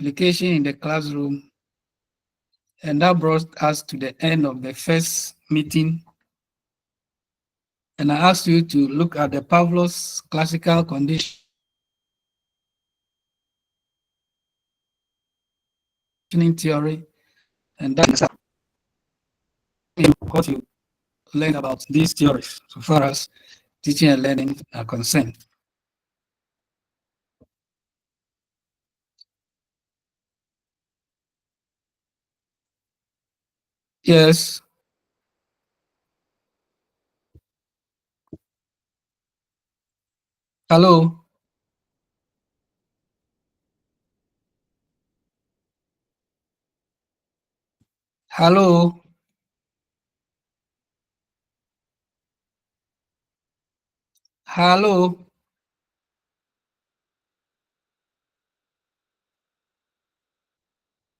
application in the classroom. And that brought us to the end of the first meeting. And I asked you to look at the Pavlov's classical conditioning theory, and that is what you learn about these theories so far as teaching and learning are concerned. Yes. Hello. Hello. Hello.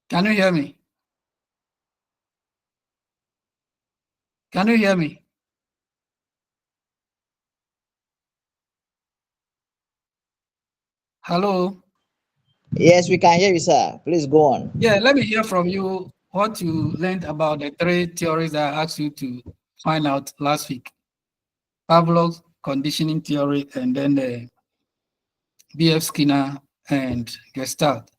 Can you hear me? Can you hear me? Hello. Yes, we can hear you, sir. Please go on. Yeah, let me hear from you what you learned about the three theories that I asked you to find out last week. Pavlov's conditioning theory, and then the B.F. Skinner and Gestalt.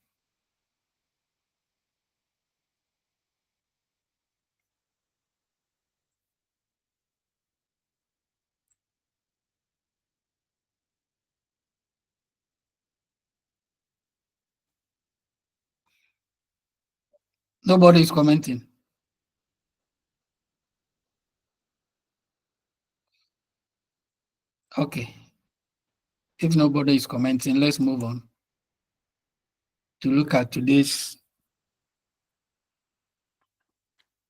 Nobody is commenting. Okay. If nobody is commenting, let's move on to look at today's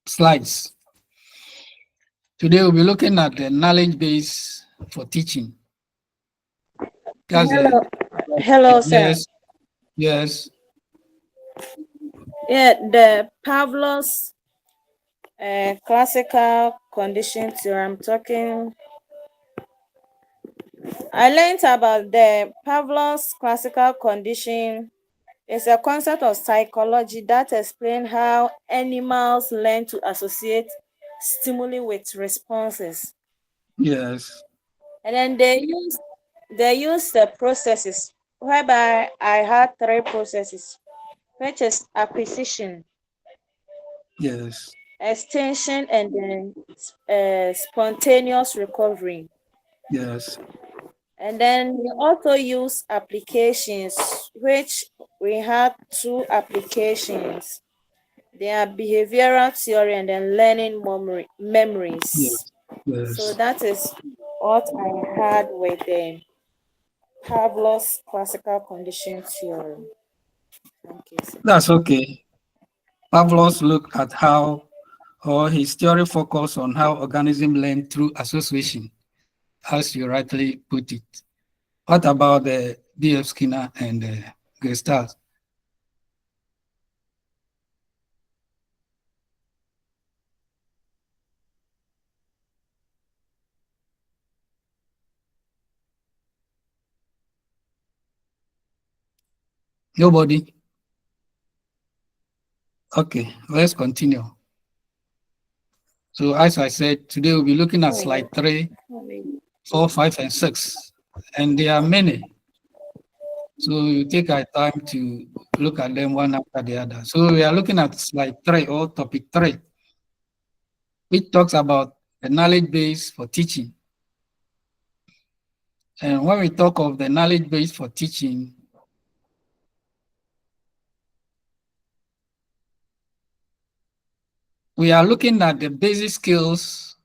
slides. Today we'll be looking at the knowledge base for teaching. Hello, hello, sir. Yes, yes. Yeah, the Pavlov's classical condition theory. I learned about the Pavlov's classical condition. It's a concept of psychology that explains how animals learn to associate stimuli with responses. Yes. And then they use the processes, whereby I had three processes, which is acquisition, Yes. extension, and then spontaneous recovery. Yes. And then we also use applications, which we had two applications. They are behavioral theory and then learning memories. Yes. Yes. So that is what I had with the Pavlov's classical condition theory. Thank you, sir. That's okay. Pavlov's looked at how, or his theory focused on how organisms learn through association, as you rightly put it. What about the B.F. Skinner and the Gestalt? Nobody? Okay, let's continue. So as I said, today we'll be looking at slide 3, 4, 5, and 6. And there are many. So you take our time to look at them one after the other. So we are looking at slide 3 or topic 3, which talks about the knowledge base for teaching. And when we talk of the knowledge base for teaching, we are looking at the basic skills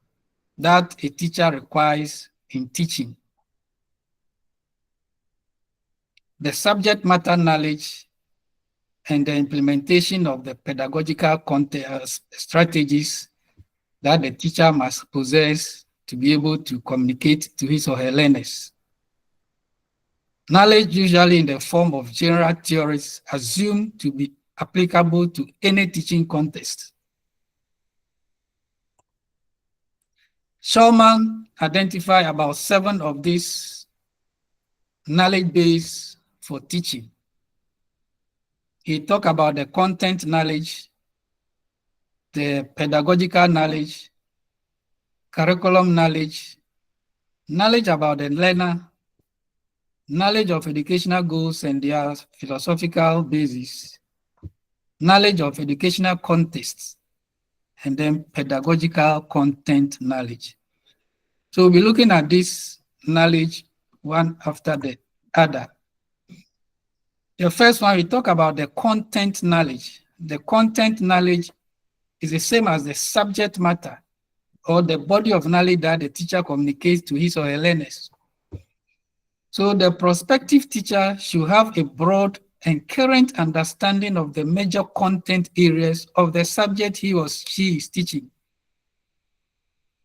that a teacher requires in teaching. The subject matter knowledge and the implementation of the pedagogical strategies that the teacher must possess to be able to communicate to his or her learners. Knowledge, usually in the form of general theories, assumed to be applicable to any teaching context. Shulman identified about 7 of these knowledge base for teaching. He talked about the content knowledge, the pedagogical knowledge, curriculum knowledge, knowledge about the learner, knowledge of educational goals and their philosophical basis, knowledge of educational contexts, and then pedagogical content knowledge. So we'll be looking at this knowledge one after the other. The first one, we talk about the content knowledge. The content knowledge is the same as the subject matter or the body of knowledge that the teacher communicates to his or her learners. So the prospective teacher should have a broad and current understanding of the major content areas of the subject he or she is teaching.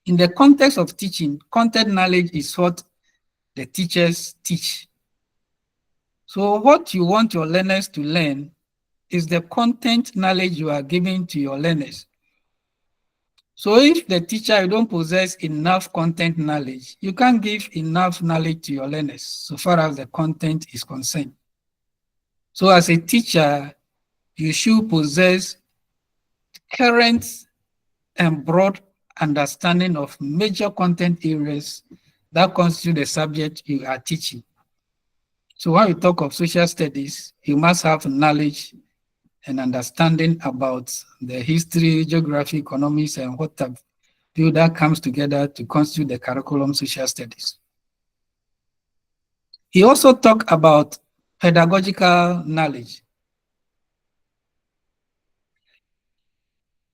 In the context of teaching, content knowledge is what the teachers teach. So what you want your learners to learn is the content knowledge you are giving to your learners. So if the teacher, you don't possess enough content knowledge, you can't give enough knowledge to your learners so far as the content is concerned. So as a teacher, you should possess current and broad understanding of major content areas that constitute the subject you are teaching. So when we talk of social studies, you must have knowledge and understanding about the history, geography, economics, and what have you that comes together to constitute the curriculum social studies. He also talked about pedagogical knowledge.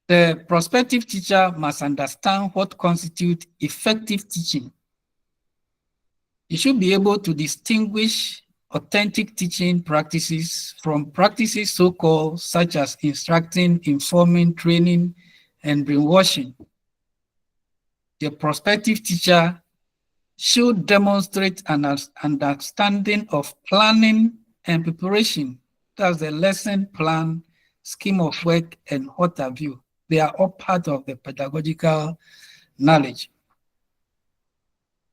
The prospective teacher must understand what constitutes effective teaching. He should be able to distinguish authentic teaching practices from practices so-called such as instructing, informing, training, and brainwashing. The prospective teacher should demonstrate an understanding of planning and preparation. That's the lesson plan, scheme of work, and what have you. They are all part of the pedagogical knowledge.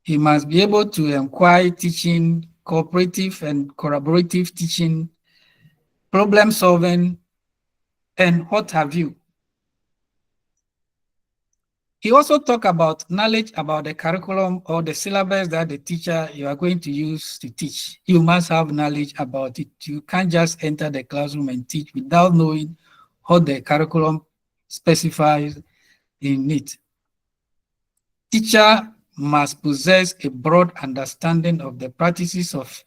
He must be able to inquire teaching, cooperative and collaborative teaching, problem solving, and what have you. He also talked about knowledge about the curriculum or the syllabus that the teacher you are going to use to teach. You must have knowledge about it. You can't just enter the classroom and teach without knowing what the curriculum specifies in it. Teacher must possess a broad understanding of the practices of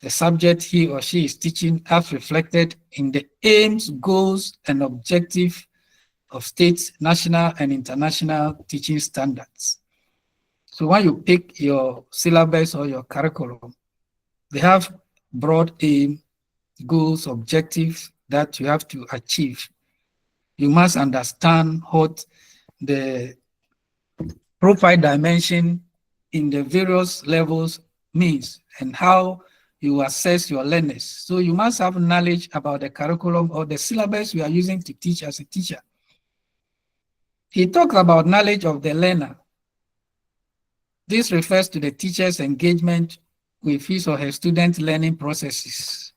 the subject he or she is teaching as reflected in the aims, goals, and objectives of state, national, and international teaching standards. So when you pick your syllabus or your curriculum, they have broad aim, goals, objectives that you have to achieve. You must understand what the profile dimension in the various levels means and how you assess your learners. So you must have knowledge about the curriculum or the syllabus you are using to teach as a teacher. He talks about knowledge of the learner. This refers to the teacher's engagement with his or her student learning processes,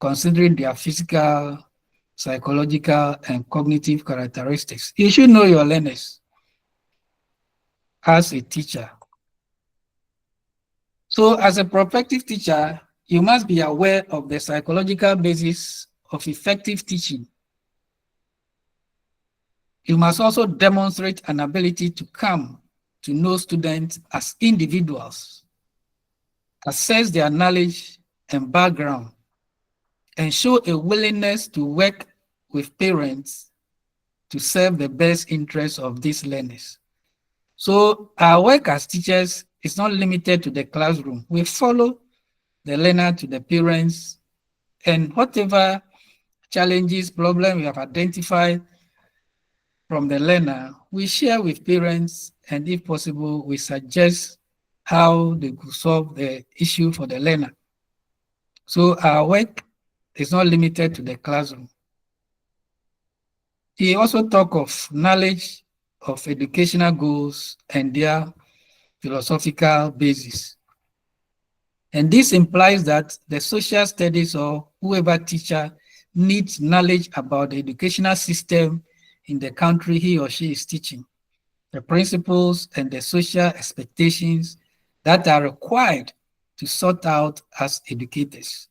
considering their physical, psychological, and cognitive characteristics. You should know your learners as a teacher. So as a prospective teacher, you must be aware of the psychological basis of effective teaching. You must also demonstrate an ability to come to know students as individuals, assess their knowledge and background, and show a willingness to work with parents to serve the best interests of these learners. So our work as teachers is not limited to the classroom. We follow the learner to the parents, and whatever challenges, problems we have identified from the learner, we share with parents, and if possible, we suggest how they could solve the issue for the learner. So our work is not limited to the classroom. He also talked of knowledge of educational goals and their philosophical basis. And this implies that the social studies or whoever teacher needs knowledge about the educational system in the country he or she is teaching, the principles and the social expectations that are required to sort out as educators.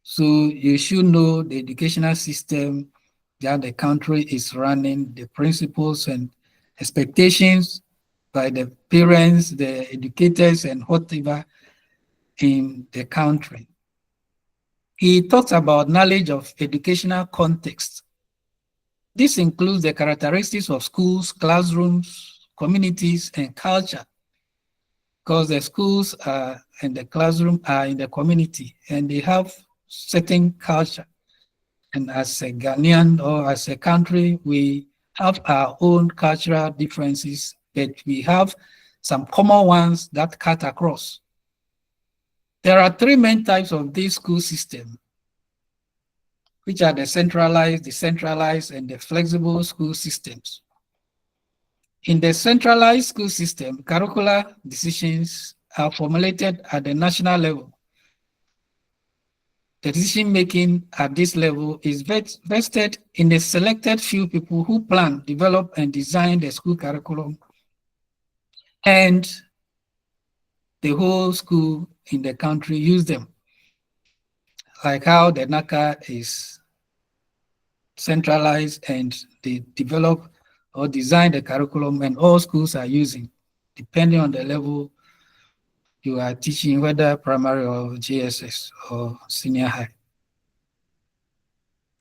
So you should know the educational system that the country is running, the principles and expectations by the parents, the educators, and whatever in the country. He talks about knowledge of educational context. This includes the characteristics of schools, classrooms, communities, and culture, because the schools and the classroom are in the community and they have certain culture. And as a Ghanaian or as a country, we have our own cultural differences, but we have some common ones that cut across. There are three main types of this school system, which are the centralized, decentralized, and the flexible school systems. In the centralized school system, curricular decisions are formulated at the national level. The decision-making at this level is vested in a selected few people who plan, develop, and design the school curriculum, and the whole school in the country use them, like how the NACA is centralized and they develop or design the curriculum and all schools are using, depending on the level you are teaching, whether primary or GSS or senior high.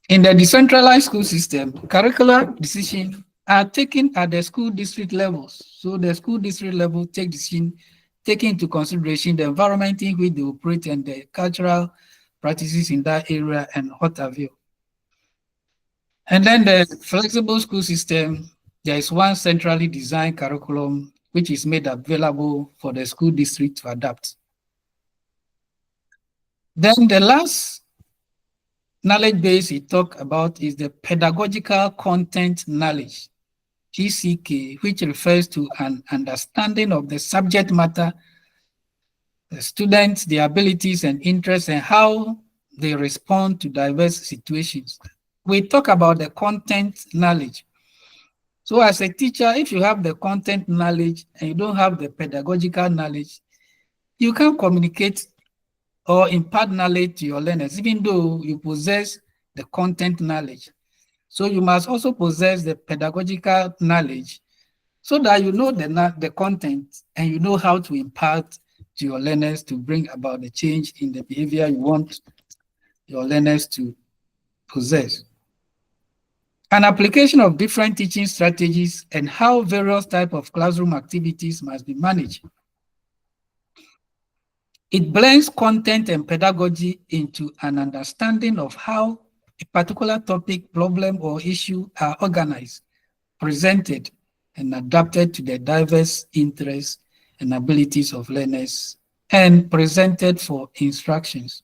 In the decentralized school system, curricular decisions are taken at the school district levels. So the school district level take decision, taking into consideration the environment in which they operate and the cultural practices in that area and what have you. And then the flexible school system, there is one centrally designed curriculum which is made available for the school district to adapt. Then the last knowledge base he talked about is the pedagogical content knowledge, PCK, which refers to an understanding of the subject matter, the students, their abilities and interests, and how they respond to diverse situations. We talk about the content knowledge. So as a teacher, if you have the content knowledge and you don't have the pedagogical knowledge, you can't communicate or impart knowledge to your learners, even though you possess the content knowledge. So you must also possess the pedagogical knowledge so that you know the content and you know how to impart to your learners to bring about the change in the behavior you want your learners to possess. An application of different teaching strategies and how various types of classroom activities must be managed. It blends content and pedagogy into an understanding of how a particular topic, problem, or issue are organized, presented, and adapted to the diverse interests and abilities of learners, and presented for instructions.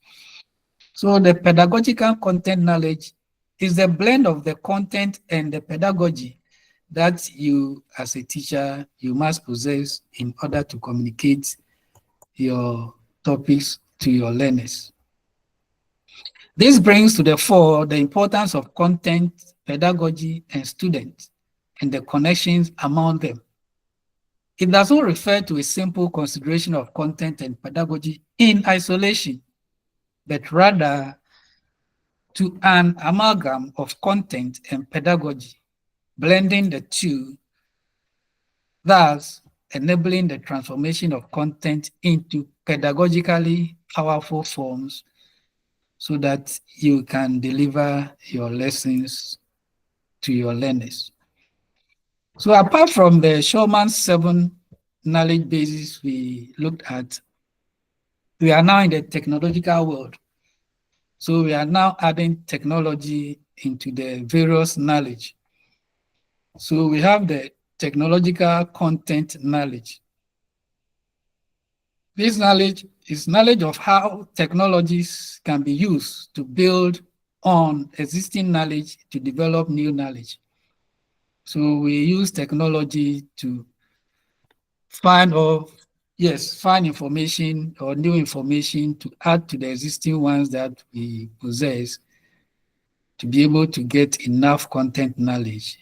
So the pedagogical content knowledge is the blend of the content and the pedagogy that you, as a teacher, you must possess in order to communicate your topics to your learners. This brings to the fore the importance of content, pedagogy, and students, and the connections among them. It does not refer to a simple consideration of content and pedagogy in isolation, but rather to an amalgam of content and pedagogy, blending the two, thus enabling the transformation of content into pedagogically powerful forms so that you can deliver your lessons to your learners. So apart from the Showman's 7 knowledge bases we looked at, we are now in the technological world. So we are now adding technology into the various knowledge. So we have the technological content knowledge. This knowledge is knowledge of how technologies can be used to build on existing knowledge to develop new knowledge. So we use technology to find information or new information to add to the existing ones that we possess to be able to get enough content knowledge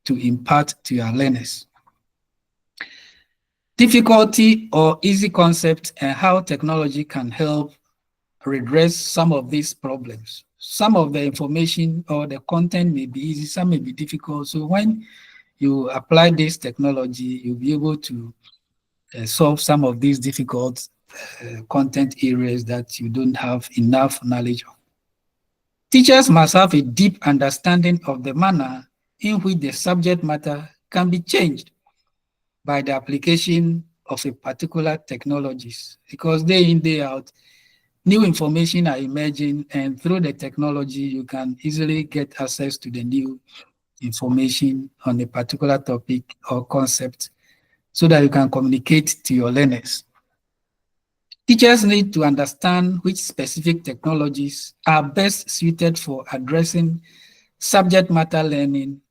to impart to your learners. Difficulty or easy concept and how technology can help redress some of these problems. Some of the information or the content may be easy, some may be difficult. So when you apply this technology, you'll be able to solve some of these difficult content areas that you don't have enough knowledge of. Teachers must have a deep understanding of the manner in which the subject matter can be changed by the application of a particular technologies, because day in, day out, new information are emerging, and through the technology, you can easily get access to the new information on a particular topic or concept so that you can communicate to your learners. Teachers need to understand which specific technologies are best suited for addressing subject matter learning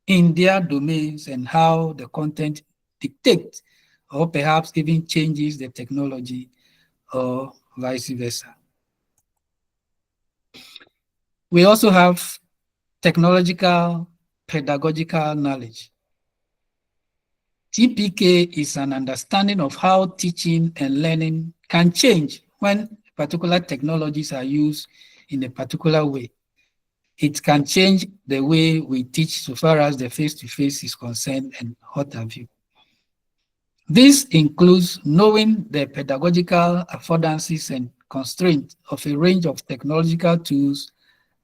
in their domains and how the content dictates or perhaps even changes the technology or vice versa. We also have technological pedagogical knowledge. TPK is an understanding of how teaching and learning can change when particular technologies are used in a particular way. It can change the way we teach so far as the face-to-face is concerned and what have you. This includes knowing the pedagogical affordances and constraints of a range of technological tools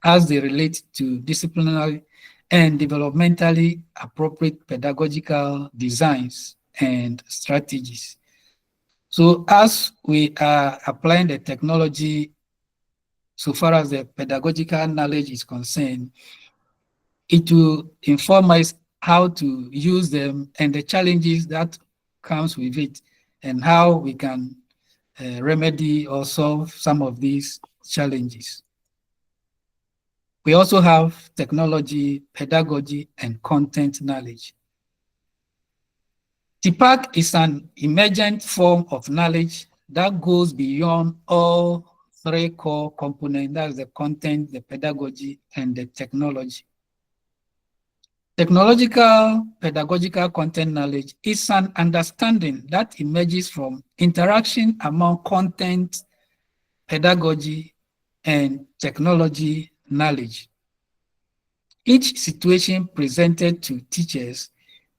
as they relate to disciplinary and developmentally appropriate pedagogical designs and strategies. So as we are applying the technology so far as the pedagogical knowledge is concerned, it will inform us how to use them and the challenges that comes with it and how we can remedy or solve some of these challenges. We also have technology, pedagogy, and content knowledge. TPAC is an emergent form of knowledge that goes beyond all three core components, that's the content, the pedagogy, and the technology. Technological pedagogical content knowledge is an understanding that emerges from interaction among content, pedagogy, and technology knowledge. Each situation presented to teachers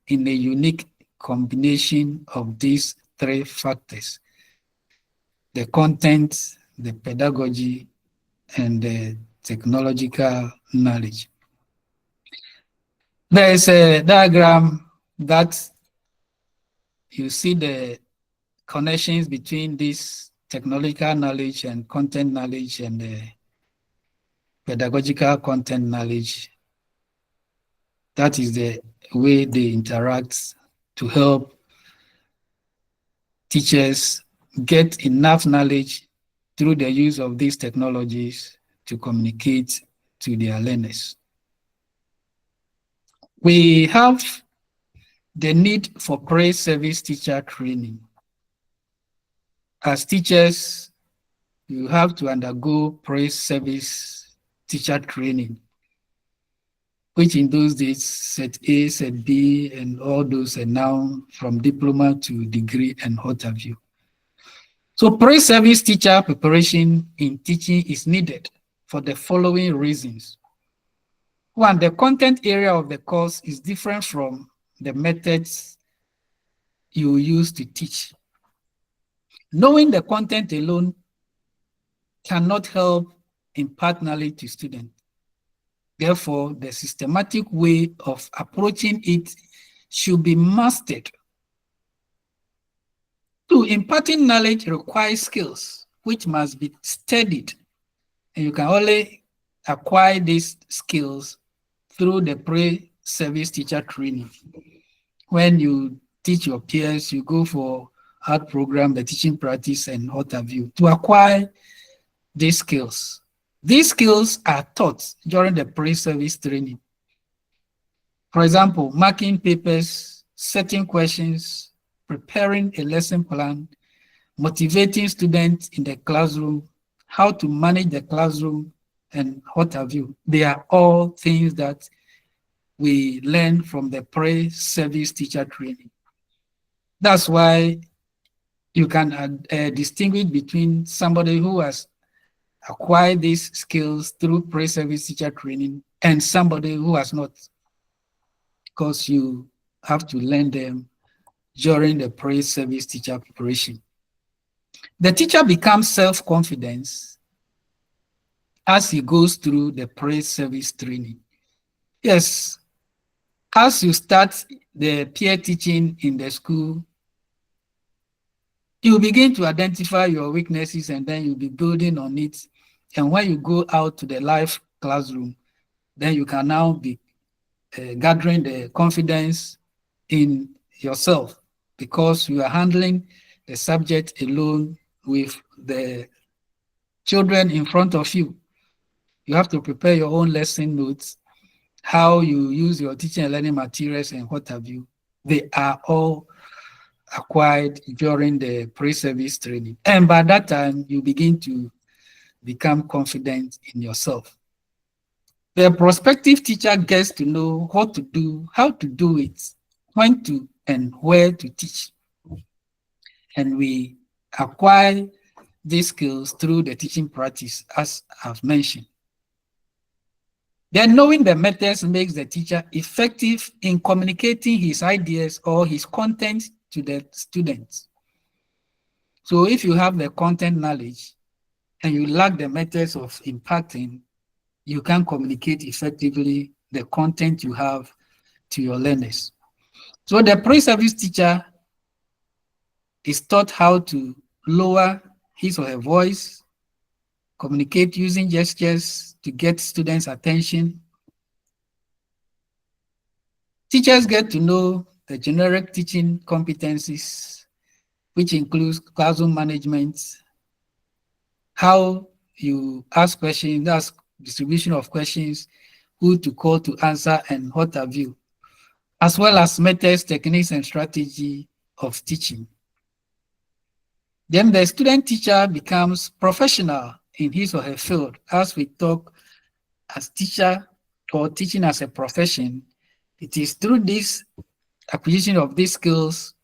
in a unique combination of these three factors: the content, the pedagogy, and the technological knowledge. There is a diagram that you see the connections between this technological knowledge and content knowledge and the pedagogical content knowledge. That is the way they interact to help teachers get enough knowledge through the use of these technologies to communicate to their learners. We have the need for pre-service teacher training. As teachers, you have to undergo pre-service teacher training, which in those days, set A, set B, and all those are now from diploma to degree and what have you. So pre-service teacher preparation in teaching is needed for the following reasons. One, the content area of the course is different from the methods you use to teach. Knowing the content alone cannot help impart knowledge to students. Therefore, the systematic way of approaching it should be mastered. Two, imparting knowledge requires skills, which must be studied. And you can only acquire these skills through the pre-service teacher training. When you teach your peers, you go for art program, the teaching practice, and what have you, to acquire these skills. These skills are taught during the pre-service training. For example, marking papers, setting questions, preparing a lesson plan, motivating students in the classroom, how to manage the classroom, and what have you. They are all things that we learn from the pre-service teacher training. That's why you can distinguish between somebody who has acquired these skills through pre-service teacher training and somebody who has not, because you have to learn them during the pre-service teacher preparation. The teacher becomes self-confident as he goes through the pre-service training. Yes, as you start the peer teaching in the school, you begin to identify your weaknesses and then you'll be building on it. And when you go out to the live classroom, then you can now be gathering the confidence in yourself because you are handling the subject alone with the children in front of you. You have to prepare your own lesson notes, how you use your teaching and learning materials and what have you. They are all acquired during the pre-service training. And by that time, you begin to become confident in yourself. The prospective teacher gets to know what to do, how to do it, when to and where to teach. And we acquire these skills through the teaching practice, as I've mentioned. Then knowing the methods makes the teacher effective in communicating his ideas or his content to the students. So if you have the content knowledge and you lack the methods of impacting, you can communicate effectively the content you have to your learners. So the pre-service teacher is taught how to lower his or her voice, communicate using gestures to get students' attention. Teachers get to know the generic teaching competencies, which includes classroom management, how you ask questions, that's distribution of questions, who to call to answer, and what have you, as well as methods, techniques, and strategy of teaching. Then the student teacher becomes professional in his or her field. As we talk as teacher or teaching as a profession, it is through this acquisition of these skills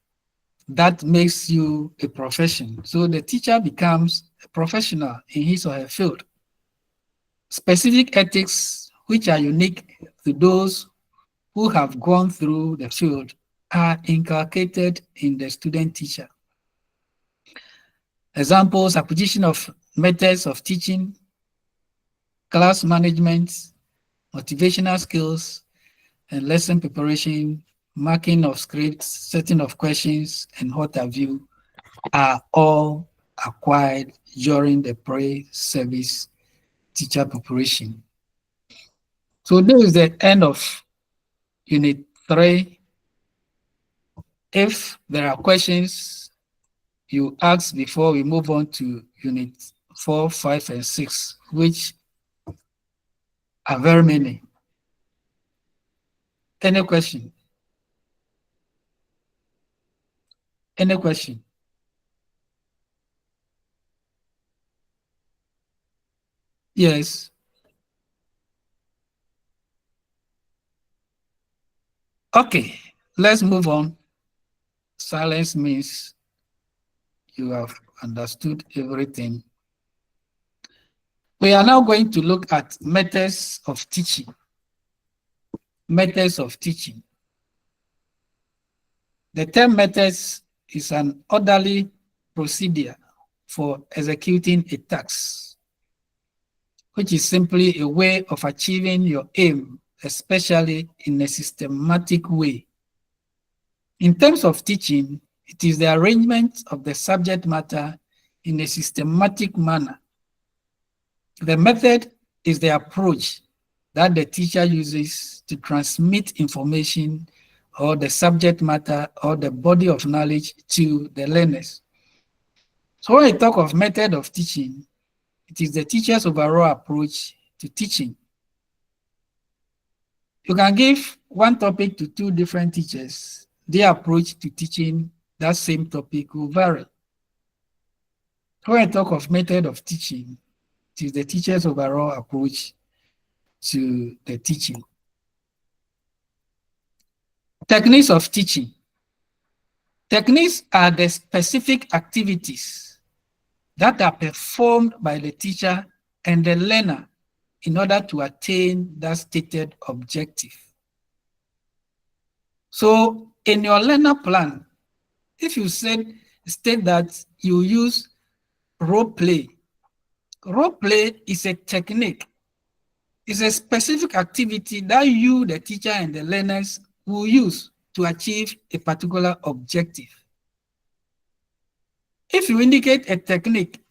that makes you a profession. So the teacher becomes a professional in his or her field. Specific ethics, which are unique to those who have gone through the field, are inculcated in the student teacher. Examples: acquisition of methods of teaching, class management, motivational skills, and lesson preparation, marking of scripts, setting of questions, and what have you, are all acquired during the pre-service teacher preparation. So this is the end of Unit 3. If there are questions you ask before we move on to Unit 4, 5, and 6, which are very many. Any question? Any question? Yes. Okay, let's move on. Silence means you have understood everything. We are now going to look at methods of teaching. Methods of teaching. The term methods is an orderly procedure for executing a task, which is simply a way of achieving your aim, especially in a systematic way. In terms of teaching, it is the arrangement of the subject matter in a systematic manner. The method is the approach that the teacher uses to transmit information or the subject matter or the body of knowledge to the learners. So when I talk of method of teaching, it is the teacher's overall approach to teaching. You can give one topic to two different teachers. Their approach to teaching that same topic will vary. When I talk of method of teaching, It is the teacher's overall approach to the teaching. Techniques of teaching. Techniques are the specific activities that are performed by the teacher and the learner in order to attain that stated objective. So in your learner plan, if you state that you use role play is a technique. It's a specific activity that you, the teacher, and the learners will use to achieve a particular objective. If you indicate a technique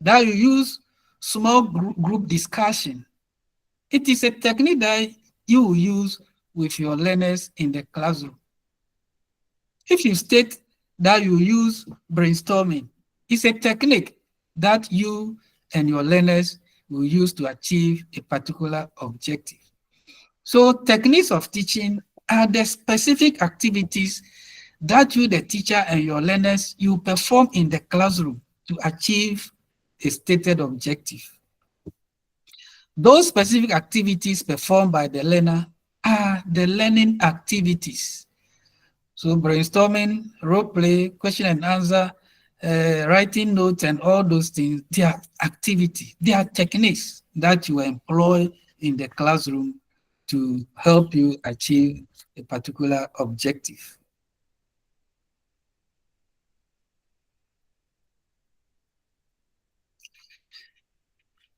that you use small group discussion, it is a technique that you will use with your learners in the classroom. If you state that you use brainstorming, it's a technique that you and your learners will use to achieve a particular objective. So techniques of teaching are the specific activities that you, the teacher, and your learners, you perform in the classroom to achieve a stated objective. Those specific activities performed by the learner are the learning activities. So brainstorming, role play, question and answer, writing notes, and all those things, they are activities, they are techniques that you employ in the classroom to help you achieve a particular objective.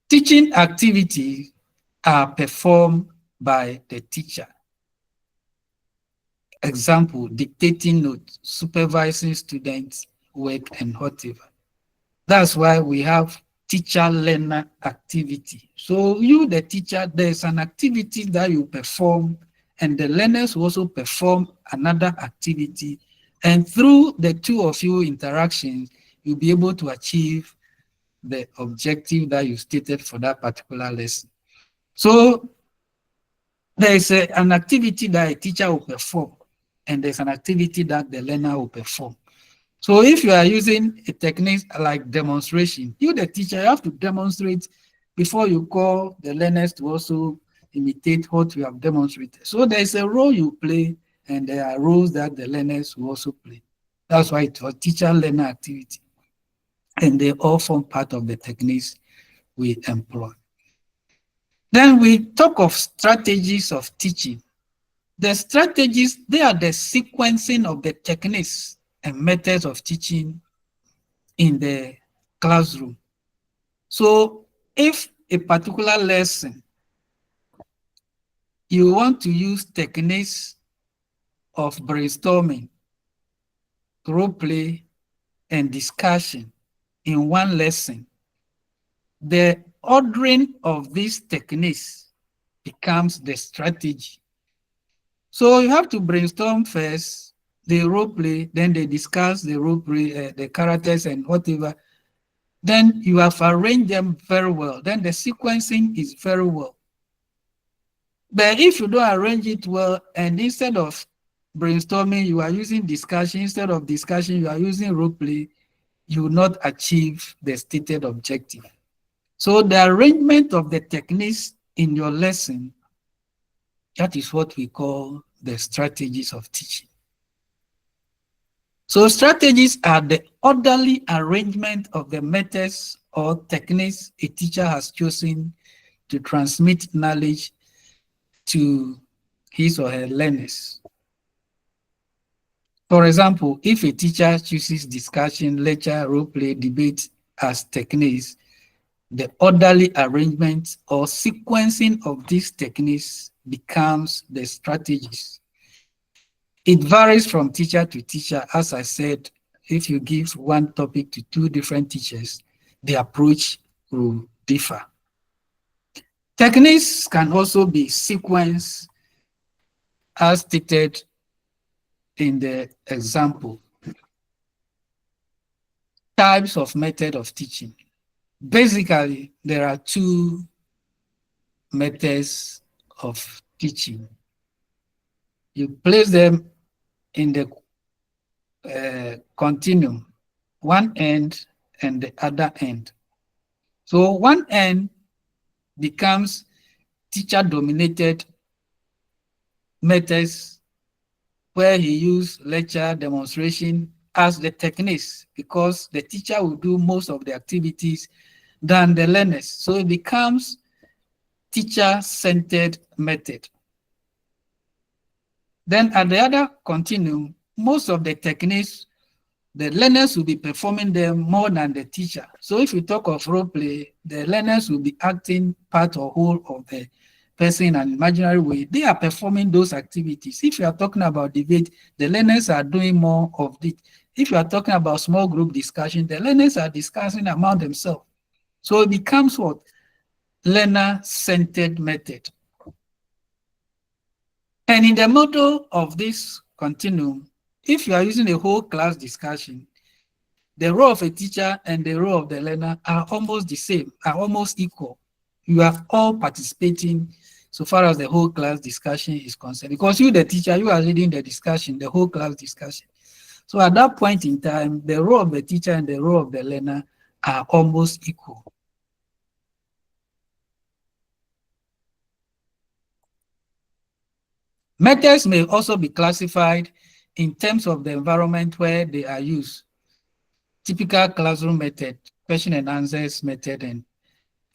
Teaching activities are performed by the teacher. Example, dictating notes, supervising students' work, and whatever. That's why we have teacher-learner activity. So you, the teacher, there's an activity that you perform, and the learners will also perform another activity. And through the two of you interactions, you'll be able to achieve the objective that you stated for that particular lesson. So there is an activity that a teacher will perform, and there's an activity that the learner will perform. So if you are using a technique like demonstration, you, the teacher, you have to demonstrate before you call the learners to also imitate what you have demonstrated. So there is a role you play, and there are roles that the learners will also play. That's why it's a teacher-learner activity. And they all form part of the techniques we employ. Then we talk of strategies of teaching. The strategies, they are the sequencing of the techniques and methods of teaching in the classroom. So if a particular lesson, you want to use techniques of brainstorming, role play, and discussion in one lesson, the ordering of these techniques becomes the strategy. So you have to brainstorm first, the role play, then they discuss the role play, the characters and whatever. Then you have arranged them very well. Then the sequencing is very well. But if you don't arrange it well, and instead of brainstorming, you are using discussion, instead of discussion, you are using role play, you will not achieve the stated objective. So the arrangement of the techniques in your lesson, that is what we call the strategies of teaching. So strategies are the orderly arrangement of the methods or techniques a teacher has chosen to transmit knowledge to his or her learners. For example, if a teacher chooses discussion, lecture, role play, debate as techniques, the orderly arrangement or sequencing of these techniques becomes the strategies. It varies from teacher to teacher. As I said, if you give one topic to two different teachers, the approach will differ. Techniques can also be sequenced as stated in the example. Types of method of teaching. Basically, there are two methods of teaching. You place them in the continuum, one end and the other end. So one end becomes teacher-dominated methods where he used lecture demonstration as the techniques, because the teacher will do most of the activities than the learners. So it becomes teacher-centered method. Then at the other continuum, most of the techniques, the learners will be performing them more than the teacher. So if you talk of role play, the learners will be acting part or whole of the person in an imaginary way. They are performing those activities. If you are talking about debate, the learners are doing more of it. If you are talking about small group discussion, the learners are discussing among themselves. So it becomes what? Learner-centered method. And in the model of this continuum, if you are using a whole class discussion, the role of a teacher and the role of the learner are almost the same, are almost equal. You are all participating so far as the whole class discussion is concerned. Because you, the teacher, you are leading the discussion, the whole class discussion. So at that point in time, the role of the teacher and the role of the learner are almost equal. Methods may also be classified in terms of the environment where they are used. Typical classroom method, question and answers method, and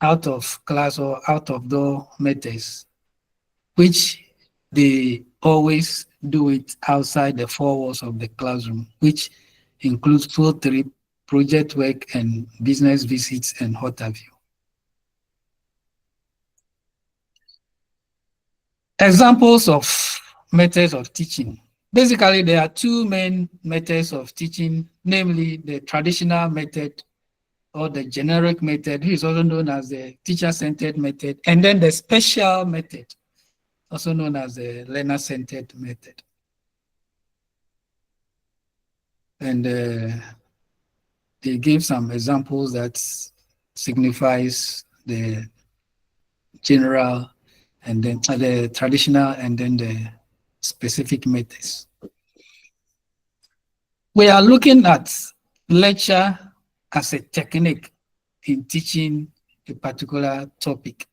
out of class or out of door methods, which they always do it outside the four walls of the classroom, which includes field trip, project work, and business visits, and what have you. Examples of methods of teaching. Basically, there are two main methods of teaching, namely the traditional method or the generic method, which is also known as the teacher-centered method, and then the special method, also known as the learner-centered method. And they give some examples that signifies the general and then the traditional and then the specific methods. We are looking at lecture as a technique in teaching a particular topic.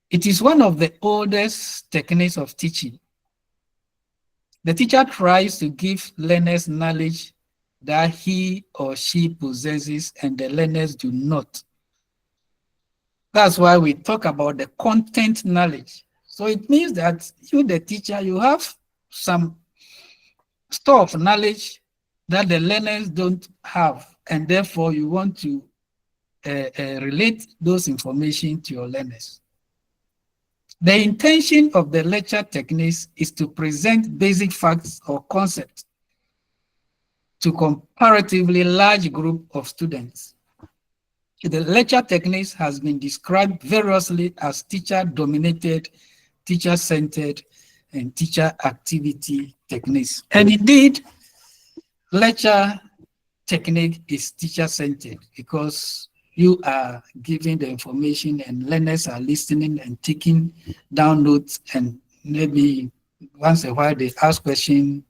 It is one of the oldest techniques of teaching. The teacher tries to give learners knowledge that he or she possesses and the learners do not. That's why we talk about the content knowledge. So it means that you, the teacher, you have some store of knowledge that the learners don't have, and therefore you want to relate those information to your learners. The intention of the lecture techniques is to present basic facts or concepts to comparatively large group of students. The lecture techniques has been described variously as teacher-dominated, teacher-centered, and teacher activity techniques. And indeed, lecture technique is teacher-centered because you are giving the information and learners are listening and taking down notes, and maybe once in a while they ask questions.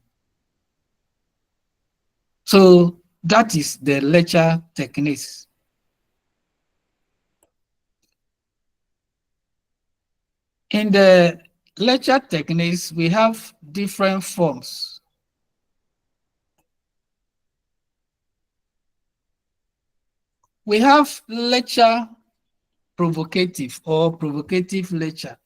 So that is the lecture techniques. In the lecture techniques, we have different forms. We have lecture provocative or provocative lecture.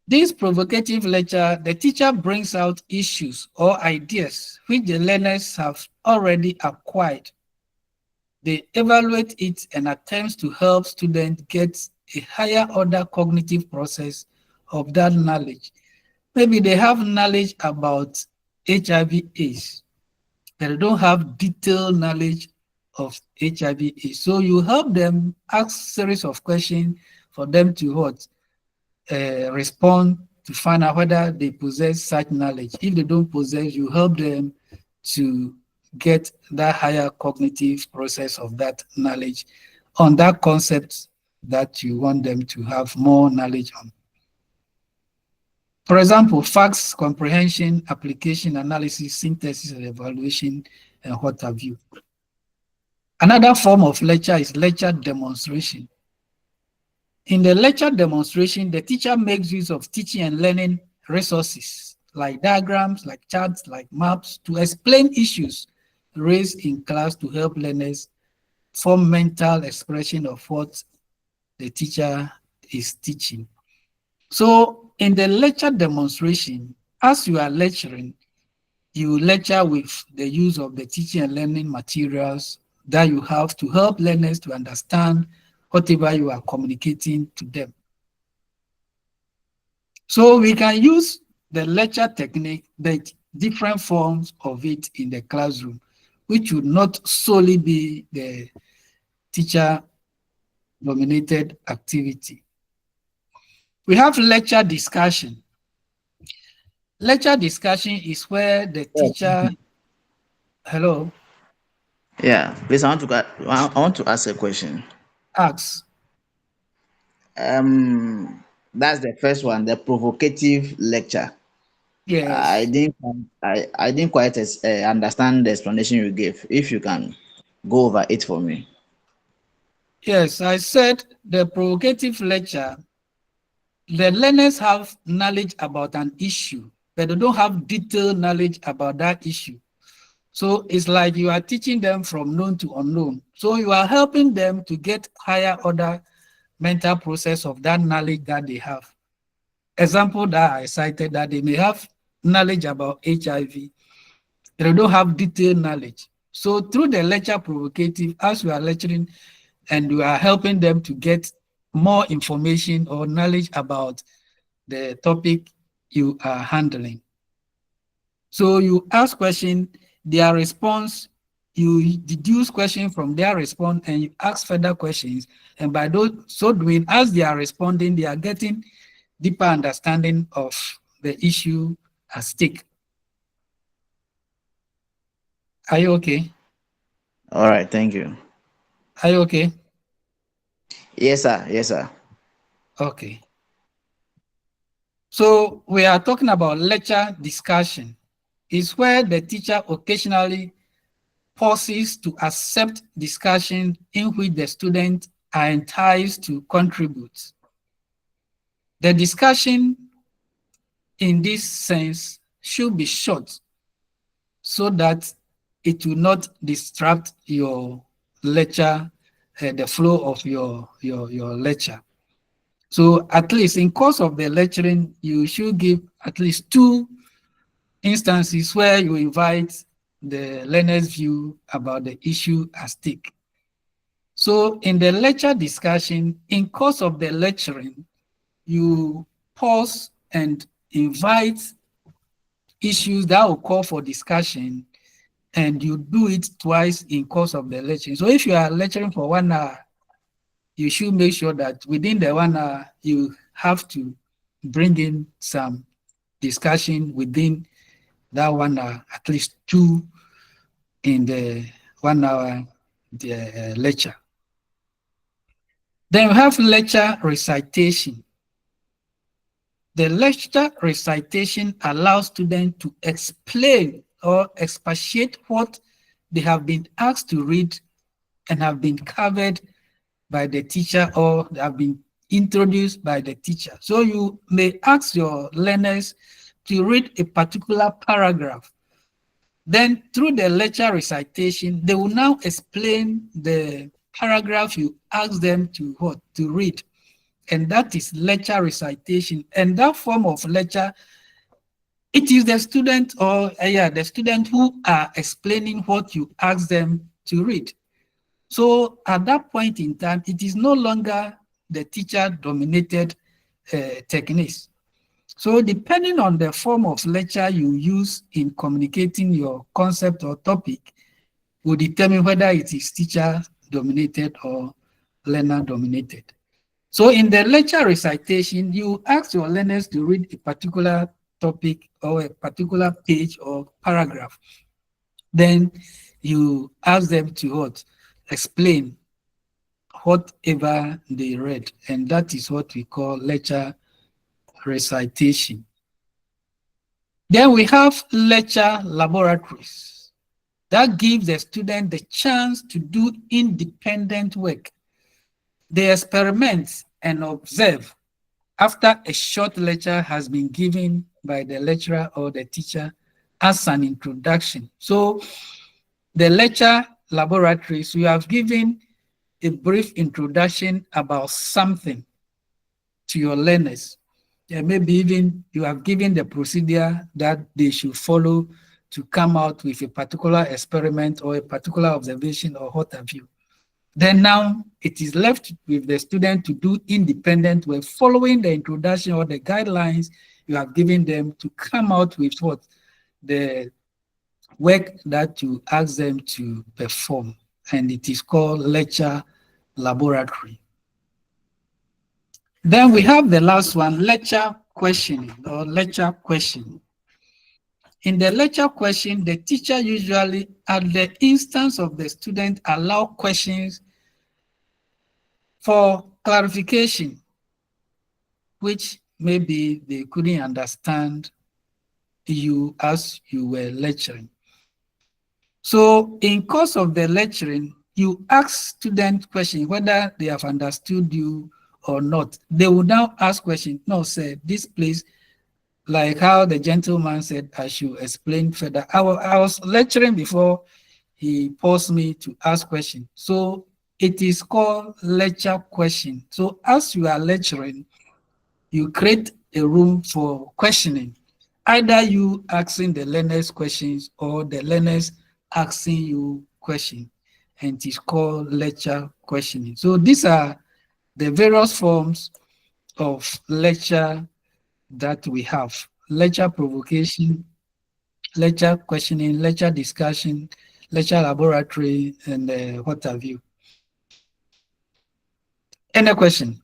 This provocative lecture, the teacher brings out issues or ideas which the learners have already acquired. They evaluate it and attempts to help students get a higher order cognitive process of that knowledge. Maybe they have knowledge about HIV/AIDS, but they don't have detailed knowledge of HIV/AIDS. So you help them ask series of questions for them to what? Respond to find out whether they possess such knowledge. If they don't possess, you help them to get that higher cognitive process of that knowledge on that concept that you want them to have more knowledge on. For example, facts, comprehension, application, analysis, synthesis, and evaluation, and what have you. Another form of lecture is lecture demonstration. In the lecture demonstration, the teacher makes use of teaching and learning resources like diagrams, like charts, like maps to explain issues raised in class to help learners form mental expression of what the teacher is teaching. So in the lecture demonstration, as you are lecturing, you lecture with the use of the teaching and learning materials that you have to help learners to understand whatever you are communicating to them. So we can use the lecture technique, the different forms of it in the classroom, which would not solely be the teacher-dominated activity. We have lecture discussion. Lecture discussion is where the teacher, hello, Yeah, please. I want to ask a question. asks, That's the first one, the provocative lecture. I yes, didn't I didn't quite understand the explanation you gave. If you can go over it for me. yes, I said the provocative lecture, the learners have knowledge about an issue, but they don't have detailed knowledge about that issue. So it's like you are teaching them from known to unknown. So you are helping them to get higher order mental process of that knowledge that they have. Example that I cited, that they may have knowledge about HIV, they don't have detailed knowledge. So through the lecture provocative, as we are lecturing and we are helping them to get more information or knowledge about the topic you are handling. So you ask question, their response, you deduce question from their response and you ask further questions. And by so doing, as they are responding, they are getting deeper understanding of the issue at stake. Are you okay? All right, thank you. Are you okay? Yes, sir. Yes, sir. Okay. So we are talking about lecture discussion. It's where the teacher occasionally pauses to accept discussion in which the students are enticed to contribute. The discussion in this sense should be short so that it will not distract your lecture, the flow of your lecture. So at least in course of the lecturing, you should give at least 2 instances where you invite the learner's view about the issue at stake. So in the lecture discussion, in course of the lecturing, you pause and invite issues that will call for discussion, and you do it twice in course of the lecture. So if you are lecturing for 1 hour, you should make sure that within the 1 hour, you have to bring in some discussion within that 1 hour, at least 2 in the 1 hour lecture. Then we have lecture recitation. The lecture recitation allows students to explain or expatiate what they have been asked to read and have been covered by the teacher or have been introduced by the teacher. So you may ask your learners to read a particular paragraph. Then through the lecture recitation, they will now explain the paragraph you asked them to read. And that is lecture recitation. And that form of lecture, it is the student the student who are explaining what you ask them to read. So at that point in time, it is no longer the teacher-dominated techniques. So depending on the form of lecture you use in communicating your concept or topic will determine whether it is teacher-dominated or learner-dominated. So in the lecture recitation, you ask your learners to read a particular topic or a particular page or paragraph. Then you ask them to explain whatever they read, and that is what we call lecture recitation. Then we have lecture laboratories. That gives the student the chance to do independent work. They experiment and observe after a short lecture has been given by the lecturer or the teacher as an introduction. So the lecture laboratories, you have given a brief introduction about something to your learners. Maybe even you have given the procedure that they should follow to come out with a particular experiment or a particular observation or what have you. Then now it is left with the student to do independent work, following the introduction or the guidelines you have given them to come out with what? The work that you ask them to perform. And it is called lecture laboratory. Then we have the last one, lecture questioning or lecture question. In the lecture question, the teacher usually, at the instance of the student, allow questions for clarification, which maybe they couldn't understand you as you were lecturing. So in course of the lecturing, you ask student questions, whether they have understood you or not. They will now ask questions. No, sir, this place, like how the gentleman said, I should explain further. I was lecturing before he paused me to ask questions. So it is called lecture question. So as you are lecturing, you create a room for questioning. Either you asking the learners questions or the learners asking you questions. And it is called lecture questioning. So these are the various forms of lecture that we have: lecture provocation, lecture questioning, lecture discussion, lecture laboratory, and what have you. Any question?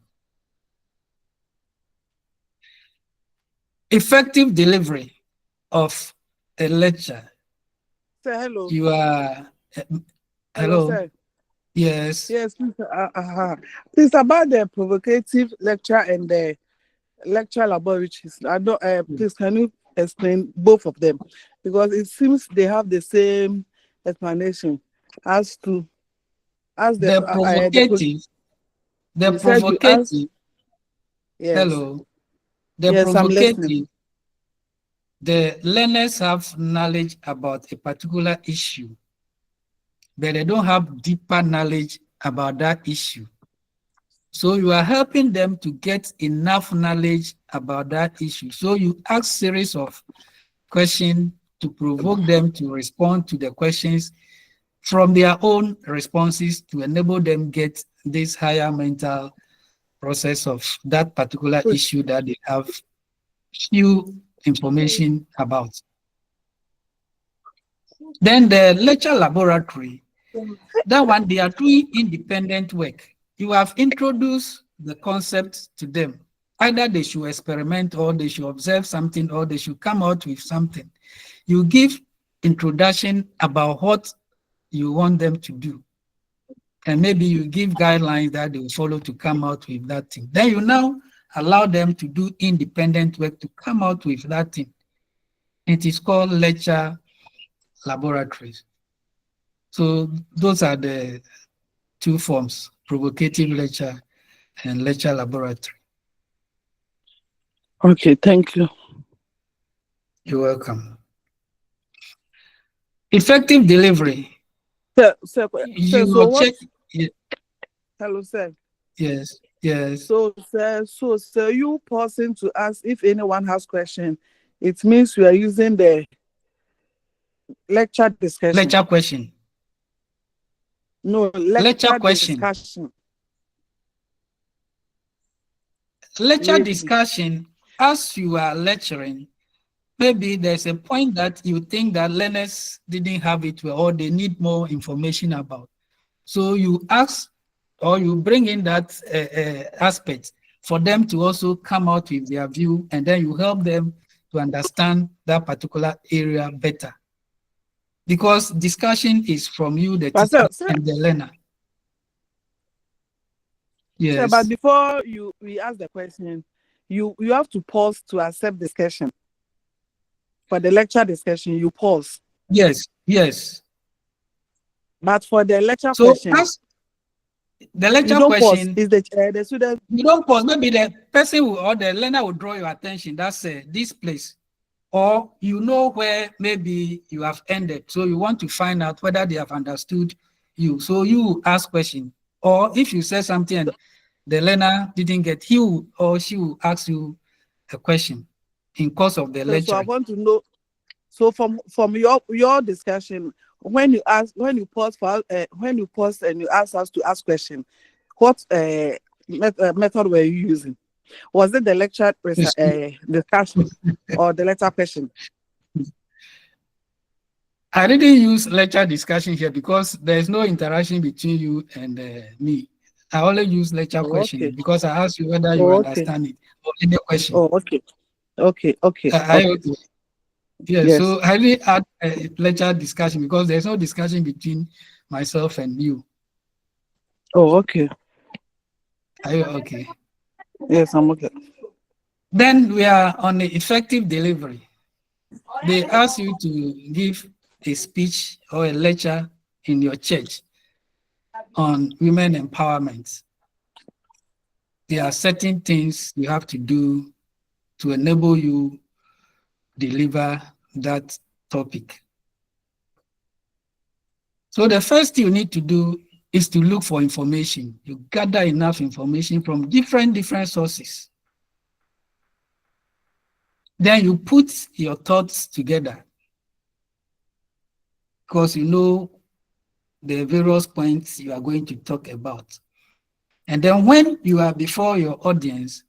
Effective delivery of a lecture. Say hello. You are Hello, hello. sir. Yes. Yes, please. It's about the provocative lecture and the lecture laboratories. I don't. Please, can you explain both of them? Because it seems they have the same explanation as to as the The provocative. The you said you asked. provocative. Yes. Hello. The Yes, I'm listening. provocative. The learners have knowledge about a particular issue, but they don't have deeper knowledge about that issue. So you are helping them to get enough knowledge about that issue. So you ask series of questions to provoke them to respond to the questions from their own responses to enable them get this higher mental process of that particular issue that they have few information about. Then the lecture laboratory, that one, they are doing independent work. You have introduced the concept to them. Either they should experiment or they should observe something or they should come out with something. You give introduction about what you want them to do. And maybe you give guidelines that they will follow to come out with that thing. Then you now allow them to do independent work to come out with that thing. It is called lecture laboratories. So those are the two forms: provocative lecture and lecture laboratory. Okay, thank you. You're welcome. Effective delivery. Sir, You so object. Hello, sir. Yes, yes. So, sir, you pausing to ask if anyone has question. It means you are using the lecture discussion. Lecture question. No, lecture question. discussion. Lecture Maybe. discussion, as you are lecturing, maybe there's a point that you think that learners didn't have it well, or they need more information about. So you ask or you bring in that aspect for them to also come out with their view, and then you help them to understand that particular area better. Because discussion is from you, the teacher, and the learner. Yes. Sir, but before we ask the question, you have to pause to accept discussion. For the lecture discussion, you pause. Yes, yes. But for the lecture So question, ask the you lecture don't pause. question. Is the student? You don't pause. Maybe the person will, or the learner will draw your attention. That's this place. Or you know where maybe you have ended. So you want to find out whether they have understood you. So you ask question. Or if you say something and the learner didn't get, he will, or she will ask you a question in course of the So I lecture. want to know. So from your discussion, when you pause and you ask us to ask question, what method were you using? Was it the lecture discussion or the lecture question? I didn't use lecture discussion here because there's no interaction between you and me. I only use lecture Oh, question okay. because I asked you whether you Oh, okay. understand it or any question. Oh, okay. Okay. Okay. I, Okay. yeah, Yes. so I didn't add a lecture discussion because there's no discussion between myself and you. Oh, okay. Are you okay? Yes, I'm okay. Then we are on the effective delivery. They ask you to give a speech or a lecture in your church on women empowerment. There are certain things you have to do to enable you deliver that topic. So the first thing you need to do is to look for information. You gather enough information from different sources. Then you put your thoughts together because you know the various points you are going to talk about. And then when you are before your audience,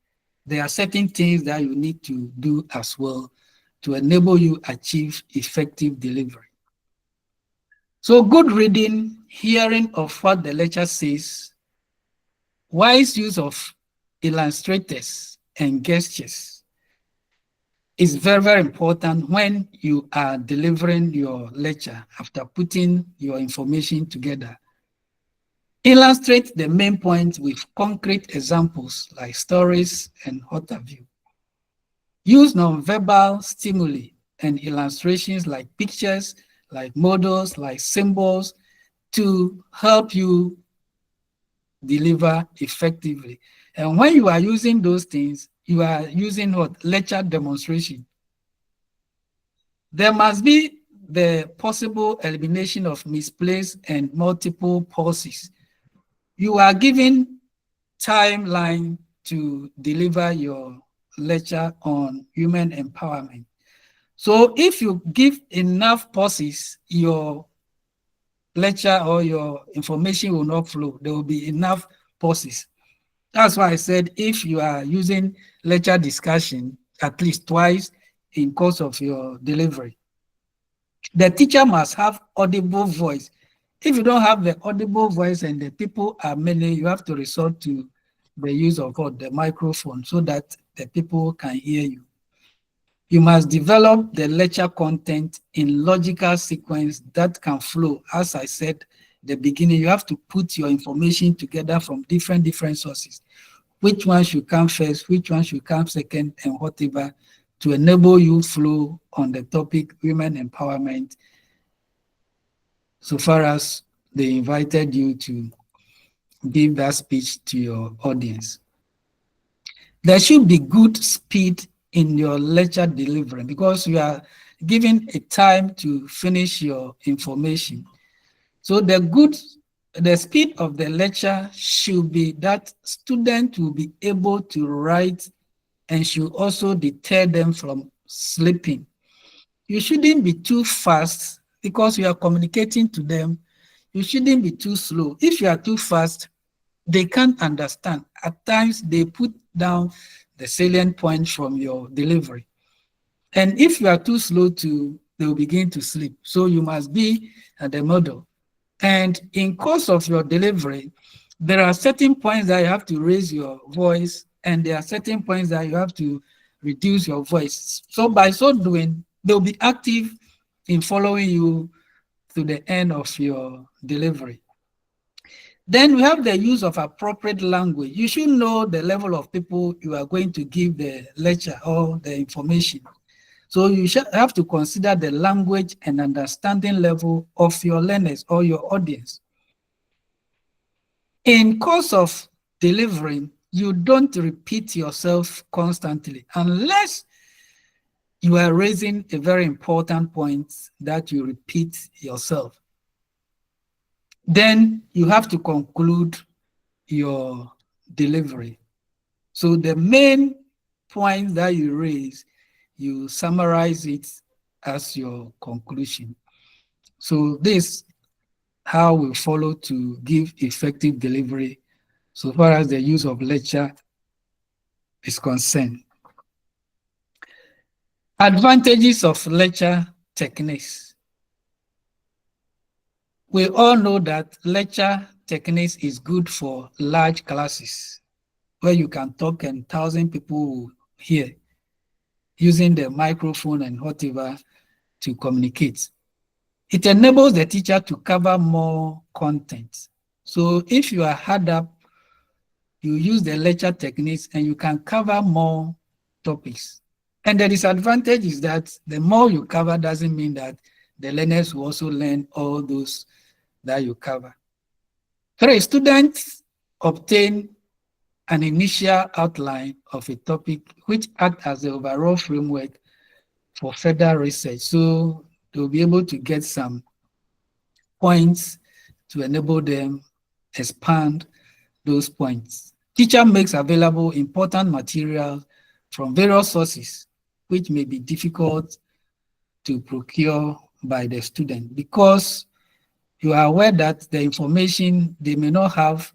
there are certain things that you need to do as well to enable you achieve effective delivery. So good reading, hearing of what the lecture says, wise use of illustrators and gestures is very, very important when you are delivering your lecture after putting your information together. Illustrate the main points with concrete examples like stories and what have you. Use nonverbal stimuli and illustrations like pictures, like models, like symbols to help you deliver effectively. And when you are using those things, you are using what? Lecture demonstration. There must be the possible elimination of misplaced and multiple pauses. You are given timeline to deliver your lecture on human empowerment. So if you give enough pauses, your lecture or your information will not flow. There will be enough pauses. That's why I said if you are using lecture discussion at least twice in course of your delivery, the teacher must have audible voice. If you don't have the audible voice and the people are many, you have to resort to the use of what, the microphone so that the people can hear you. You must develop the lecture content in logical sequence that can flow. As I said, the beginning, you have to put your information together from different sources. Which one should come first, which one should come second, and whatever, to enable you flow on the topic women empowerment, so far as they invited you to give that speech to your audience. There should be good speed in your lecture delivery because you are given a time to finish your information. So the speed of the lecture should be that students will be able to write and should also deter them from sleeping. You shouldn't be too fast because you are communicating to them. You shouldn't be too slow. If you are too fast, they can't understand. At times, they put down the salient point from your delivery. And if you are too slow they will begin to sleep. So you must be at the model. And in course of your delivery, there are certain points that you have to raise your voice, and there are certain points that you have to reduce your voice. So by so doing, they'll be active in following you to the end of your delivery. Then we have the use of appropriate language. You should know the level of people you are going to give the lecture or the information. So you should have to consider the language and understanding level of your learners or your audience. In course of delivering, you don't repeat yourself constantly unless you are raising a very important point that you repeat yourself. Then you have to conclude your delivery. So the main point that you raise, you summarize it as your conclusion. So this how we follow to give effective delivery so far as the use of lecture is concerned. Advantages of lecture techniques. We all know that lecture techniques is good for large classes where you can talk and 1,000 people will hear using the microphone and whatever to communicate. It enables the teacher to cover more content. So if you are hard up, you use the lecture techniques and you can cover more topics. And the disadvantage is that the more you cover doesn't mean that the learners will also learn all those that you cover. 3, students obtain an initial outline of a topic which acts as the overall framework for further research. So they'll be able to get some points to enable them expand those points. Teacher makes available important material from various sources, which may be difficult to procure by the student because you are aware that the information, they may not have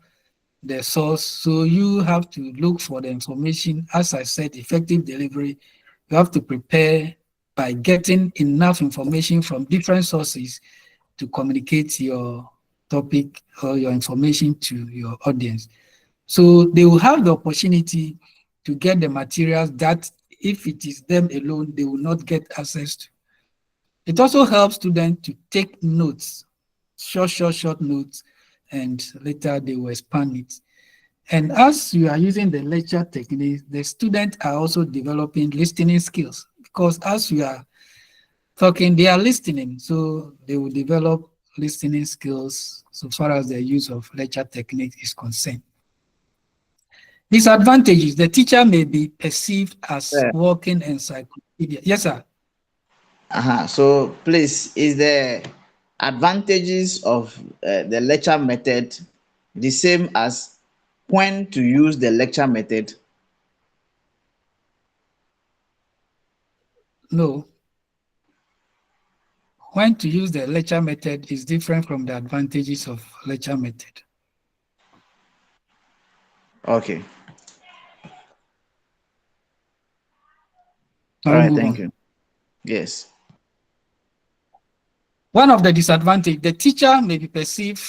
the source, so you have to look for the information. As I said, effective delivery, you have to prepare by getting enough information from different sources to communicate your topic or your information to your audience. So they will have the opportunity to get the materials that if it is them alone, they will not get access to. It also helps students to take notes, short notes, and later they will expand it. And as you are using the lecture technique, the students are also developing listening skills because as you are talking, they are listening. So they will develop listening skills so far as the use of lecture technique is concerned. Disadvantages, the teacher may be perceived as walking encyclopedia. Yes, sir. So please, is the advantages of the lecture method the same as when to use the lecture method? No. When to use the lecture method is different from the advantages of lecture method. Okay. All right, thank you. Yes. One of the disadvantages, the teacher may be perceived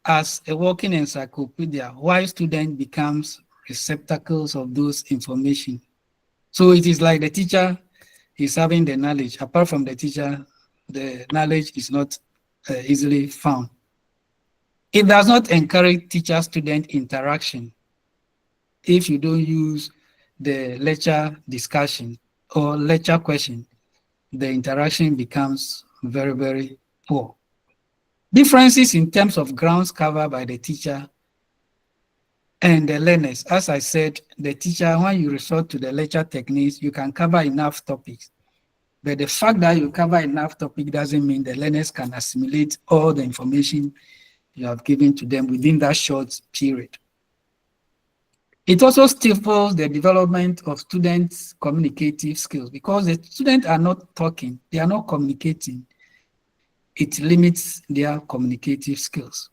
as a walking encyclopedia, while student becomes receptacles of those information. So it is like the teacher is having the knowledge. Apart from the teacher, the knowledge is not easily found. It does not encourage teacher-student interaction if you don't use the lecture discussion or lecture question. The interaction becomes very, very poor. Differences in terms of grounds covered by the teacher and the learners. As I said, the teacher, when you resort to the lecture techniques, you can cover enough topics. But the fact that you cover enough topic doesn't mean the learners can assimilate all the information you have given to them within that short period. It also stifles the development of students' communicative skills because the students are not talking, they are not communicating. It limits their communicative skills.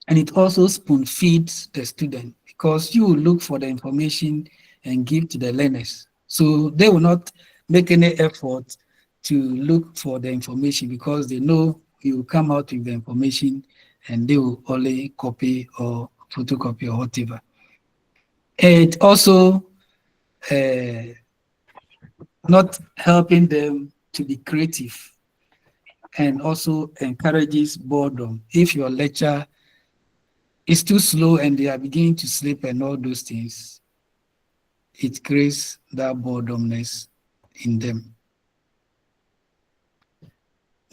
And it also spoon feeds the student because you will look for the information and give to the learners. So they will not make any effort to look for the information because they know you will come out with the information and they will only copy or photocopy or whatever. It also not helping them to be creative and also encourages boredom. If your lecture is too slow and they are beginning to sleep and all those things, it creates that boredomness in them.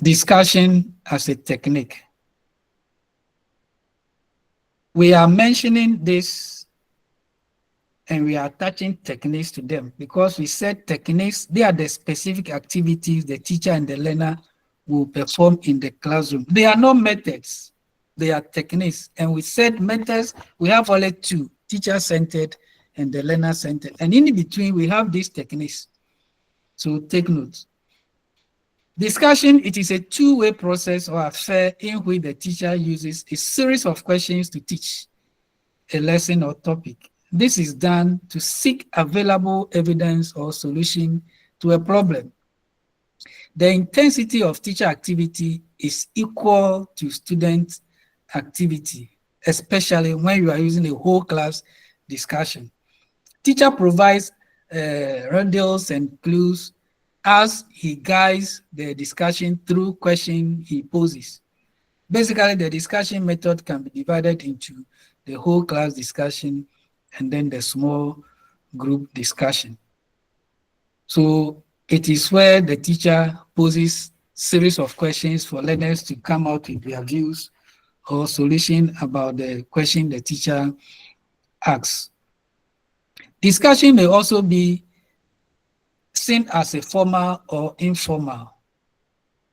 discussion as a technique. We are mentioning this and we are attaching techniques to them because we said techniques, they are the specific activities the teacher and the learner will perform in the classroom. They are not methods, they are techniques. And we said methods, we have only two, teacher-centered and the learner-centered. And in between, we have these techniques. So take note. Discussion, it is a two-way process or affair in which the teacher uses a series of questions to teach a lesson or topic. This is done to seek available evidence or solution to a problem. The intensity of teacher activity is equal to student activity, especially when you are using a whole class discussion. Teacher provides riddles and clues as he guides the discussion through questions he poses. Basically, the discussion method can be divided into the whole class discussion and then the small group discussion. So it is where the teacher poses series of questions for learners to come out with their views or solution about the question the teacher asks. Discussion may also be seen as a formal or informal.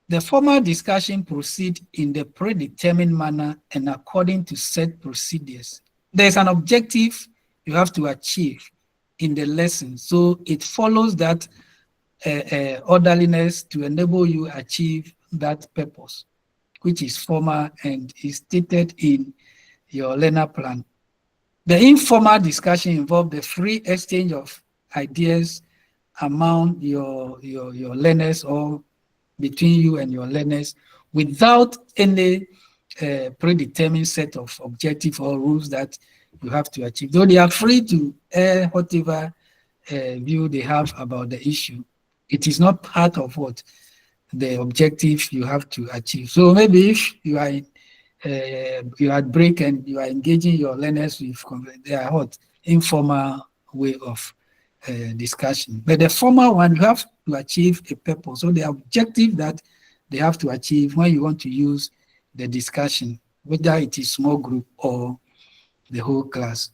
The formal discussion proceeds in the predetermined manner and according to set procedures. There's an objective you have to achieve in the lesson, so it follows that orderliness to enable you achieve that purpose, which is formal and is stated in your learner plan. The informal discussion involves the free exchange of ideas among your learners or between you and your learners without any predetermined set of objectives or rules that you have to achieve. Though they are free to air whatever view they have about the issue, it is not part of what the objective you have to achieve. So maybe if you are at break and you are engaging your learners with they are what informal way of discussion. But the formal one, you have to achieve a purpose. So the objective that they have to achieve when you want to use the discussion, whether it is small group or the whole class.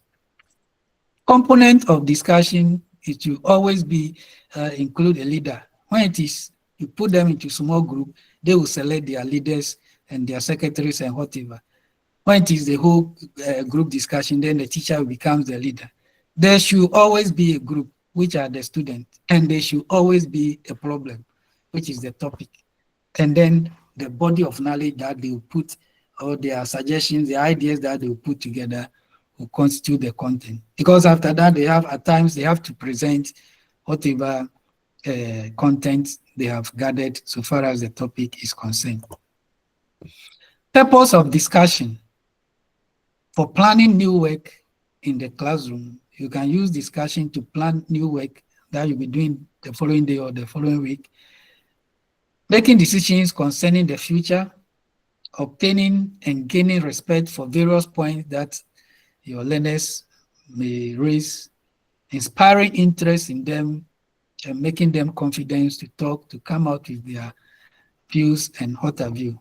Component of discussion, it will always be include a leader. When it is, you put them into small group, they will select their leaders and their secretaries and whatever. When it is the whole group discussion, then the teacher becomes the leader. There should always be a group, which are the students, and there should always be a problem, which is the topic. And then the body of knowledge that they will put, or their suggestions, the ideas that they will put together will constitute the content. Because after that, they have, at times, they have to present whatever content they have gathered so far as the topic is concerned. Purpose of discussion. For planning new work in the classroom, you can use discussion to plan new work that you'll be doing the following day or the following week. Making decisions concerning the future, obtaining and gaining respect for various points that your learners may raise, inspiring interest in them, and making them confidence to talk, to come out with their views and what have you.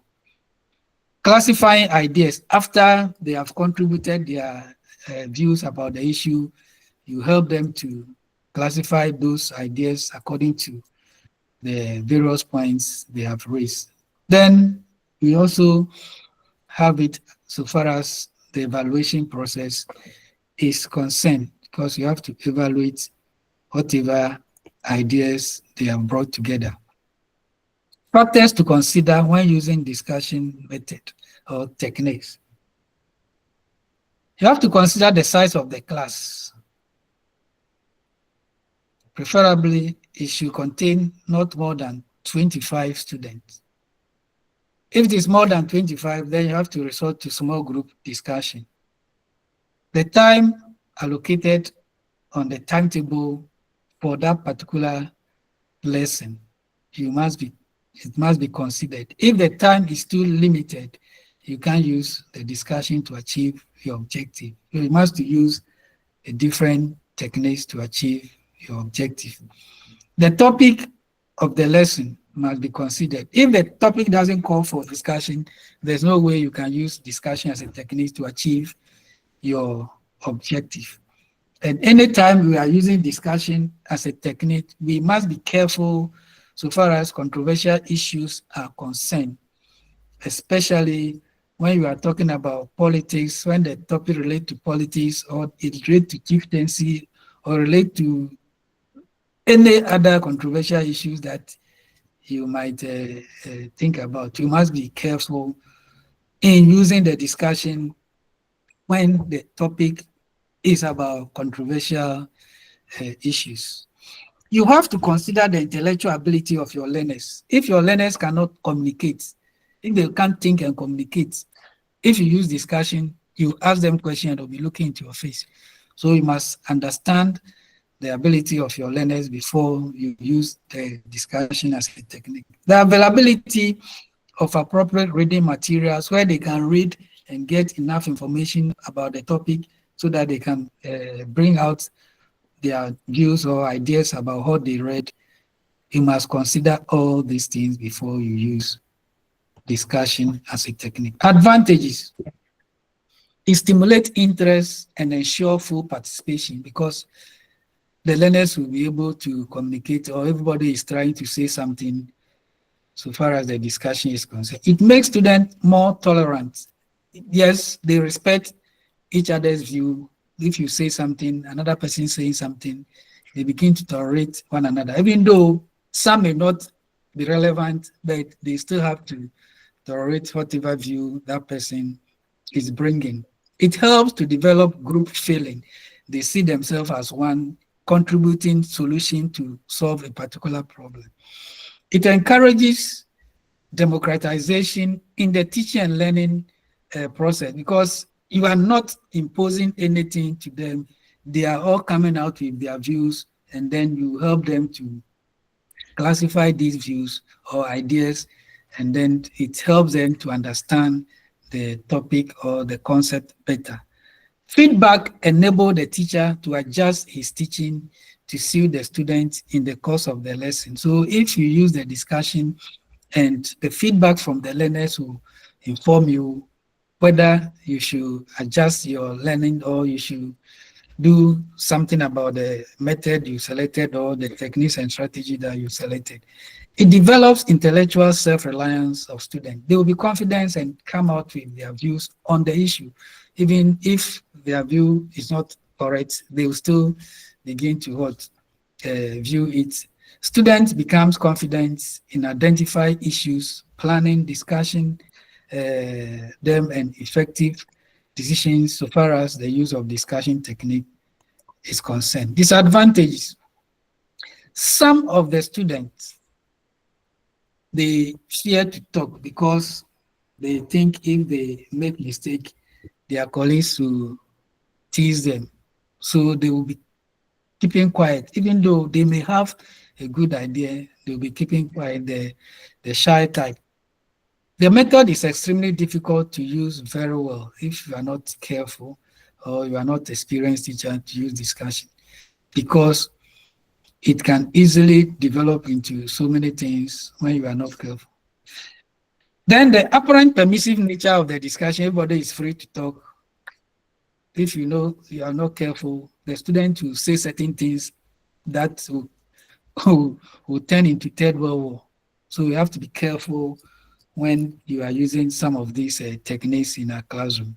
Classifying ideas after they have contributed their views about the issue, you help them to classify those ideas according to the various points they have raised. Then we also have it so far as the evaluation process is concerned, because you have to evaluate whatever ideas they have brought together. Factors to consider when using discussion method or techniques. You have to consider the size of the class. Preferably, it should contain not more than 25 students. If it is more than 25, then you have to resort to small group discussion. The time allocated on the timetable for that particular lesson, it must be considered. If the time is too limited, you can't use the discussion to achieve your objective. You must use a different techniques to achieve your objective. The topic of the lesson must be considered. If the topic doesn't call for discussion, there's no way you can use discussion as a technique to achieve your objective. And anytime we are using discussion as a technique, we must be careful so far as controversial issues are concerned, especially when you are talking about politics, when the topic relates to politics or it relates to chieftaincy or relate to any other controversial issues that you might think about. You must be careful in using the discussion when the topic is about controversial issues. You have to consider the intellectual ability of your learners. If your learners cannot communicate, if they can't think and communicate, if you use discussion, you ask them questions, they'll be looking into your face. So you must understand the ability of your learners before you use the discussion as a technique. The availability of appropriate reading materials where they can read and get enough information about the topic so that they can bring out their views or ideas about what they read. You must consider all these things before you use discussion as a technique. Advantages: it stimulates interest and ensure full participation because the learners will be able to communicate, or everybody is trying to say something so far as the discussion is concerned. It makes students more tolerant. Yes, they respect each other's view. If you say something, another person saying something, they begin to tolerate one another. Even though some may not be relevant, but they still have to tolerate whatever view that person is bringing. It helps to develop group feeling. They see themselves as one contributing solution to solve a particular problem. It encourages democratization in the teaching and learning process because you are not imposing anything to them. They are all coming out with their views, and then you help them to classify these views or ideas, and then it helps them to understand the topic or the concept better. Feedback enables the teacher to adjust his teaching to suit the student in the course of the lesson. So if you use the discussion and the feedback from the learners will inform you whether you should adjust your learning or you should do something about the method you selected or the techniques and strategy that you selected. It develops intellectual self-reliance of students. They will be confident and come out with their views on the issue. Even if their view is not correct, they will still begin to view it. Students becomes confident in identify issues, planning, discussion, them and effective decisions so far as the use of discussion technique is concerned. Disadvantages: some of the students, they fear to talk because they think if they make mistake, their colleagues will tease them. So they will be keeping quiet, even though they may have a good idea, they'll be keeping quiet, the shy type. The method is extremely difficult to use very well if you are not careful or you are not experienced teacher to use discussion, because it can easily develop into so many things when you are not careful. Then the apparent permissive nature of the discussion, everybody is free to talk. If you know you are not careful, the student will say certain things that will turn into Third World War. So you have to be careful when you are using some of these techniques in a classroom.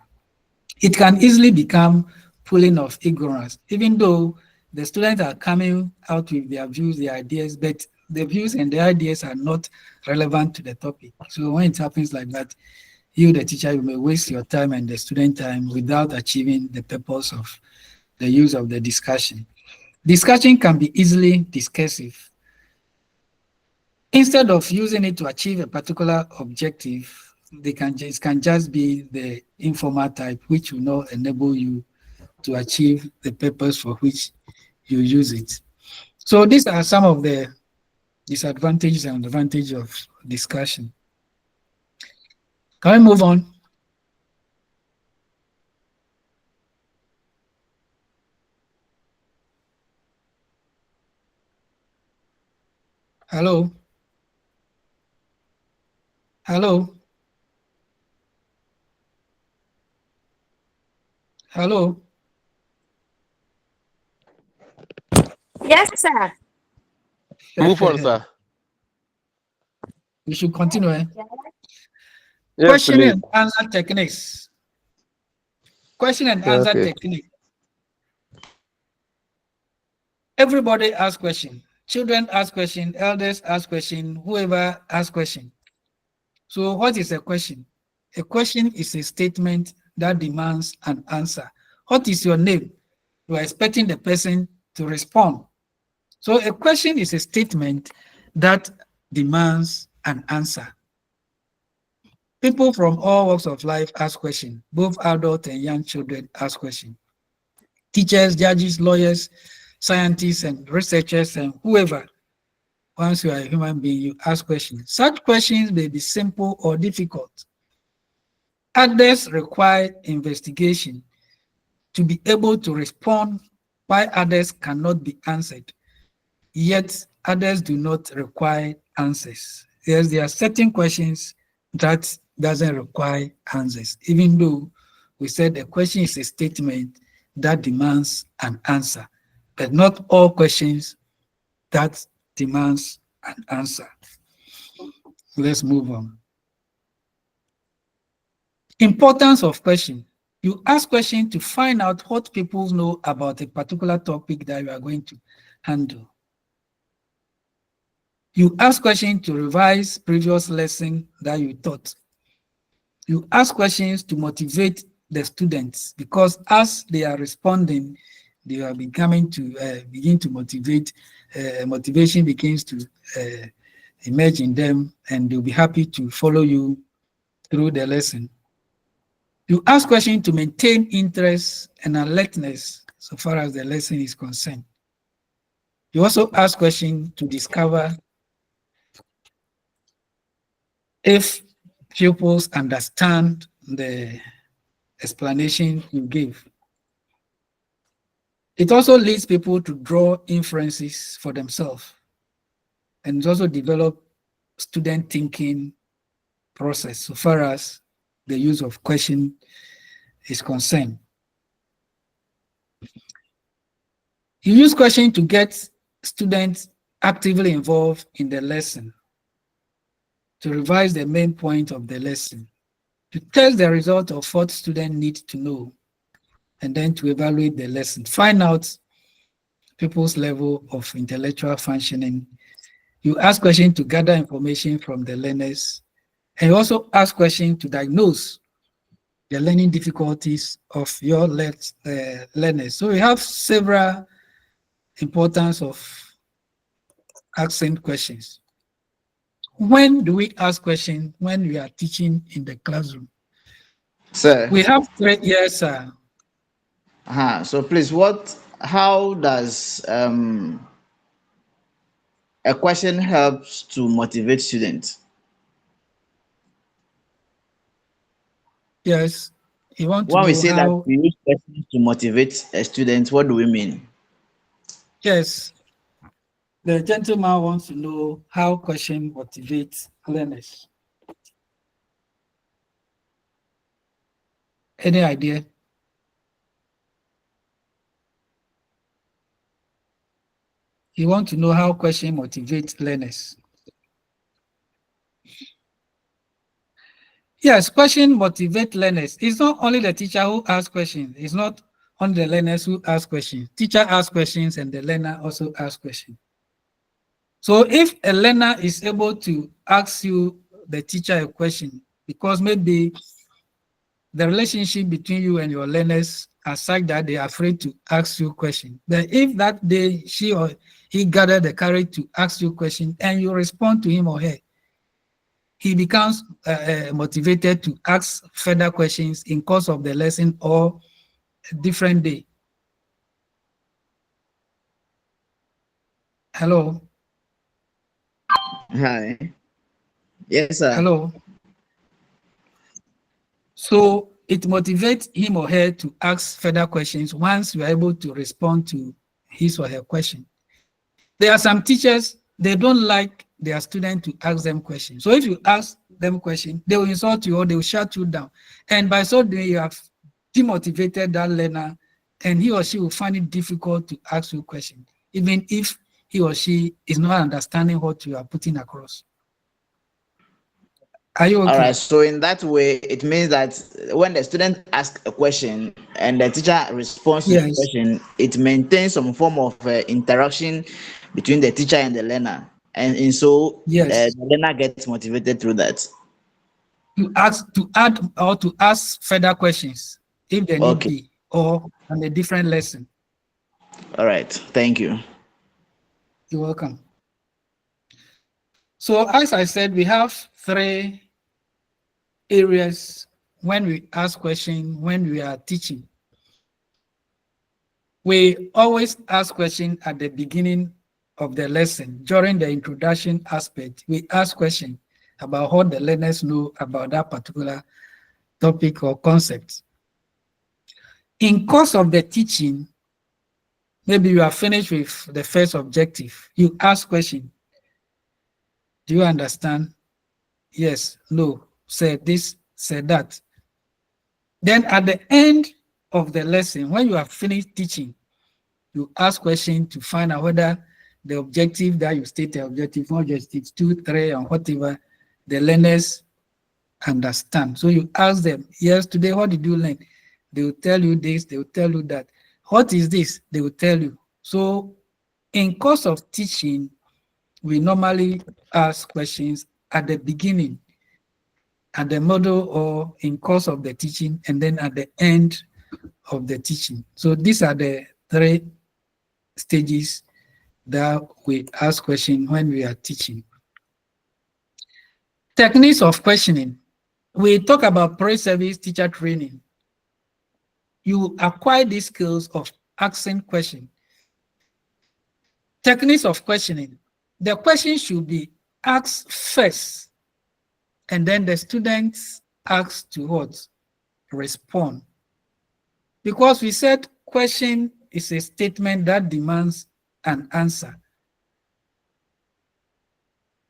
It can easily become pulling of ignorance, even though the students are coming out with their views, their ideas, but the views and the ideas are not relevant to the topic. So when it happens like that, you, the teacher, you may waste your time and the student time without achieving the purpose of the use of the discussion. Discussion can be easily discursive. Instead of using it to achieve a particular objective, it can just be the informal type, which will not enable you to achieve the purpose for which you use it. So these are some of the disadvantages and advantages of discussion. Can we move on? Hello? Hello? Hello? Yes, sir. Move on, sir. We should continue. Yes, Question please. and answer techniques. Question and answer Okay. technique. Everybody asks question. Children ask question, elders ask question, whoever asks question. So what is a question? A question is a statement that demands an answer. What is your name? You are expecting the person to respond. So a question is a statement that demands an answer. People from all walks of life ask questions. Both adult and young children ask questions. Teachers, judges, lawyers, scientists, and researchers, and whoever. Once you are a human being, you ask questions. Such questions may be simple or difficult. Others require investigation to be able to respond, while others cannot be answered. Yet others do not require answers. Yes, there are certain questions that doesn't require answers, even though we said a question is a statement that demands an answer, but not all questions that demands an answer. Let's move on. Importance of question. You ask question to find out what people know about a particular topic that you are going to handle. You ask questions to revise previous lesson that you taught. You ask questions to motivate the students, because as they are responding, they are becoming to begin to motivate. Motivation begins to emerge in them, and they'll be happy to follow you through the lesson. You ask questions to maintain interest and alertness so far as the lesson is concerned. You also ask questions to discover if pupils understand the explanation you give. It also leads people to draw inferences for themselves, and it also develop student thinking process so far as the use of question is concerned. You use question to get students actively involved in the lesson, to revise the main point of the lesson, to test the result of what students need to know, and then to evaluate the lesson, find out people's level of intellectual functioning. You ask questions to gather information from the learners, and you also ask questions to diagnose the learning difficulties of your learners. So we have several importance of asking questions. When do we ask questions? When we are teaching in the classroom. Sir. We have 3 years, sir. So please, how does a question helps to motivate students? Yes, you want to When we know say that how. we use questions to motivate a student, what do we mean? Yes, the gentleman wants to know how question motivates learners. Any idea? You want to know how question motivates learners. Yes, question motivate learners. It's not only the teacher who asks questions. It's not only the learners who ask questions. Teacher asks questions and the learner also asks questions. So if a learner is able to ask you, the teacher, a question, because maybe the relationship between you and your learners are such that they are afraid to ask you questions. Then if that day she or he gathered the courage to ask you questions and you respond to him or her, he becomes motivated to ask further questions in course of the lesson or a different day. Hello? Hi. Yes, sir. Hello? So it motivates him or her to ask further questions once you are able to respond to his or her question. There are some teachers, they don't like their students to ask them questions. So if you ask them questions, they will insult you or they will shut you down. And by so doing, you have demotivated that learner, and he or she will find it difficult to ask you questions, even if he or she is not understanding what you are putting across. Are you okay? All right. So in that way, it means that when the student asks a question and the teacher responds to the Yes. question, it maintains some form of interaction between the teacher and the learner, and so Yes. the learner gets motivated through that. To ask, to add, or to ask further questions if there need Okay. be, or on a different lesson. All right. Thank you. You're welcome. So as I said, we have 3 areas when we ask questions when we are teaching. We always ask questions at the beginning of the lesson. During the introduction aspect, we ask questions about what the learners know about that particular topic or concept. In course of the teaching, maybe you are finished with the first objective. You ask question. Do you understand? Yes, no, said this, said that. Then at the end of the lesson, when you have finished teaching, you ask question to find out whether the objective that you state, the objective, not just it's 2, 3, and whatever, the learners understand. So you ask them, yes, today, what did you learn? They will tell you this, they will tell you that. What is this? They will tell you. So in course of teaching, we normally ask questions at the beginning, at the middle, or in course of the teaching, and then at the end of the teaching. So these are the 3 stages that we ask questions when we are teaching. Techniques of questioning. We talk about pre-service teacher training. You acquire these skills of asking questions. Techniques of questioning. The question should be asked first, and then the students ask to what? Respond. Because we said question is a statement that demands an answer.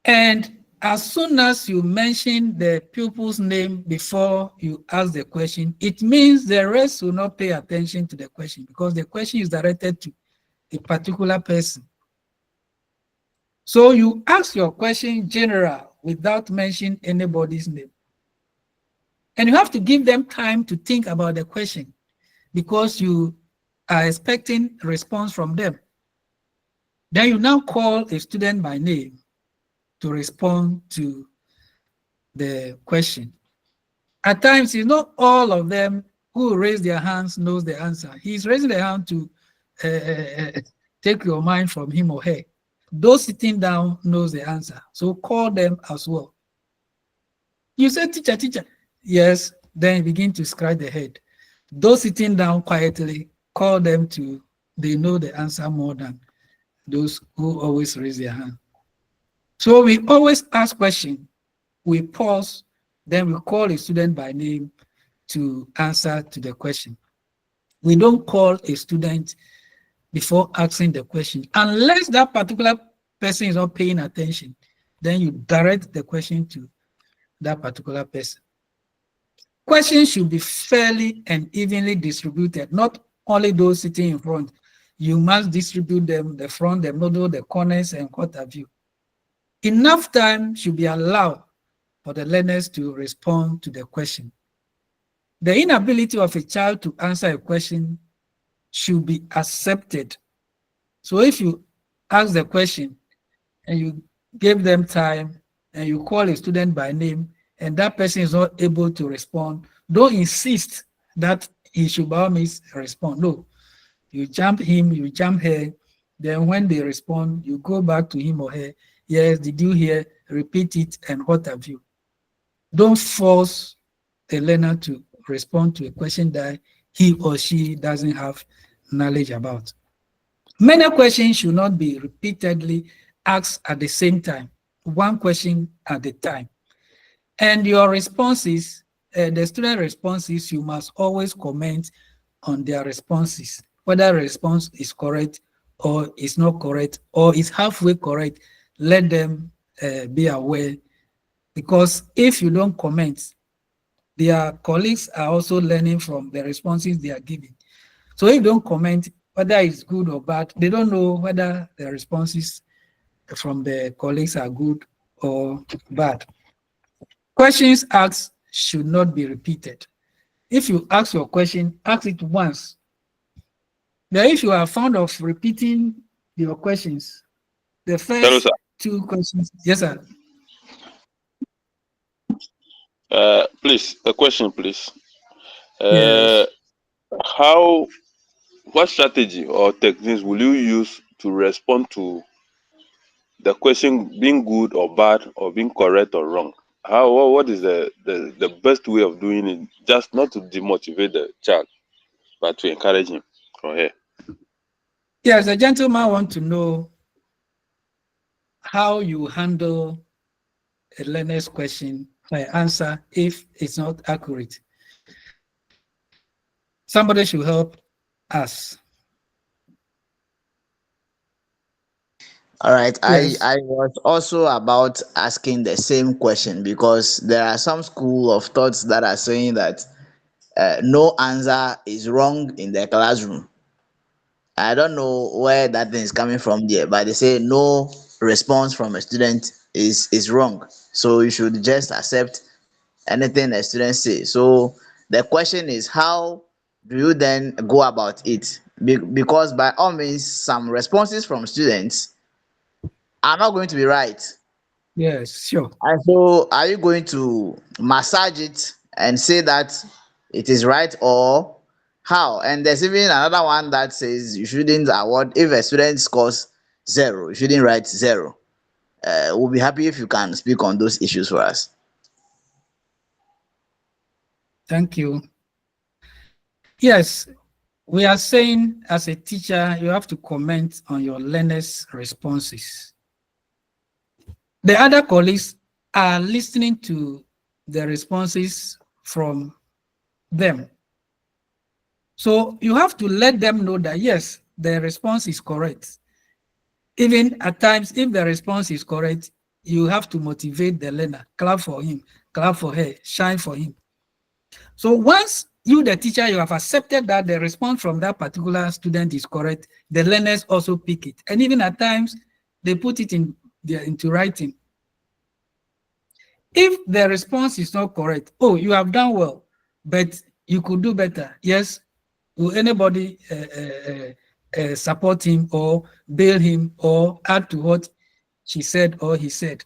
And as soon as you mention the pupil's name before you ask the question, it means the rest will not pay attention to the question because the question is directed to a particular person. So you ask your question general without mentioning anybody's name. And you have to give them time to think about the question because you are expecting a response from them. Then you now call a student by name to respond to the question. At times, it's not all of them who raise their hands knows the answer. He's raising their hand to take your mind from him or her. Those sitting down knows the answer. So call them as well. You say, teacher, teacher. Yes, then you begin to scratch the head. Those sitting down quietly, call them to, they know the answer more than those who always raise their hand. So we always ask questions. We pause, then we call a student by name to answer to the question. We don't call a student before asking the question. Unless that particular person is not paying attention, then you direct the question to that particular person. Questions should be fairly and evenly distributed, not only those sitting in front. You must distribute them, the front, the middle, the corners, and what have you. Enough time should be allowed for the learners to respond to the question. The inability of a child to answer a question should be accepted. So if you ask the question and you give them time and you call a student by name and that person is not able to respond, don't insist that he should by all means respond. No, you jump him, you jump her, then when they respond, you go back to him or her. Yes, did you hear? Repeat it and what have you. Don't force the learner to respond to a question that he or she doesn't have knowledge about. Many questions should not be repeatedly asked at the same time, one question at a time. And your responses, the student responses, you must always comment on their responses, whether the response is correct or is not correct or is halfway correct. Let them be aware Because if you don't comment, their colleagues are also learning from the responses they are giving. So if you don't comment, whether it's good or bad, they don't know whether the responses from the colleagues are good or bad. Questions asked should not be repeated. If you ask your question, ask it once. Now, if you are fond of repeating your questions, the Hello, first sir. two questions, yes, sir. Please, a question, please. Yes. How, what strategy or techniques will you use to respond to the question being good or bad or being correct or wrong? How, what is the best way of doing it? Just not to demotivate the child, but to encourage him or her. Yes, the gentleman want to know how you handle a learner's question by answer if it's not accurate. Somebody should help us. All right. Yes. I was also about asking the same question because there are some school of thoughts that are saying that no answer is wrong in the classroom. I don't know where that thing is coming from there, but they say no response from a student is wrong. So you should just accept anything a student says. So the question is, how do you then go about it? Because by all means, some responses from students are not going to be right. Yes, sure. And so, are you going to massage it and say that it is right, or how? And there's even another one that says you shouldn't award if a student scores zero, you shouldn't write zero. We'll be happy if you can speak on those issues for us. Thank you. Yes, we are saying as a teacher, you have to comment on your learners' responses. The other colleagues are listening to the responses from them. So you have to let them know that, yes, the response is correct. Even at times, if the response is correct, you have to motivate the learner, clap for him, clap for her, shine for him. So once you, the teacher, you have accepted that the response from that particular student is correct, the learners also pick it. And even at times, they put it into writing. If the response is not correct, oh, you have done well, but you could do better. Yes, will anybody support him or bail him or add to what she said or he said?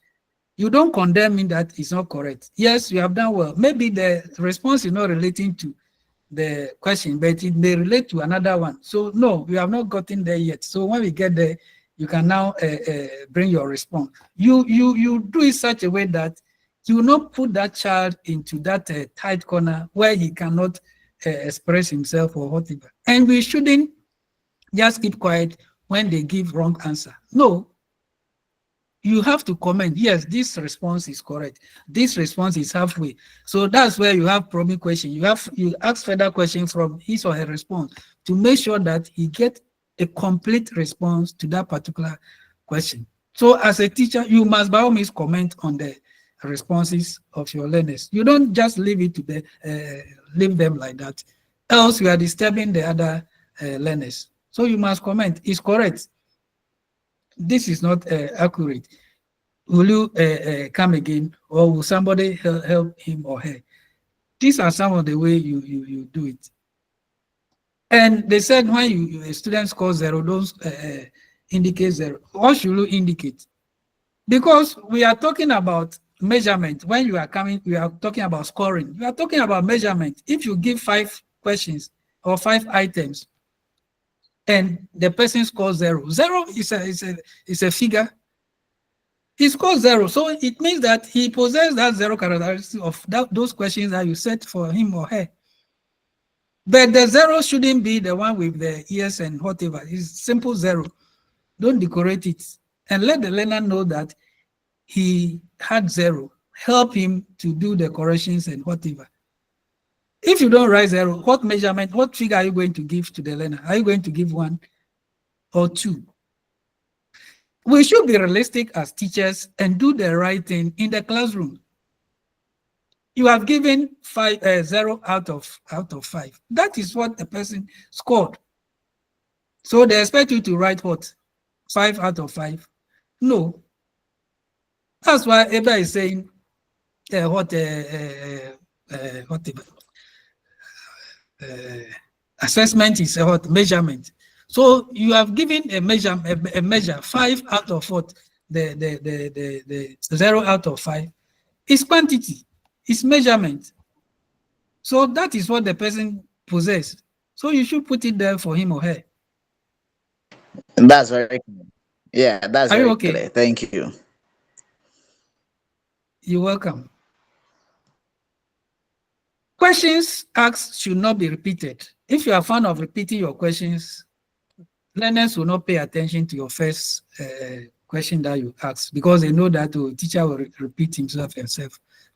You don't condemn him that it's not correct. Yes, you have done well. Maybe the response is not relating to the question, but it may relate to another one. So no, we have not gotten there yet. So when we get there, you can now bring your response. You do it such a way that you will not put that child into that tight corner where he cannot express himself or whatever. And we shouldn't just keep quiet when they give wrong answer. No, you have to comment, yes, this response is correct. This response is halfway. So that's where you have probing question. You ask further question from his or her response to make sure that he get a complete response to that particular question. So as a teacher, you must by all means comment on the responses of your learners. You don't just leave it to leave them like that. Else you are disturbing the other learners. So you must comment, it's correct. This is not accurate. Will you come again, or will somebody help him or her? These are some of the way you do it. And they said when a student scores zero, don't indicate zero. What should you indicate? Because we are talking about measurement. When you are coming, we are talking about scoring. We are talking about measurement. If you give 5 questions or 5 items, and the person scores zero, zero is a figure. He scores zero, so it means that he possesses that zero characteristic of those questions that you set for him or her. But the zero shouldn't be the one with the yes and whatever. It's simple zero. Don't decorate it, and let the learner know that he had zero. Help him to do the corrections and whatever. If you don't write zero, what measurement, what figure are you going to give to the learner? Are you going to give 1 or 2? We should be realistic as teachers and do the right thing in the classroom. You have given 0 out of 5. That is what the person scored. So they expect you to write what? 5 out of 5? No. That's why Eba is saying assessment is what? Measurement. So you have given a measure 5 out of what? The 0 out of 5 is quantity, it's measurement. So that is what the person possesses. So you should put it there for him or her. That's very clear. Yeah, that's Are you very okay? clear. Thank you. You're welcome. Questions asked should not be repeated. If you are fond of repeating your questions, learners will not pay attention to your first question that you ask, because they know that the teacher will repeat himself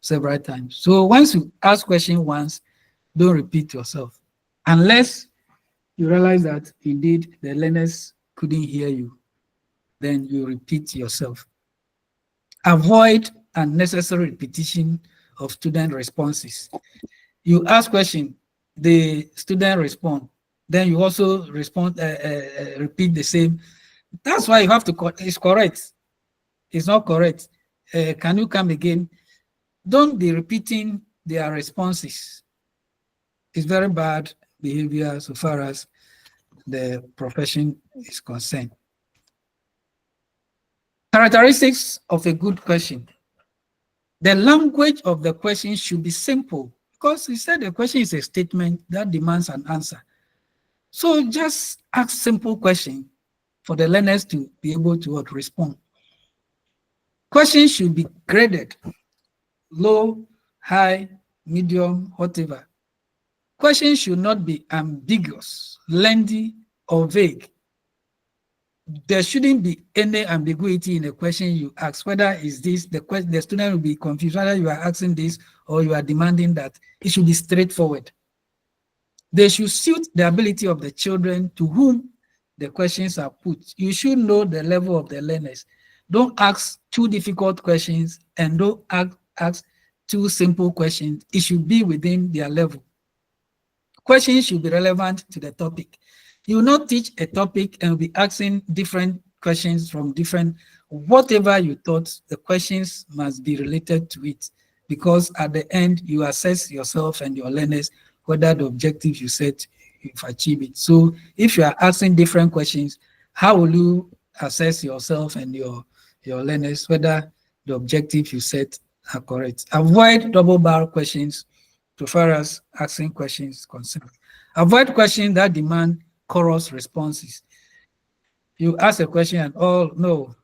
several times. So once you ask question once, don't repeat yourself. Unless you realize that indeed the learners couldn't hear you, then you repeat yourself. Avoid unnecessary repetition of student responses. You ask question, the student respond, then you also respond, repeat the same. That's why you have to, it's correct. It's not correct. Can you come again? Don't be repeating their responses. It's very bad behavior so far as the profession is concerned. Characteristics of a good question. The language of the question should be simple, because he said the question is a statement that demands an answer. So just ask simple questions for the learners to be able to respond. Questions should be graded, low, high, medium, whatever. Questions should not be ambiguous, lengthy, or vague. There shouldn't be any ambiguity in the question you ask, whether is this, the student will be confused, whether you are asking this or you are demanding that. It should be straightforward. They should suit the ability of the children to whom the questions are put. You should know the level of the learners. Don't ask too difficult questions and don't ask too simple questions. It should be within their level. Questions should be relevant to the topic. You will not teach a topic and be asking different questions from different, whatever you taught, the questions must be related to it, because at the end, you assess yourself and your learners whether the objectives you set, you've achieved it. So if you are asking different questions, how will you assess yourself and your learners whether the objectives you set are correct? Avoid double barrel questions so far as asking questions concerned. Avoid questions that demand chorus responses. You ask a question and no,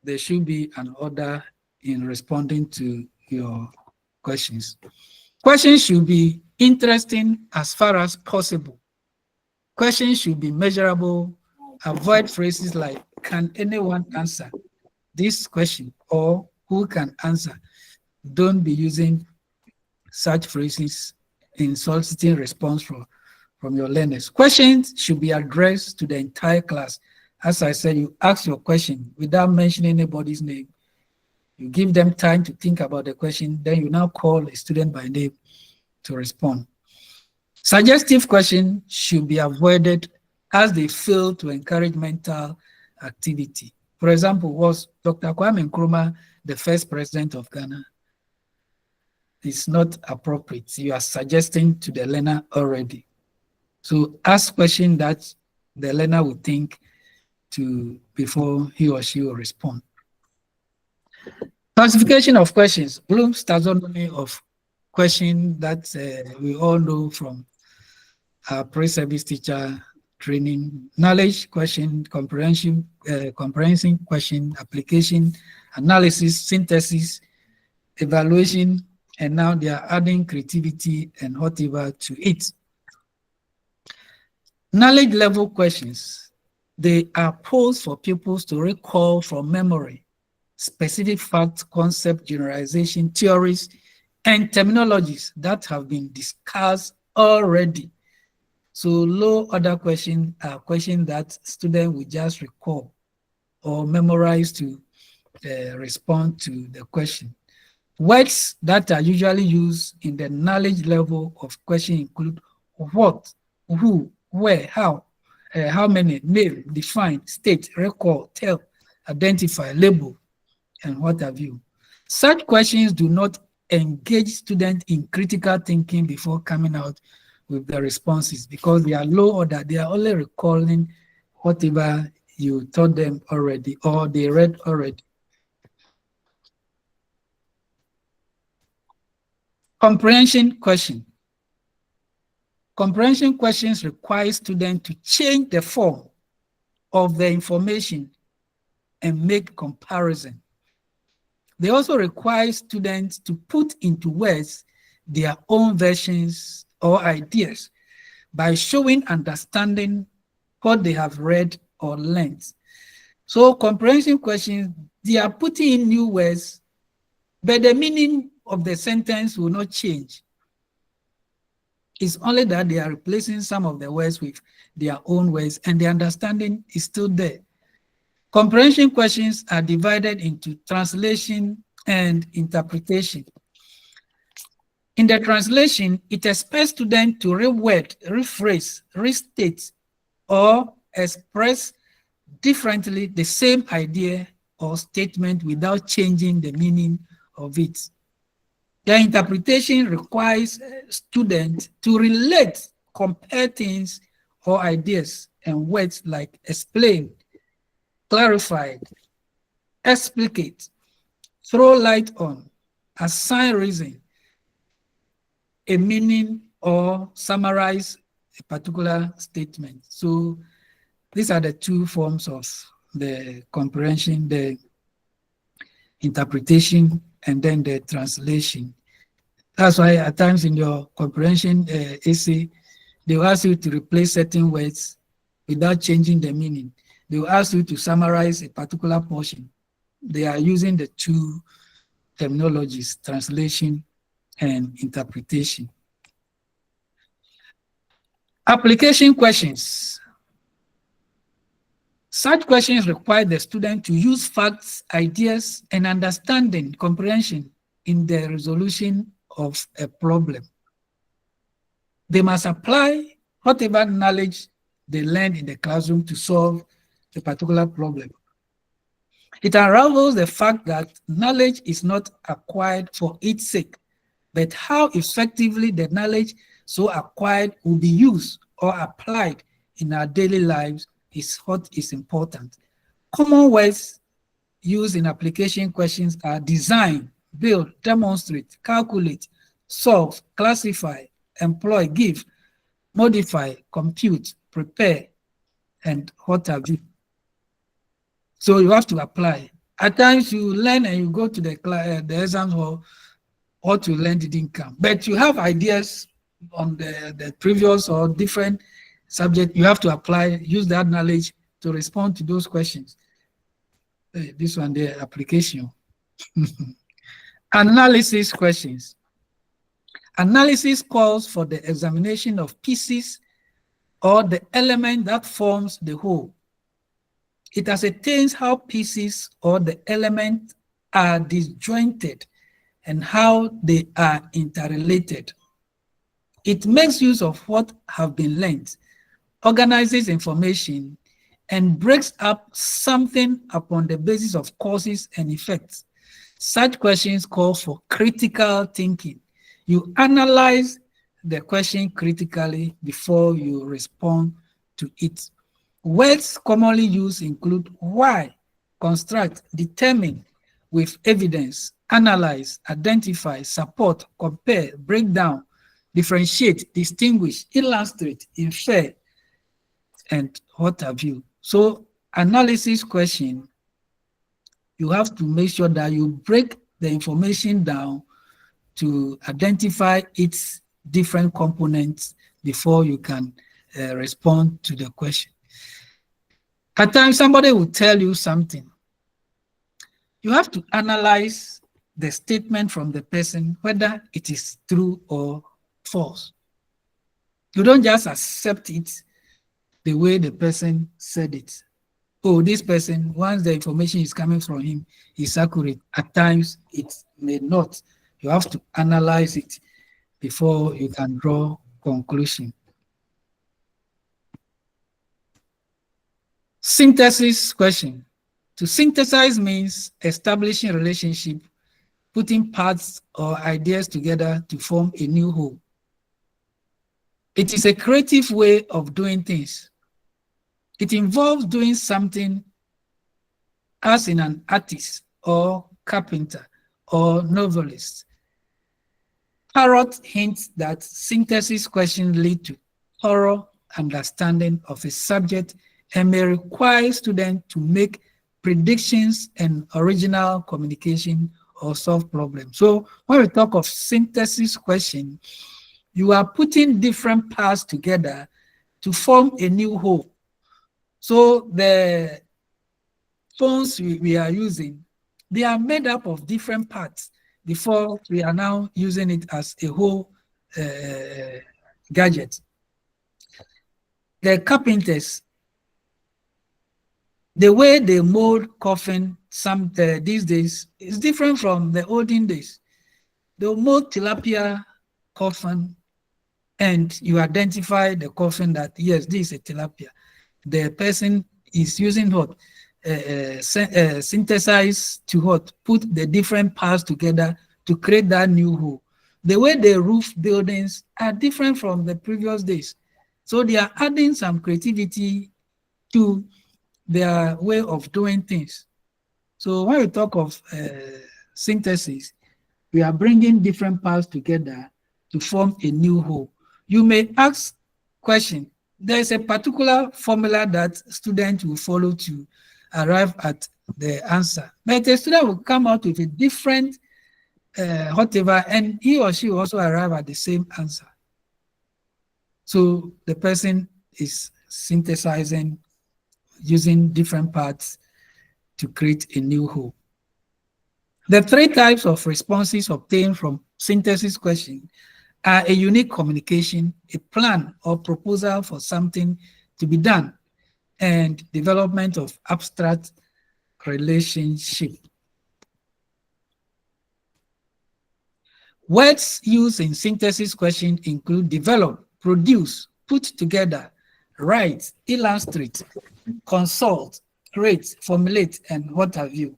there should be an order in responding to your questions. Questions should be interesting as far as possible. Questions should be measurable. Avoid phrases like, can anyone answer this question, or who can answer? Don't be using such phrases in soliciting response from your learners. Questions should be addressed to the entire class. As I said, you ask your question without mentioning anybody's name. You give them time to think about the question, then you now call a student by name to respond. Suggestive questions should be avoided as they fail to encourage mental activity. For example, was Dr. Kwame Nkrumah the first president of Ghana? It's not appropriate. You are suggesting to the learner already. So ask questions that the learner will think to before he or she will respond. Classification of questions. Bloom's taxonomy of questions that we all know from our pre-service teacher training. Knowledge question, comprehension question, application, analysis, synthesis, evaluation, and now they are adding creativity and whatever to it. Knowledge level questions. They are posed for pupils to recall from memory specific facts, concept, generalization, theories, and terminologies that have been discussed already. So low order questions are questions that students will just recall or memorize to respond to the question. Words that are usually used in the knowledge level of question include what, who, where, how many, name, define, state, recall, tell, identify, label, and what have you. Such questions do not engage students in critical thinking before coming out with the responses because they are low order. They are only recalling whatever you taught them already or they read already. Comprehension question. Comprehension questions require students to change the form of the information and make comparison. They also require students to put into words their own versions or ideas by showing understanding what they have read or learned. So comprehension questions, they are putting in new words, but the meaning of the sentence will not change. It's only that they are replacing some of the words with their own words and the understanding is still there. Comprehension questions are divided into translation and interpretation. In the translation, it expects students to reword, rephrase, restate, or express differently the same idea or statement without changing the meaning of it. The interpretation requires students to relate, compare things or ideas and words like explain, clarify, explicate, throw light on, assign reason, a meaning, or summarize a particular statement. So these are the two forms of the comprehension, the interpretation, and then the translation. That's why at times in your comprehension essay, they will ask you to replace certain words without changing the meaning. They will ask you to summarize a particular portion. They are using the two terminologies, translation and interpretation. Application questions. Such questions require the student to use facts, ideas, and understanding, comprehension in the resolution of a problem. They must apply whatever knowledge they learned in the classroom to solve a particular problem. It unravels the fact that knowledge is not acquired for its sake, but how effectively the knowledge so acquired will be used or applied in our daily lives is what is important. Common words used in application questions are design, build, demonstrate, calculate, solve, classify, employ, give, modify, compute, prepare, and what have you. So you have to apply. At times you learn and you go to the exams hall, what you learned didn't come. But you have ideas on the previous or different subject. You have to apply, use that knowledge to respond to those questions. This one, the application. Analysis questions. Analysis calls for the examination of pieces or the element that forms the whole. It ascertains how pieces or the element are disjointed and how they are interrelated. It makes use of what have been learned, organizes information, and breaks up something upon the basis of causes and effects. Such questions call for critical thinking. You analyze the question critically before you respond to it. Words commonly used include why, construct, determine, with evidence, analyze, identify, support, compare, break down, differentiate, distinguish, illustrate, infer, and what have you. So analysis question, you have to make sure that you break the information down to identify its different components before you can respond to the question. At times, somebody will tell you something. You have to analyze the statement from the person, whether it is true or false. You don't just accept it the way the person said it. oh, this person, once the information is coming from him, is accurate. At times, it may not. You have to analyze it before you can draw conclusion. Synthesis question. To synthesize means establishing a relationship, putting parts or ideas together to form a new whole. It is a creative way of doing things. It involves doing something as in an artist or carpenter or novelist. Parrot hints that synthesis questions lead to thorough understanding of a subject and may require students to make predictions and original communication or solve problems. So when we talk of synthesis question, you are putting different parts together to form a new whole. So the phones we are using, they are made up of different parts before we are now using it as a whole gadget. The carpenters, the way they mold coffin these days is different from the olden days. They'll mold tilapia coffin and you identify the coffin that, yes, this is a tilapia. The person is using what? Synthesize to what? Put the different parts together to create that new whole. The way they roof buildings are different from the previous days. So they are adding some creativity to their way of doing things. So when we talk of synthesis, we are bringing different parts together to form a new whole. You may ask question. There's a particular formula that students will follow to arrive at the answer. But the student will come out with a different whatever, and he or she will also arrive at the same answer. So the person is synthesizing using different parts to create a new whole. The three types of responses obtained from synthesis question are a unique communication, a plan or proposal for something to be done, and development of abstract relationship. Words used in synthesis question include develop, produce, put together, write, illustrate, consult, create, formulate, and what have you.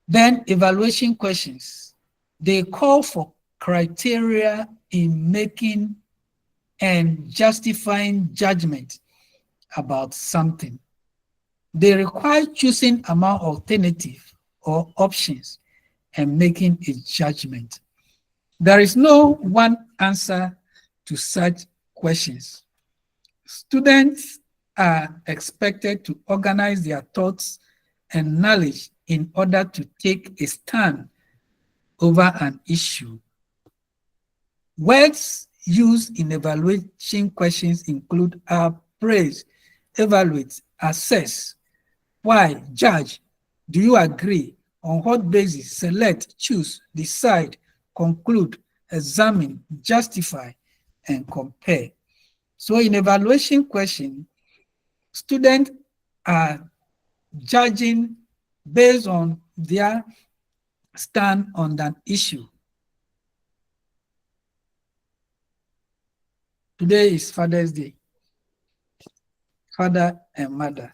Then evaluation questions. They call for criteria in making and justifying judgment about something. They require choosing among alternative or options and making a judgment. There is no one answer to such questions. Students are expected to organize their thoughts and knowledge in order to take a stand over an issue. Words used in evaluation questions include appraise, evaluate, assess, why, judge, do you agree, on what basis, select, choose, decide, conclude, examine, justify, and compare. So in evaluation question, students are judging based on their stand on that issue. Today is Father's Day. Father and mother.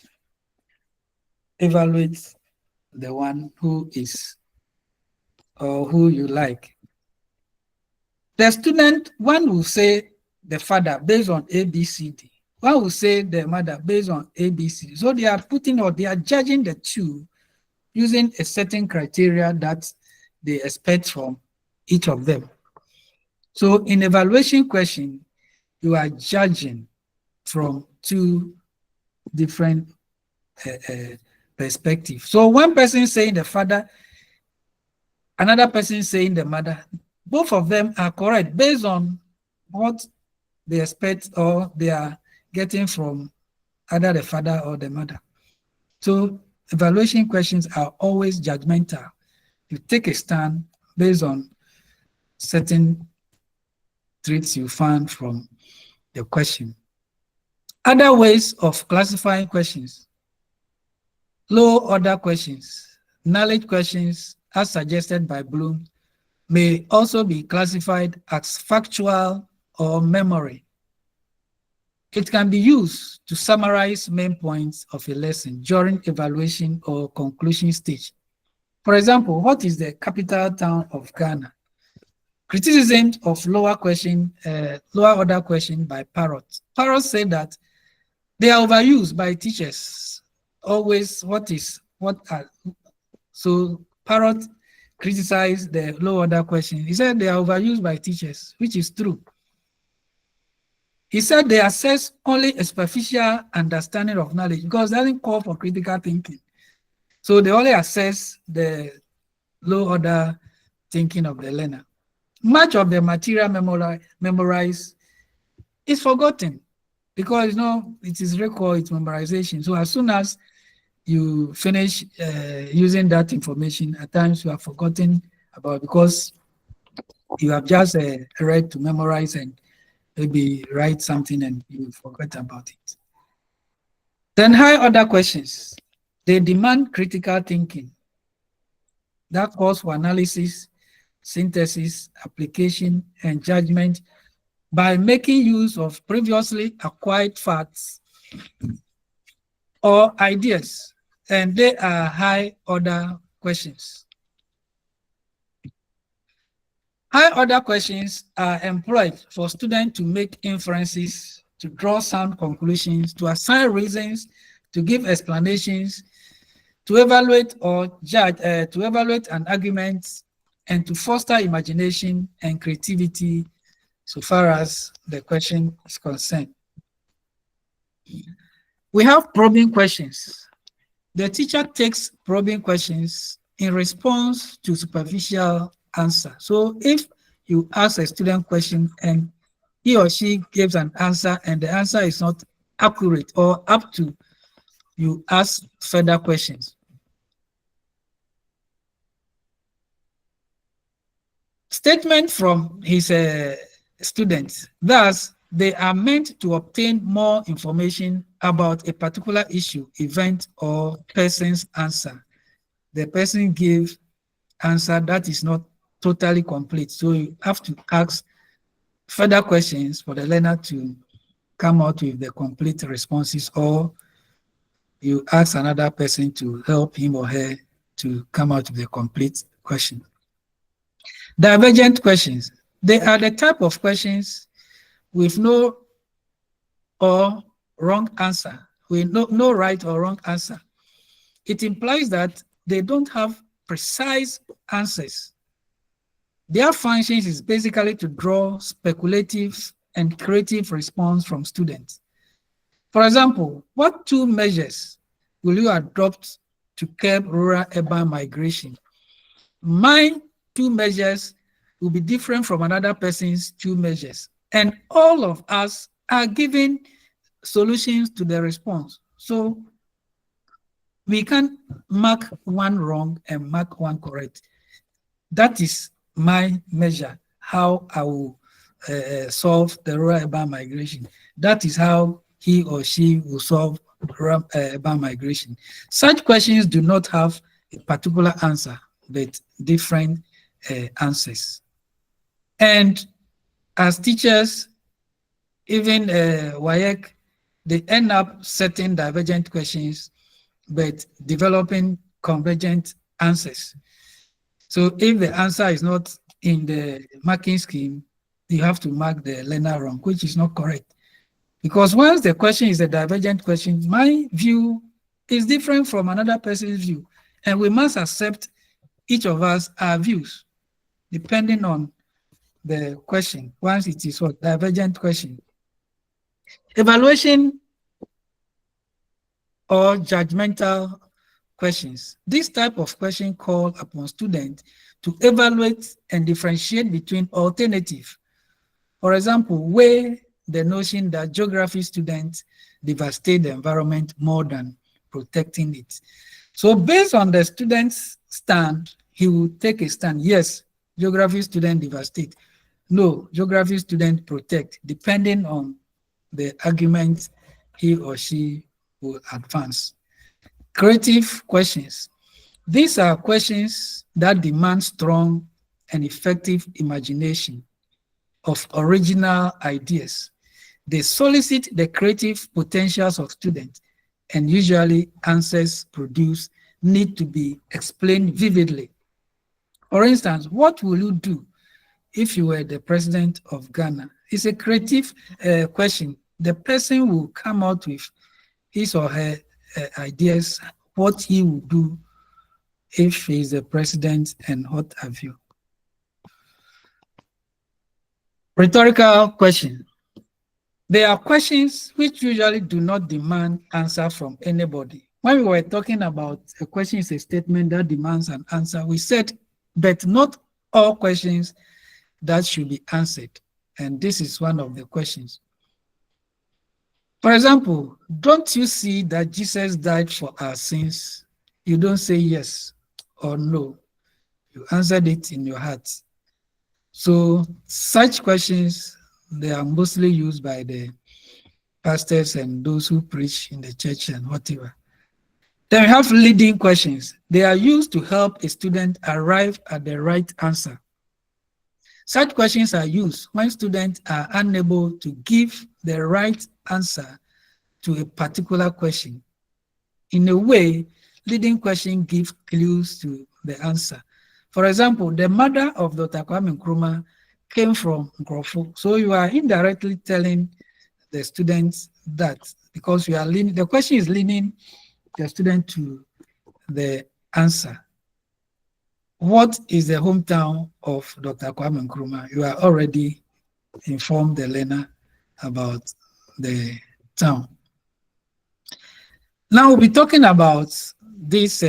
Evaluate the one who is or who you like. The student, one will say the father based on ABCD. One will say the mother based on ABCD. So they are putting or they are judging the two using a certain criteria that they expect from each of them. So in evaluation question, you are judging from two different perspectives. So one person saying the father, another person saying the mother, both of them are correct based on what they expect or they are getting from either the father or the mother. So evaluation questions are always judgmental. You take a stand based on certain traits you found from the question. Other ways of classifying questions. Low order questions, knowledge questions, as suggested by Bloom, may also be classified as factual or memory. It can be used to summarize main points of a lesson during evaluation or conclusion stage. For example, what is the capital town of Ghana? Criticism of lower order question by Parrot. Parrot said that they are overused by teachers. Always, so Parrot criticized the low order question. He said they are overused by teachers, which is true. He said they assess only a superficial understanding of knowledge because it doesn't call for critical thinking. So they only assess the low order thinking of the learner. Much of the material memorized is forgotten because it is recall, it's memorization. So as soon as you finish using that information, at times you have forgotten about because you have just read to memorize and maybe write something and you forget about it. Then high order questions, they demand critical thinking. That calls for analysis, synthesis, application, and judgment by making use of previously acquired facts or ideas, and they are high order questions. High order questions are employed for students to make inferences, to draw sound conclusions, to assign reasons, to give explanations, to evaluate or judge, to evaluate an argument, and to foster imagination and creativity so far as the question is concerned. We have probing questions. The teacher takes probing questions in response to superficial answer. So if you ask a student question and he or she gives an answer and the answer is not accurate or up to, you ask further questions. Statement from his students, thus they are meant to obtain more information about a particular issue, event, or person's answer. The person gives answer that is not totally complete. So you have to ask further questions for the learner to come out with the complete responses, or you ask another person to help him or her to come out with the complete question. Divergent questions. They are the type of questions with no or wrong answer, with no right or wrong answer. It implies that they don't have precise answers. Their functions is basically to draw speculative and creative response from students. For example, what 2 measures will you adopt to curb rural-urban migration? My 2 measures will be different from another person's 2 measures. And all of us are giving solutions to the response. So we can mark one wrong and mark one correct. That is my measure, how I will solve the rural-urban migration. That is how he or she will solve rural-urban migration. Such questions do not have a particular answer, but different answers. And as teachers, even WAEC, they end up setting divergent questions, but developing convergent answers. So if the answer is not in the marking scheme, you have to mark the learner wrong, which is not correct. Because once the question is a divergent question, my view is different from another person's view. And we must accept each of us our views, depending on the question, once it is what? Divergent question. Evaluation or judgmental questions. This type of question call upon students to evaluate and differentiate between alternatives. For example, weigh the notion that geography students devastate the environment more than protecting it. So based on the student's stand, he will take a stand. Yes, geography students devastate. No, geography students protect, depending on the argument he or she will advance. Creative questions. These are questions that demand strong and effective imagination of original ideas. They solicit the creative potentials of students, and usually answers produced need to be explained vividly. For instance, what will you do if you were the president of Ghana? It's a creative question. The person will come out with his or her ideas, what he will do if he is the president and what have you. Rhetorical question. There are questions which usually do not demand answer from anybody. When we were talking about a question is a statement that demands an answer, we said, but not all questions that should be answered. And this is one of the questions. For example, don't you see that Jesus died for our sins? You don't say yes or no. You answered it in your heart. So such questions, they are mostly used by the pastors and those who preach in the church and whatever. Then we have leading questions. They are used to help a student arrive at the right answer. Such questions are used when students are unable to give the right answer to a particular question. In a way, leading question gives clues to the answer. For example, the mother of Dr. Kwame Nkrumah came from Nkrofo. So you are indirectly telling the students that, because you are leaning, the question is leaning the student to the answer. What is the hometown of Dr. Kwame Nkrumah? You are already informed the learner about the town. Now we'll be talking about these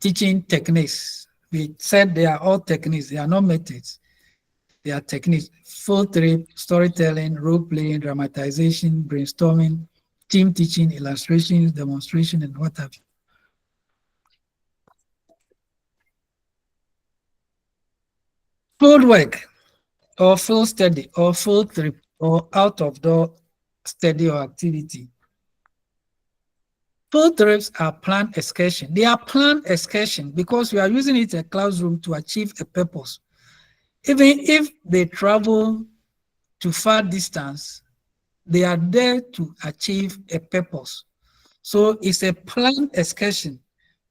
teaching techniques. We said they are all techniques, they are not methods. They are techniques: full trip, storytelling, role playing, dramatization, brainstorming, team teaching, illustrations, demonstration, and what have you. Field work, or field study, or field trip, or out of door study or activity. Field trips are planned excursion. They are planned excursion because we are using it in a classroom to achieve a purpose. Even if they travel to far distance, they are there to achieve a purpose. So it's a planned excursion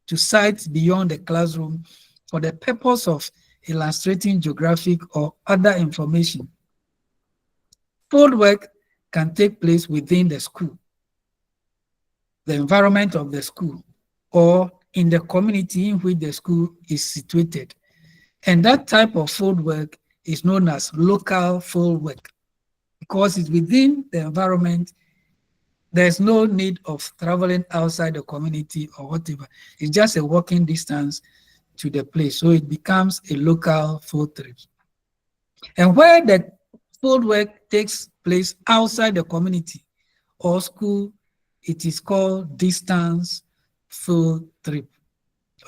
to sites beyond the classroom for the purpose of illustrating geographic or other information. Field work can take place within the school, the environment of the school, or in the community in which the school is situated. And that type of field work is known as local field work because it's within the environment. There's no need of traveling outside the community or whatever. It's just a walking distance to the place. So it becomes a local field trip. And where the field work takes place outside the community or school, it is called distance field trip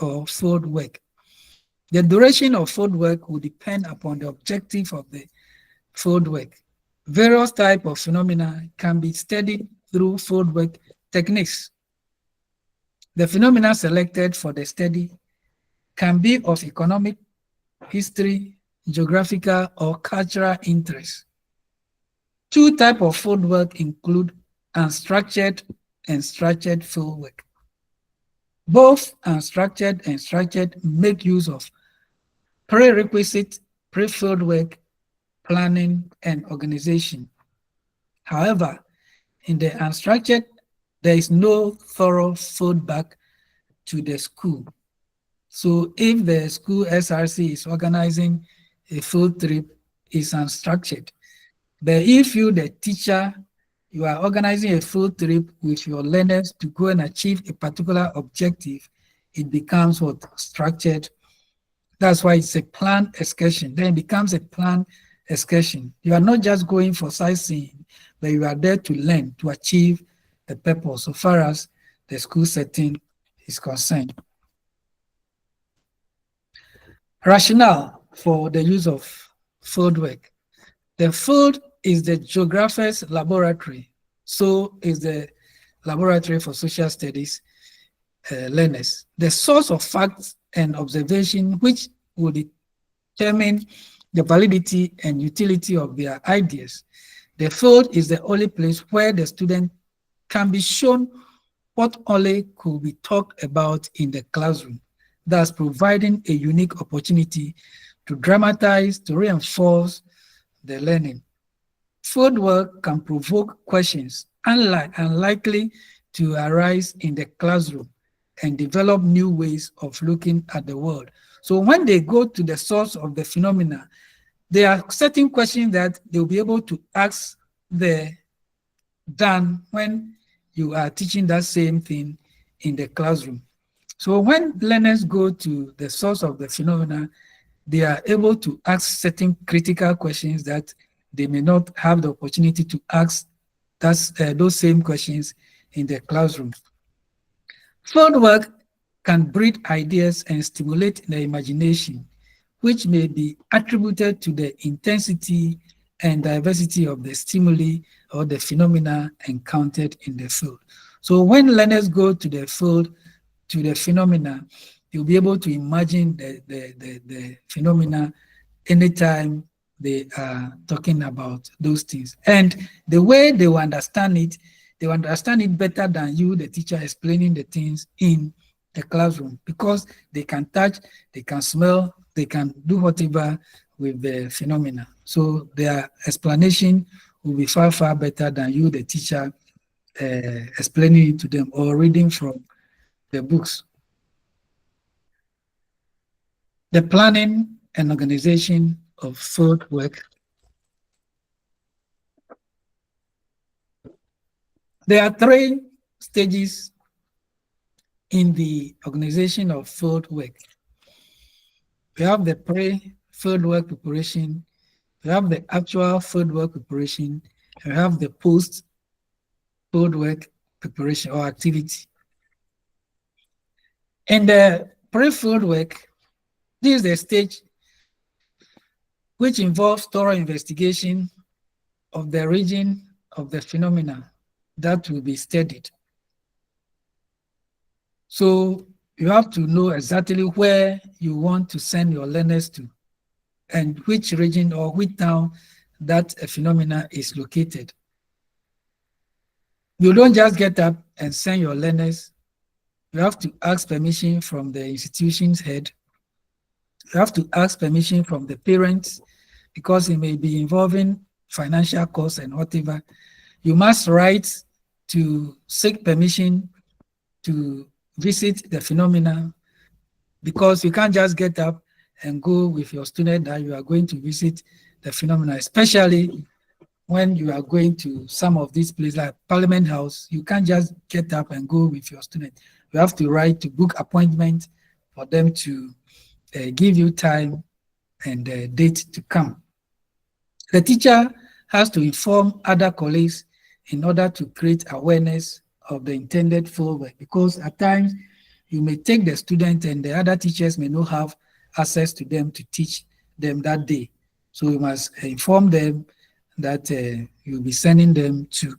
or field work. The duration of field work will depend upon the objective of the field work. Various types of phenomena can be studied through field work techniques. The phenomena selected for the study can be of economic, history, geographical, or cultural interest. Two types of field work include unstructured and structured field work. Both unstructured and structured make use of prerequisite pre-field work, planning, and organization. However, in the unstructured, there is no thorough feedback to the school. So if the school SRC is organizing a field trip, it's unstructured. But if you, the teacher, you are organizing a field trip with your learners to go and achieve a particular objective, it becomes what? Structured. That's why it's a planned excursion. Then it becomes a planned excursion. You are not just going for sightseeing, but you are there to learn, to achieve the purpose so far as the school setting is concerned. Rationale for the use of field work. The field is the geographer's laboratory. So is the laboratory for social studies. learners. The source of facts and observation which will determine the validity and utility of their ideas. The field is the only place where the student can be shown what only could be talked about in the classroom, thus providing a unique opportunity to dramatize, to reinforce the learning. Fieldwork can provoke questions unlikely to arise in the classroom and develop new ways of looking at the world. So when they go to the source of the phenomena, there are certain questions that they'll be able to ask than when you are teaching that same thing in the classroom. So when learners go to the source of the phenomena, they are able to ask certain critical questions that they may not have the opportunity to ask those same questions in the classroom. Fieldwork can breed ideas and stimulate the imagination, which may be attributed to the intensity and diversity of the stimuli or the phenomena encountered in the field. So when learners go to the field, to the phenomena, you'll be able to imagine the phenomena anytime they are talking about those things. And the way they will understand it, they will understand it better than you, the teacher, explaining the things in the classroom, because they can touch, they can smell, they can do whatever with the phenomena. So their explanation will be far, far better than you, the teacher, explaining it to them or reading from the books. The planning and organization of field work. There are 3 stages in the organization of field work. We have the pre-field work preparation, we have the actual field work preparation, and we have the post-field work preparation or activity. In the pre-field work, this is the stage which involves thorough investigation of the region of the phenomena that will be studied. So you have to know exactly where you want to send your learners to and which region or which town that a phenomena is located. You don't just get up and send your learners. You have to ask permission from the institution's head. You have to ask permission from the parents because it may be involving financial costs and whatever. You must write to seek permission to visit the phenomena, because you can't just get up and go with your student that you are going to visit the phenomena, especially when you are going to some of these places like Parliament House. You can't just get up and go with your student. You have to write to book appointment for them to give you time and date to come. The teacher has to inform other colleagues in order to create awareness of the intended fieldwork, because at times you may take the student and the other teachers may not have access to them to teach them that day. So you must inform them that you'll be sending them to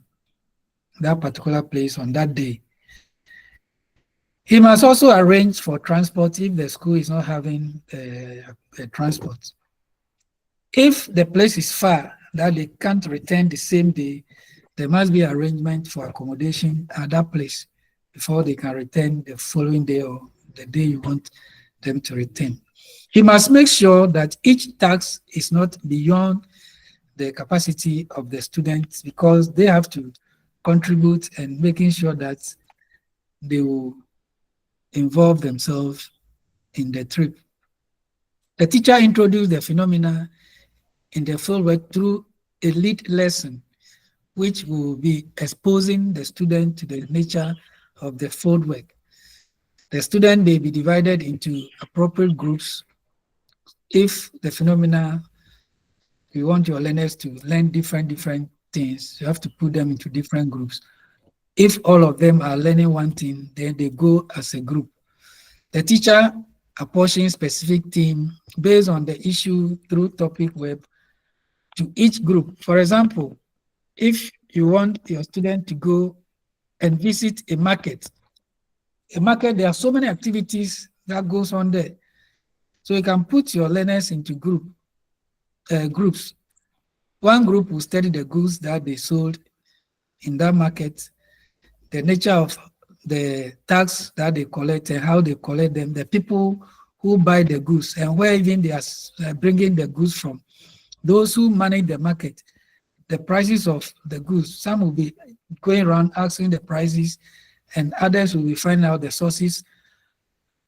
that particular place on that day. He must also arrange for transport if the school is not having a transport. If the place is far that they can't return the same day, there must be arrangement for accommodation at that place before they can return the following day or the day you want them to return. He must make sure that each task is not beyond the capacity of the students, because they have to contribute and making sure that they will involve themselves in the trip. The teacher introduced the phenomena in the fieldwork through a lead lesson, which will be exposing the student to the nature of the fieldwork. The student may be divided into appropriate groups. If the phenomena, you want your learners to learn different things, you have to put them into different groups. If all of them are learning one thing, then they go as a group. The teacher apportions specific theme based on the issue through topic web to each group. For example, if you want your student to go and visit a market, a market, there are so many activities that goes on there. So you can put your learners into groups. One group will study the goods that they sold in that market, the nature of the tax that they collect and how they collect them, the people who buy the goods and where even they are bringing the goods from, those who manage the market, the prices of the goods. Some will be going around asking the prices, and others will be finding out the sources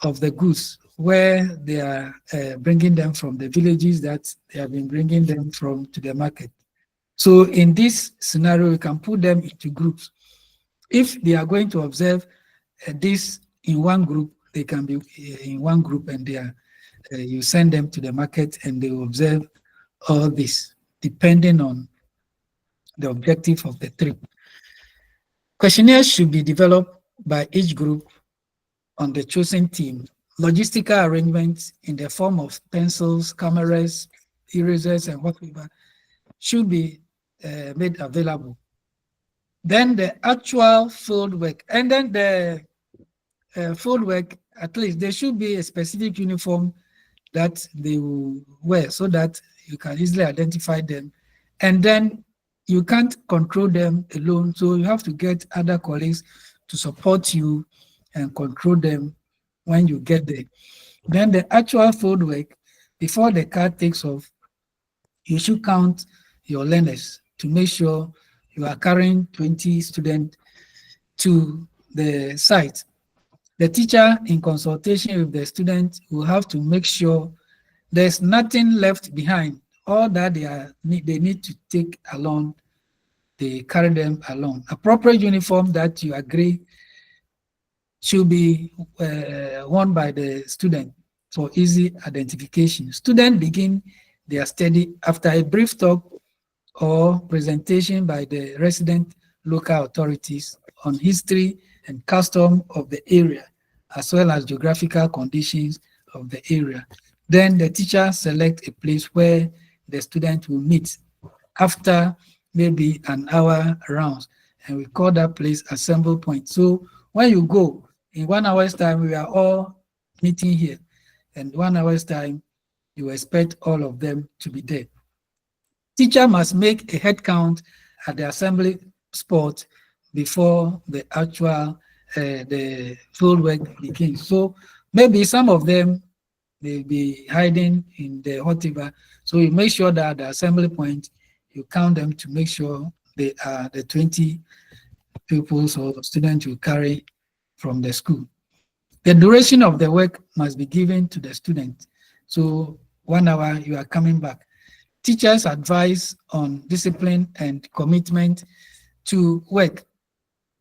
of the goods, where they are bringing them from, the villages that they have been bringing them from to the market. So in this scenario, we can put them into groups. If they are going to observe this in one group, they can be in one group, and they are, you send them to the market and they will observe all this, depending on the objective of the trip. Questionnaires should be developed by each group on the chosen team. Logistical arrangements in the form of pencils, cameras, erasers, and whatever should be made available. Then the actual field work, and then the field work, at least there should be a specific uniform that they will wear so that you can easily identify them. And then you can't control them alone, so you have to get other colleagues to support you and control them when you get there. Then the actual field work, before the car takes off, you should count your learners to make sure you are carrying 20 students to the site. The teacher, in consultation with the student, will have to make sure there's nothing left behind. All that they need to take along, they carry them along. Appropriate uniform that you agree should be worn by the student for easy identification. Students begin their study after a brief talk or presentation by the resident local authorities on history and custom of the area, as well as geographical conditions of the area. Then the teacher selects a place where the student will meet after maybe an hour rounds, and we call that place assembly point. So when you go, in 1 hour's time, we are all meeting here, and 1 hour's time, you expect all of them to be there. Teacher must make a head count at the assembly spot before the actual the field work begins. So maybe some of them may be hiding in the whatever. So you make sure that at the assembly point, you count them to make sure they are the 20 pupils or students you carry from the school. The duration of the work must be given to the student. So 1 hour, you are coming back. Teachers advise on discipline and commitment to work.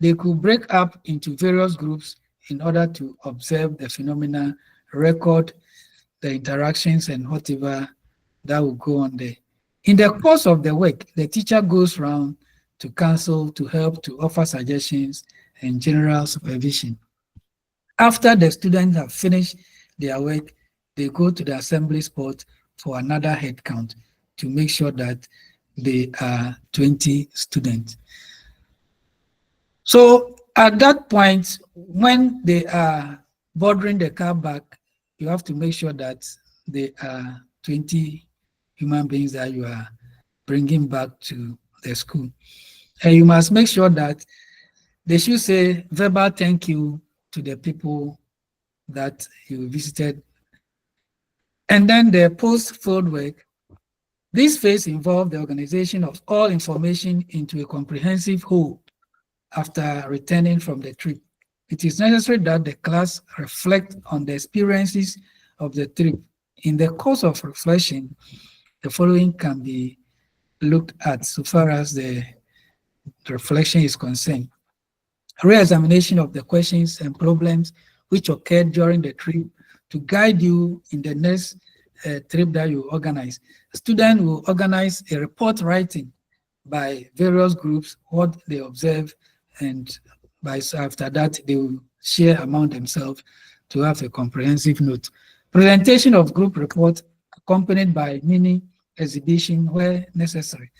They could break up into various groups in order to observe the phenomena, record the interactions and whatever that will go on there. In the course of the work, the teacher goes around to counsel, to help, to offer suggestions and general supervision. After the students have finished their work, they go to the assembly spot for another head count to make sure that they are 20 students. So at that point, when they are boarding the car back, you have to make sure that they are 20 human beings that you are bringing back to the school. And you must make sure that they should say verbal thank you to the people that you visited. And then the post-field work. This phase involves the organization of all information into a comprehensive whole after returning from the trip. It is necessary that the class reflect on the experiences of the trip. In the course of reflection, the following can be looked at so far as the reflection is concerned. Re-examination of the questions and problems which occurred during the trip to guide you in the next trip that you organize. Students will organize a report writing by various groups what they observe, and after that they will share among themselves to have a comprehensive note. Presentation of group report accompanied by mini exhibition where necessary.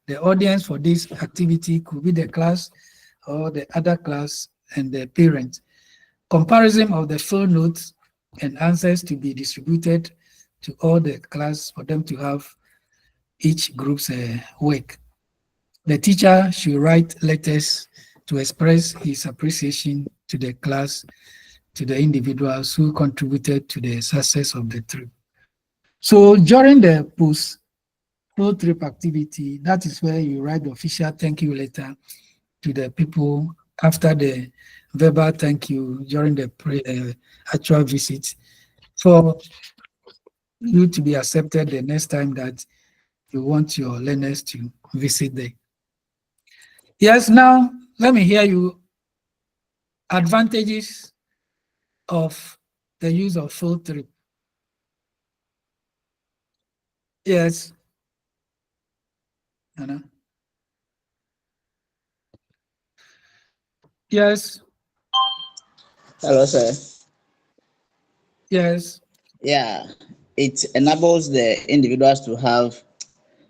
The audience for this activity could be the class or the other class and the parents. comparison of the full notes and answers to be distributed to all the class for them to have each group's work. The teacher should write letters to express his appreciation to the class, to the individuals who contributed to the success of the trip. So during the post-field trip activity, that is where you write the official thank you letter to the people after the verbal thank you during the actual visit for you to be accepted the next time that you want your learners to visit there. Yes, now let me hear you. Advantages of the use of field trip. Yes. Anna? Yes. Hello, sir. Yes. Yeah, it enables the individuals to have,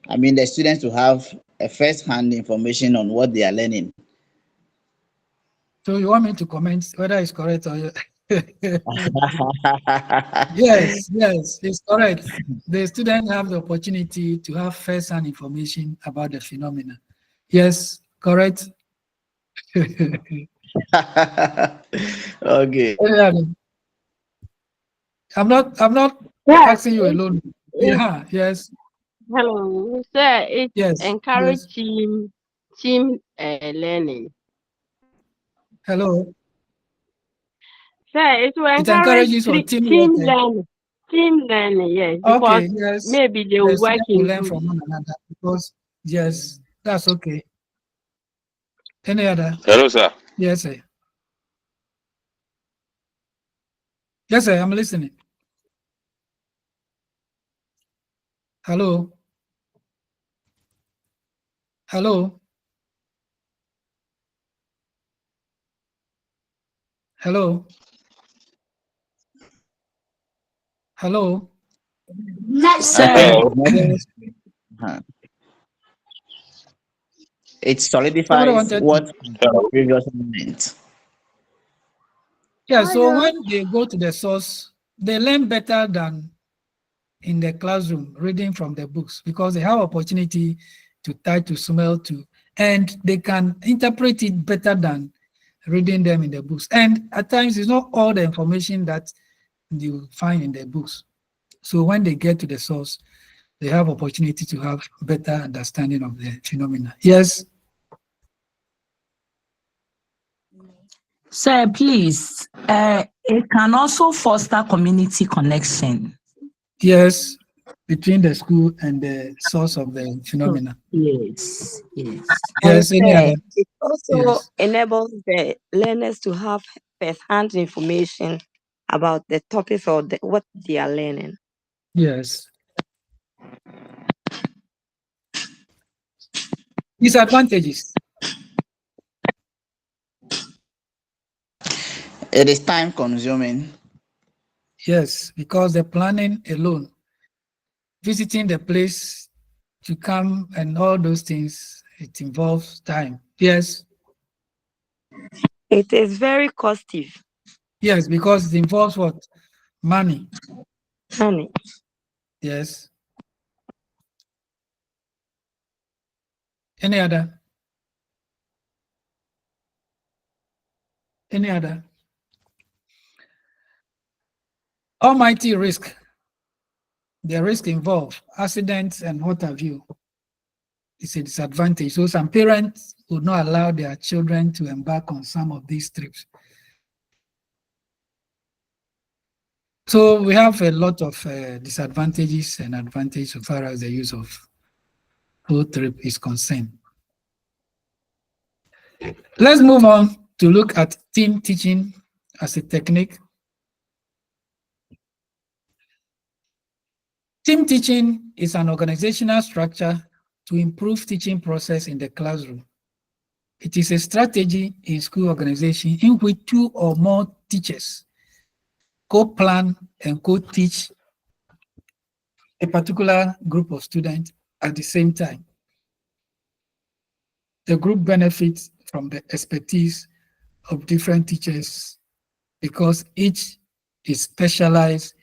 the students to have a first-hand information on what they are learning. So you want me to comment whether it's correct or yes, it's correct. The students have the opportunity to have first-hand information about the phenomena. Yes, correct. Okay. I'm not Yeah. asking you alone. Yeah, yes, Hello, sir. It yes, encourage yes. team learning. Hello. Sir, it will It encourage encourages for teamwork. team learning. Team learning, yes, because Okay, yes. maybe they The will work students will in learn groups. from one another because, yes, that's okay. Any other? Hello, sir. Yes, sir. Yes, sir, I'm listening. Hello. Hello. Hello. Hello. Hello. It Somebody solidifies wanted to. what previously meant. Yeah, so when they go to the source, they learn better than in the classroom reading from the books because they have opportunity to touch, to smell, to, and they can interpret it better than reading them in the books. And at times, it's not all the information that you find in the books. So when they get to the source, they have opportunity to have better understanding of the phenomena. Yes. Sir, please, it can also foster community connection. Yes, between the school and the source of the phenomena. Yes, yes. Yes, any other? It also Yes. enables the learners to have first-hand information about the topics or what they are learning. Yes. Disadvantages. It is time consuming. Yes, because the planning alone, visiting the place to come and all those things, it involves time. Yes. It is very costly. Yes, because it involves what? Money. Money. Yes. Any other? Any other? Almighty risk. The risk involved, accidents and what have you, is a disadvantage. So some parents would not allow their children to embark on some of these trips. So we have a lot of disadvantages and advantages so far as the use of field trip is concerned. Let's move on to look at team teaching as a technique. Team teaching is an organizational structure to improve teaching process in the classroom. It is a strategy in school organization in which two or more teachers co-plan and co-teach a particular group of students at the same time. The group benefits from the expertise of different teachers because each is specialized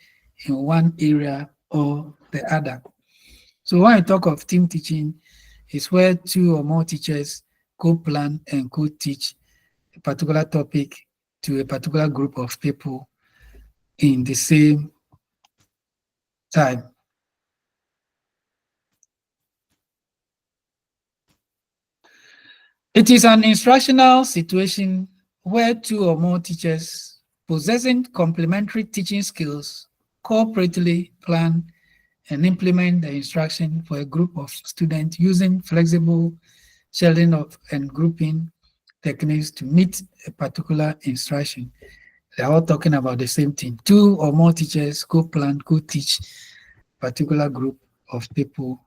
in one area or the other. So when I talk of team teaching, it's where two or more teachers co-plan and co-teach a particular topic to a particular group of people in the same time. It is an instructional situation where two or more teachers possessing complementary teaching skills cooperatively plan and implement the instruction for a group of students using flexible sharing of and grouping techniques to meet a particular instruction. They're all talking about the same thing. Two or more teachers co-plan, co-teach a particular group of people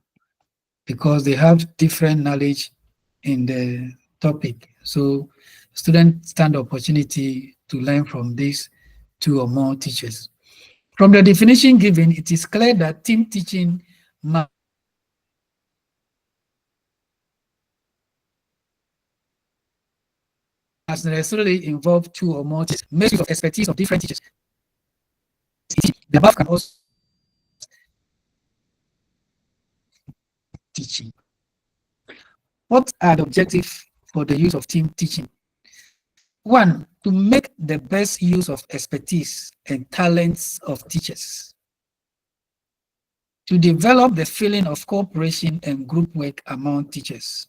because they have different knowledge in the topic. So students stand the opportunity to learn from these two or more teachers. From the definition given, it is clear that team teaching must necessarily involve two or more teachers, make use of expertise of different teachers. The above can also teaching. What are the objectives for the use of team teaching? One, to make the best use of expertise and talents of teachers. To develop the feeling of cooperation and group work among teachers.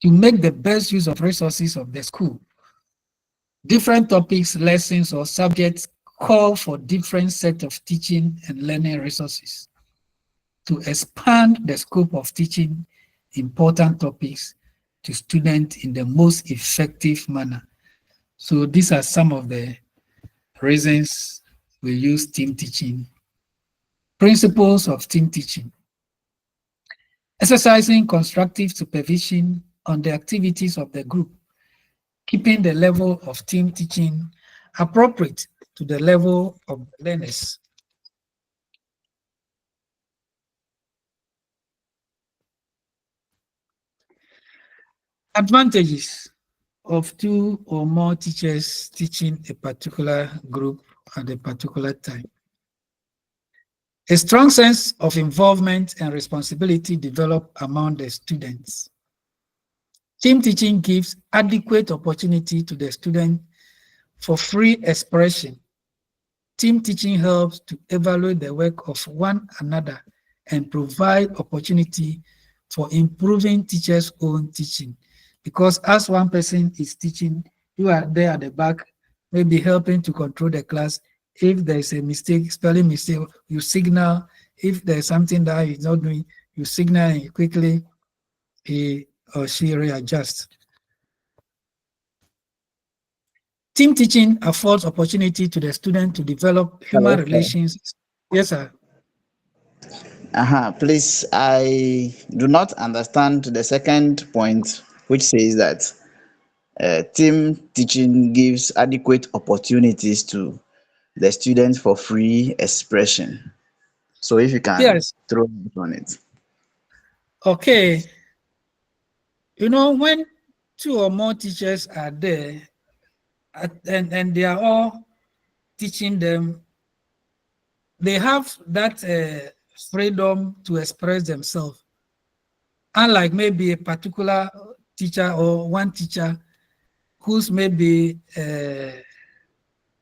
To make the best use of resources of the school. Different topics, lessons, or subjects call for different set of teaching and learning resources. To expand the scope of teaching important topics to students in the most effective manner. So these are some of the reasons we use team teaching. Principles of team teaching. Exercising constructive supervision on the activities of the group, keeping the level of team teaching appropriate to the level of the learners. Advantages of two or more teachers teaching a particular group at a particular time. A strong sense of involvement and responsibility developed among the students. Team teaching gives adequate opportunity to the student for free expression. Team teaching helps to evaluate the work of one another and provide opportunity for improving teachers' own teaching. Because as one person is teaching, you are there at the back, maybe helping to control the class. If there's a mistake, spelling mistake, you signal. If there's something that he's not doing, you signal and quickly he or she readjusts. Team teaching affords opportunity to the student to develop human relations. Yes, sir. Please, I do not understand the second point, which says that team teaching gives adequate opportunities to the students for free expression. So if you can Yes. throw light on it. Okay. You know, when two or more teachers are there and they are all teaching them, they have that freedom to express themselves. Unlike maybe a particular teacher or one teacher whose maybe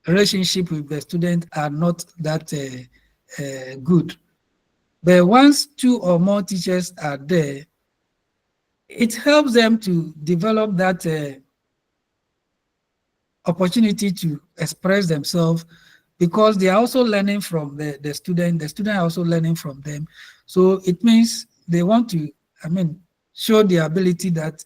relationship with the student are not that good. But once two or more teachers are there, it helps them to develop that opportunity to express themselves because they are also learning from the student are also learning from them. So it means they want to, show the ability that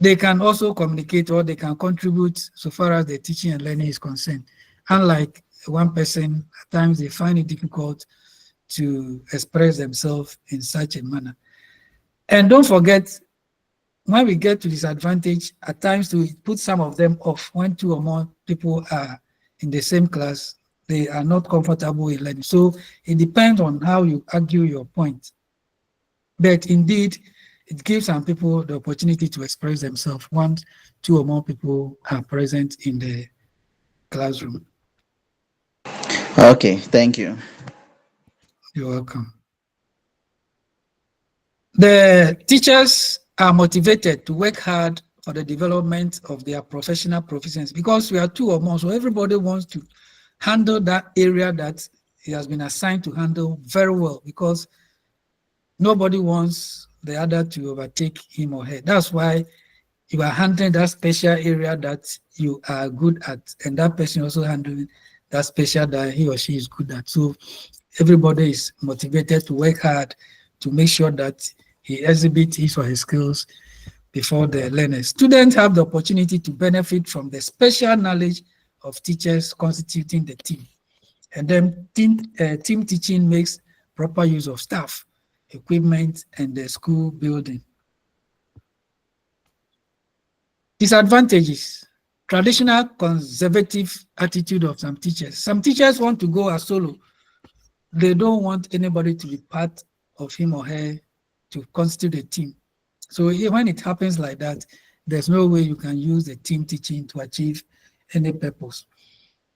they can also communicate or they can contribute so far as the teaching and learning is concerned. Unlike one person, at times they find it difficult to express themselves in such a manner. And don't forget, when we get to disadvantage, at times we put some of them off. When two or more people are in the same class, they are not comfortable in learning. So it depends on how you argue your point. But indeed, it gives some people the opportunity to express themselves once two or more people are present in the classroom. Okay, thank you. You're welcome. The teachers are motivated to work hard for the development of their professional proficiency because we are two or more, so everybody wants to handle that area that he has been assigned to handle very well because nobody wants the other to overtake him or her. That's why you are handling that special area that you are good at, and that person also handling that special that he or she is good at. So everybody is motivated to work hard to make sure that he exhibits his or his skills before the learners. Students have the opportunity to benefit from the special knowledge of teachers constituting the team. And then team teaching makes proper use of staff, equipment, and the school building. Disadvantages: traditional conservative attitude of some teachers. Some teachers want to go as solo. They don't want anybody to be part of him or her to constitute a team. So when it happens like that, there's no way you can use the team teaching to achieve any purpose.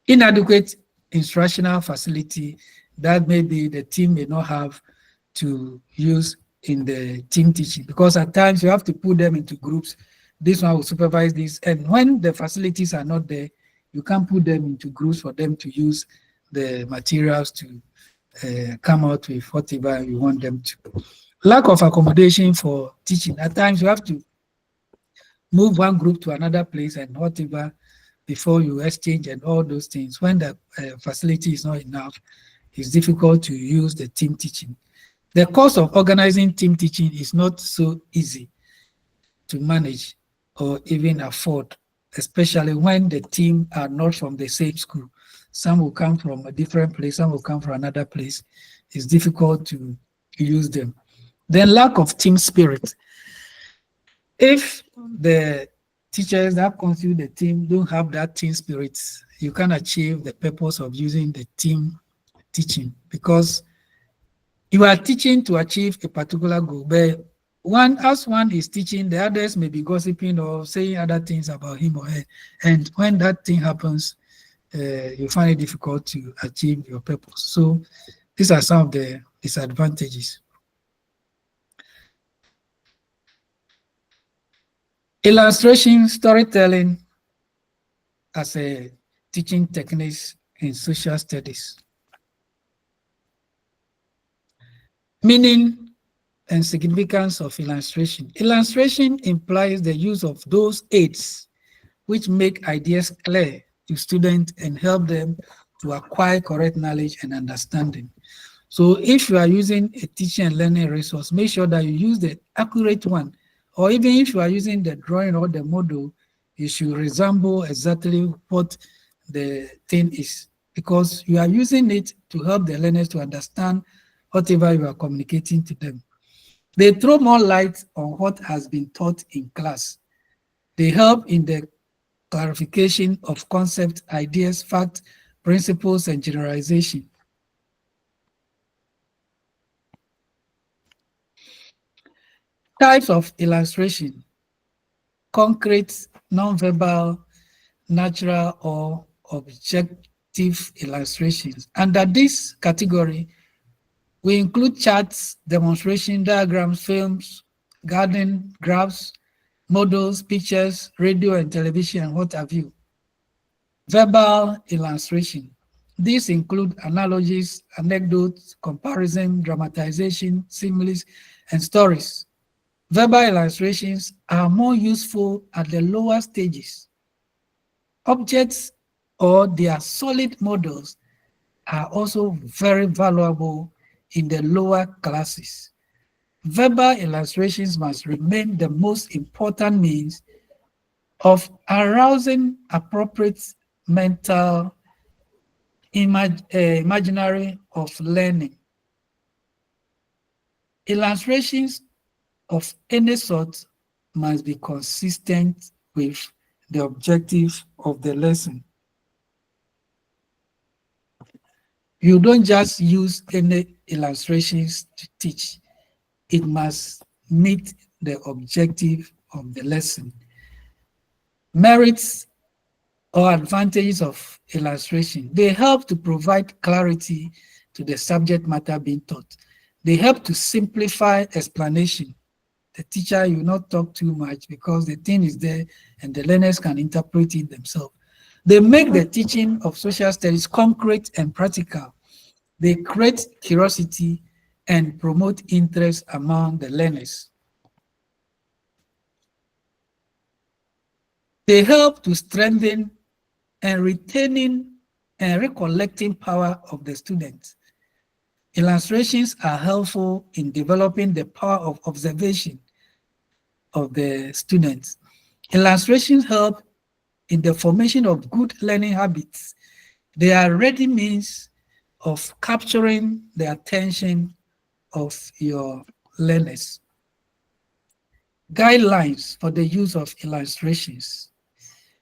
Inadequate instructional facility that maybe the team may not have to use in the team teaching, because at times you have to put them into groups. This one will supervise this, and when the facilities are not there, you can't put them into groups for them to use the materials to come out with whatever you want them to. Lack of accommodation for teaching. At times you have to move one group to another place and whatever before you exchange and all those things. When the facility is not enough, it's difficult to use the team teaching. The cost of organizing team teaching is not so easy to manage or even afford, especially when the team are not from the same school. Some will come from a different place, some will come from another place. It's difficult to use them. Then lack of team spirit. If the teachers that constitute the team don't have that team spirit, you can achieve the purpose of using the team teaching, because you are teaching to achieve a particular goal, but as one is teaching, the others may be gossiping or saying other things about him or her. And when that thing happens, you find it difficult to achieve your purpose. So these are some of the disadvantages. Illustration storytelling as a teaching technique in social studies. Meaning and significance of illustration. Illustration implies the use of those aids which make ideas clear to students and help them to acquire correct knowledge and understanding. So if you are using a teaching and learning resource, make sure that you use the accurate one. Or even if you are using the drawing or the model, it should resemble exactly what the thing is, because you are using it to help the learners to understand whatever you are communicating to them. They throw more light on what has been taught in class. They help in the clarification of concepts, ideas, facts, principles, and generalization. Types of illustration: concrete, nonverbal, natural, or objective illustrations. Under this category, we include charts, demonstration diagrams, films, garden graphs, models, pictures, radio and television, and what have you. Verbal illustration. These include analogies, anecdotes, comparison, dramatization, similes, and stories. Verbal illustrations are more useful at the lower stages. Objects or their solid models are also very valuable in the lower classes. Verbal illustrations must remain the most important means of arousing appropriate mental imaginary of learning. Illustrations of any sort must be consistent with the objective of the lesson. You don't just use any illustrations to teach. It must meet the objective of the lesson. Merits or advantages of illustration. They help to provide clarity to the subject matter being taught. They help to simplify explanation. The teacher will not talk too much because the thing is there and the learners can interpret it themselves. They make the teaching of social studies concrete and practical. They create curiosity and promote interest among the learners. They help to strengthen and retaining and recollecting power of the students. Illustrations are helpful in developing the power of observation of the students. Illustrations help in the formation of good learning habits. They are ready means of capturing the attention of your learners. Guidelines for the use of illustrations.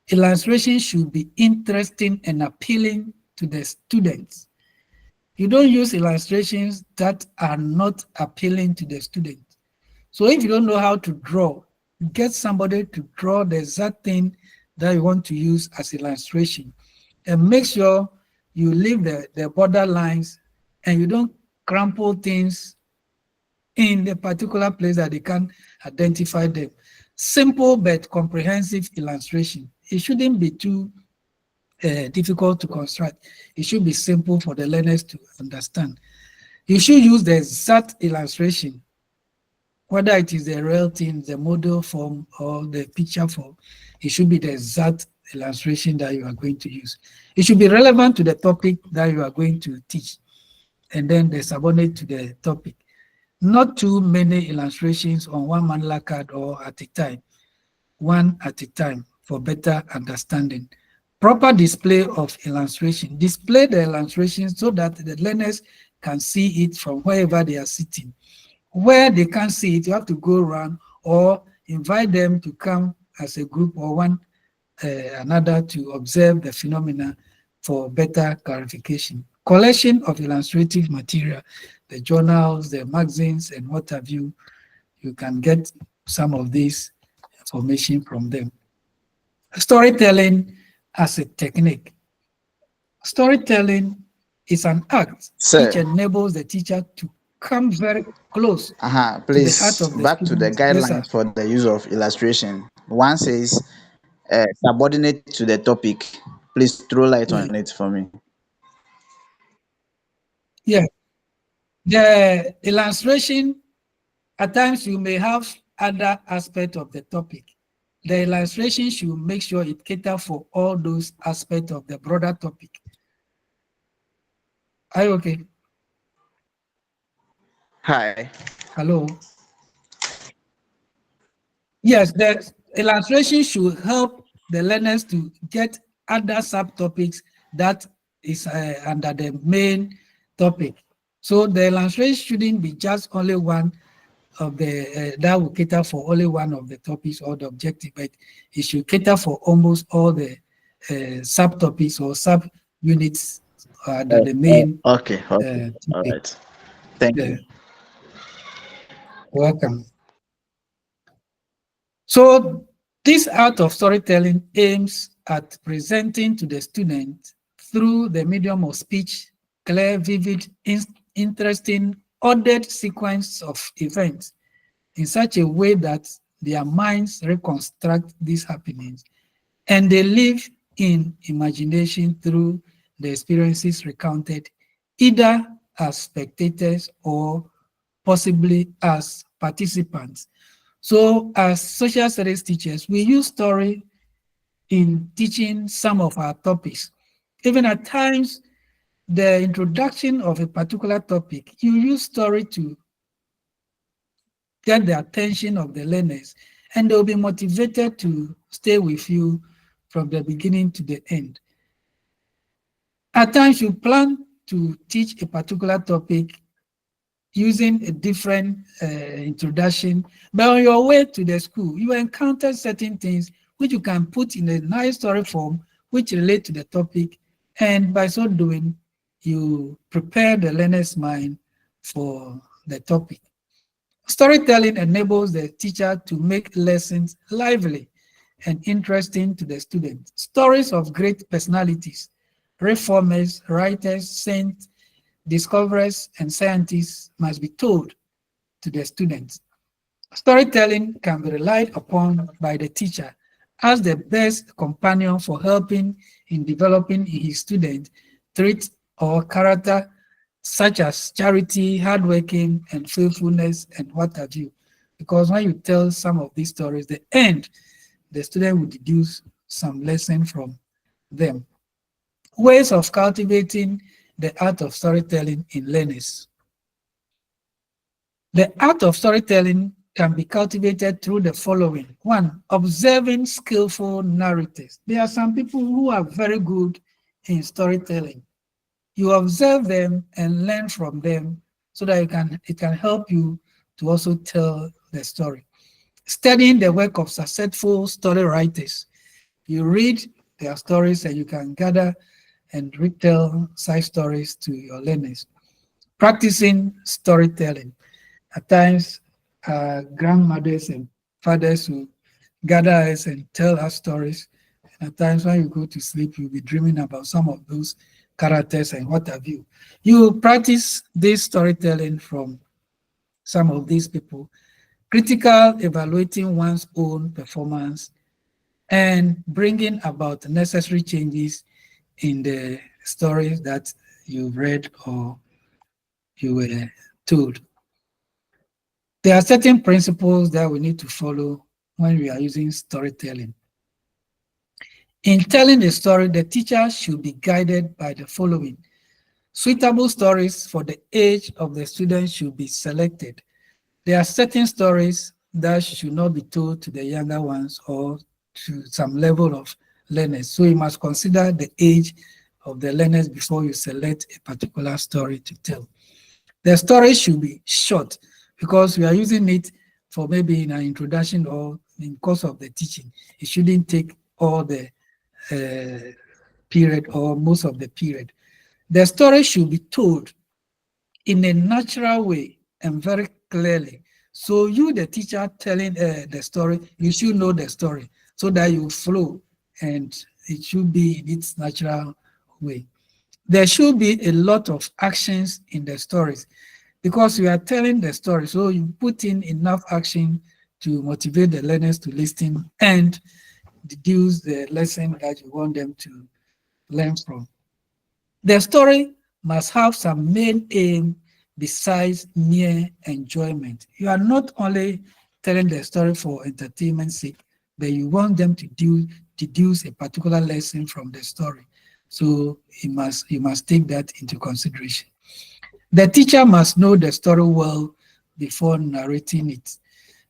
Illustrations should be interesting and appealing to the students. You don't use illustrations that are not appealing to the student. So if you don't know how to draw, get somebody to draw the exact thing that you want to use as illustration, and make sure you leave the border lines and you don't crumple things in the particular place that they can identify them. Simple but comprehensive illustration. It shouldn't be too difficult to construct. It should be simple for the learners to understand. You should use the exact illustration, whether it is the real thing, the model form, or the picture form. It should be the exact illustration that you are going to use. It should be relevant to the topic that you are going to teach, and then the subordinate to the topic. Not too many illustrations on one mandala card or at a time, one at a time for better understanding. Proper display of illustration. Display the illustration so that the learners can see it from wherever they are sitting. Where they can't see it, you have to go around or invite them to come as a group or one another to observe the phenomena for better clarification. Collection of illustrative material, the journals, the magazines, and what have you. You can get some of this information from them. Storytelling as a technique. Storytelling is an act which enables the teacher to come very close to the heart Please, of the back to the student. Yes, sir. guidelines for the use of illustration. One says subordinate to the topic. Please throw light Yeah. on it for me. Yeah. The illustration, at times you may have other aspects of the topic. The illustration should make sure it caters for all those aspects of the broader topic. Are you okay? Hi. Hello? Yes, the illustration should help the learners to get other subtopics that is under the main topic. So the illustration shouldn't be just only one of the, that will cater for only one of the topics or the objective, but it should cater for almost all the subtopics or sub-units under the main Okay. All topic. right. Thank you. Welcome. So this art of storytelling aims at presenting to the student through the medium of speech, clear, vivid, interesting, ordered sequence of events in such a way that their minds reconstruct these happenings and they live in imagination through the experiences recounted, either as spectators or possibly as participants. So as social studies teachers, we use story in teaching some of our topics. Even at times, the introduction of a particular topic, you use story to get the attention of the learners, and they'll be motivated to stay with you from the beginning to the end. At times, you plan to teach a particular topic using a different introduction, but on your way to the school, you encounter certain things which you can put in a nice story form, which relate to the topic, and by so doing, you prepare the learner's mind for the topic. Storytelling enables the teacher to make lessons lively and interesting to the student. Stories of great personalities, reformers, writers, saints, discoverers, and scientists must be told to the students. Storytelling can be relied upon by the teacher as the best companion for helping in developing in his student traits or character such as charity, hardworking, and faithfulness, and what have you. Because when you tell some of these stories, the end, the student will deduce some lesson from them. Ways of cultivating the art of storytelling in learners. The art of storytelling can be cultivated through the following. One, observing skillful narrators. There are some people who are very good in storytelling. You observe them and learn from them so that it can help you to also tell the story. Studying the work of successful story writers. You read their stories and you can gather and retell side stories to your learners. Practicing storytelling. At times, grandmothers and fathers will gather us and tell us stories. And at times, when you go to sleep, you'll be dreaming about some of those characters and what have you. You practice this storytelling from some of these people, critical evaluating one's own performance and bringing about necessary changes in the stories that you read or you were told. There are certain principles that we need to follow when we are using storytelling. In telling a story, the teacher should be guided by the following. Suitable stories for the age of the student should be selected. There are certain stories that should not be told to the younger ones or to some level of learners. So you must consider the age of the learners before you select a particular story to tell. The story should be short because we are using it for maybe in an introduction or in course of the teaching. It shouldn't take all the period or most of the period. The story should be told in a natural way and very clearly. So you, the teacher telling the story, you should know the story so that you flow and it should be in its natural way. There should be a lot of actions in the stories because you are telling the story. So you put in enough action to motivate the learners to listen and deduce the lesson that you want them to learn from. The story must have some main aim besides mere enjoyment. You are not only telling the story for entertainment's sake, but you want them to deduce a particular lesson from the story. So you must take that into consideration. The teacher must know the story well before narrating it.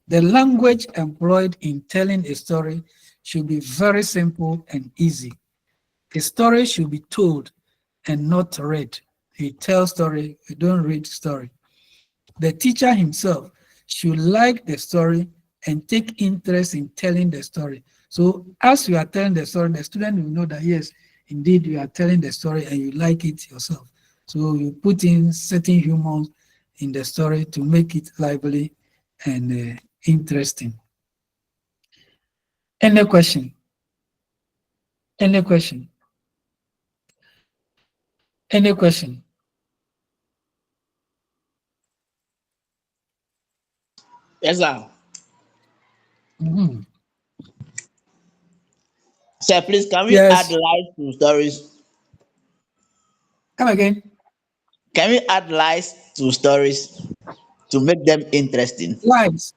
The language employed in telling a story should be very simple and easy. A story should be told and not read. You tell story, you don't read story. The teacher himself should like the story and take interest in telling the story. So as you are telling the story, the student will know that yes, indeed you are telling the story and you like it yourself. So you put in certain humor in the story to make it lively and interesting. Any question? Any question? Any question? Yes, sir. Mhm. Sir, please, can we add Yes. light to stories? Come again. Can we add lies to stories to make them interesting? Lies.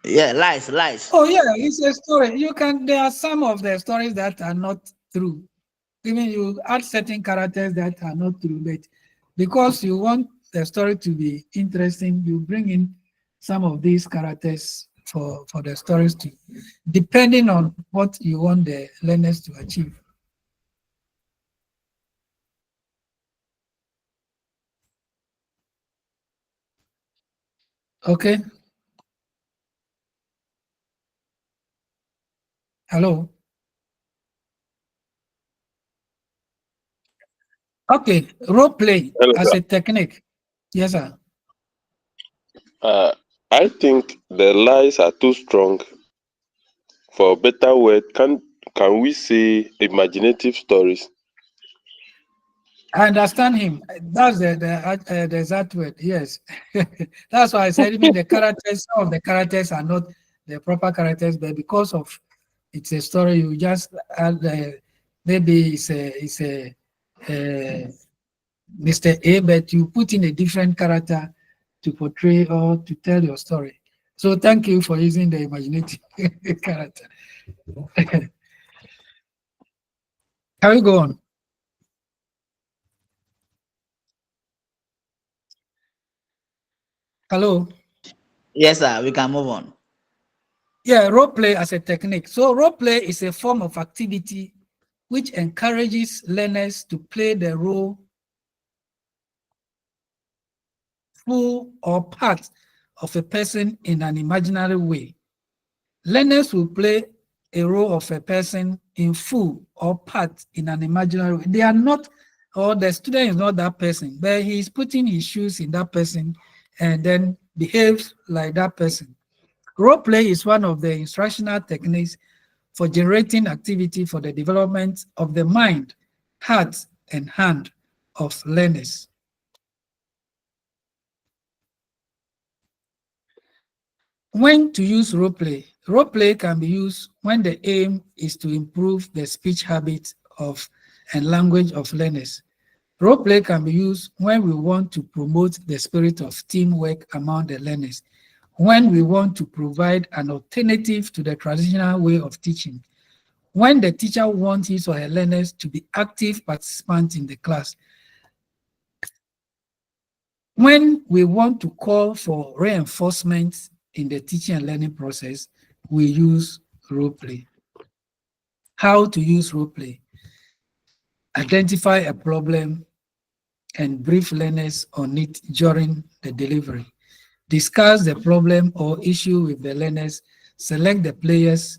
Yeah, lies, lies. Oh yeah, it's a story. There are some of the stories that are not true. Even you add certain characters that are not true, but because you want the story to be interesting, you bring in some of these characters for the stories to, depending on what you want the learners to achieve. Okay. Hello. Okay. Role play Hello, as sir. a technique. Yes, sir. Uh, I think the lies are too strong for a better word, can we say imaginative stories? I understand him. That's the exact word. Yes, that's why I said even the characters. Some of the characters are not the proper characters, but because of it's a story, you just add maybe it's a Mr. A, but you put in a different character to portray or to tell your story. So thank you for using the imaginative character. Can we go on? Hello. Yes, sir. We can move on. Yeah, role play as a technique. So role play is a form of activity which encourages learners to play the role, full or part of a person in an imaginary way. Learners will play a role of a person in full or part in an imaginary way. They are not, or the student is not that person, but he is putting his shoes in that person and then behaves like that person. Role play is one of the instructional techniques for generating activity for the development of the mind, heart, and hand of learners. When to use role play? Role play can be used when the aim is to improve the speech habits of and language of learners. Role play can be used when we want to promote the spirit of teamwork among the learners, when we want to provide an alternative to the traditional way of teaching, when the teacher wants his or her learners to be active participants in the class, when we want to call for reinforcement in the teaching and learning process, we use role play. How to use role play? Identify a problem and brief learners on it during the delivery. Discuss the problem or issue with the learners. Select the players,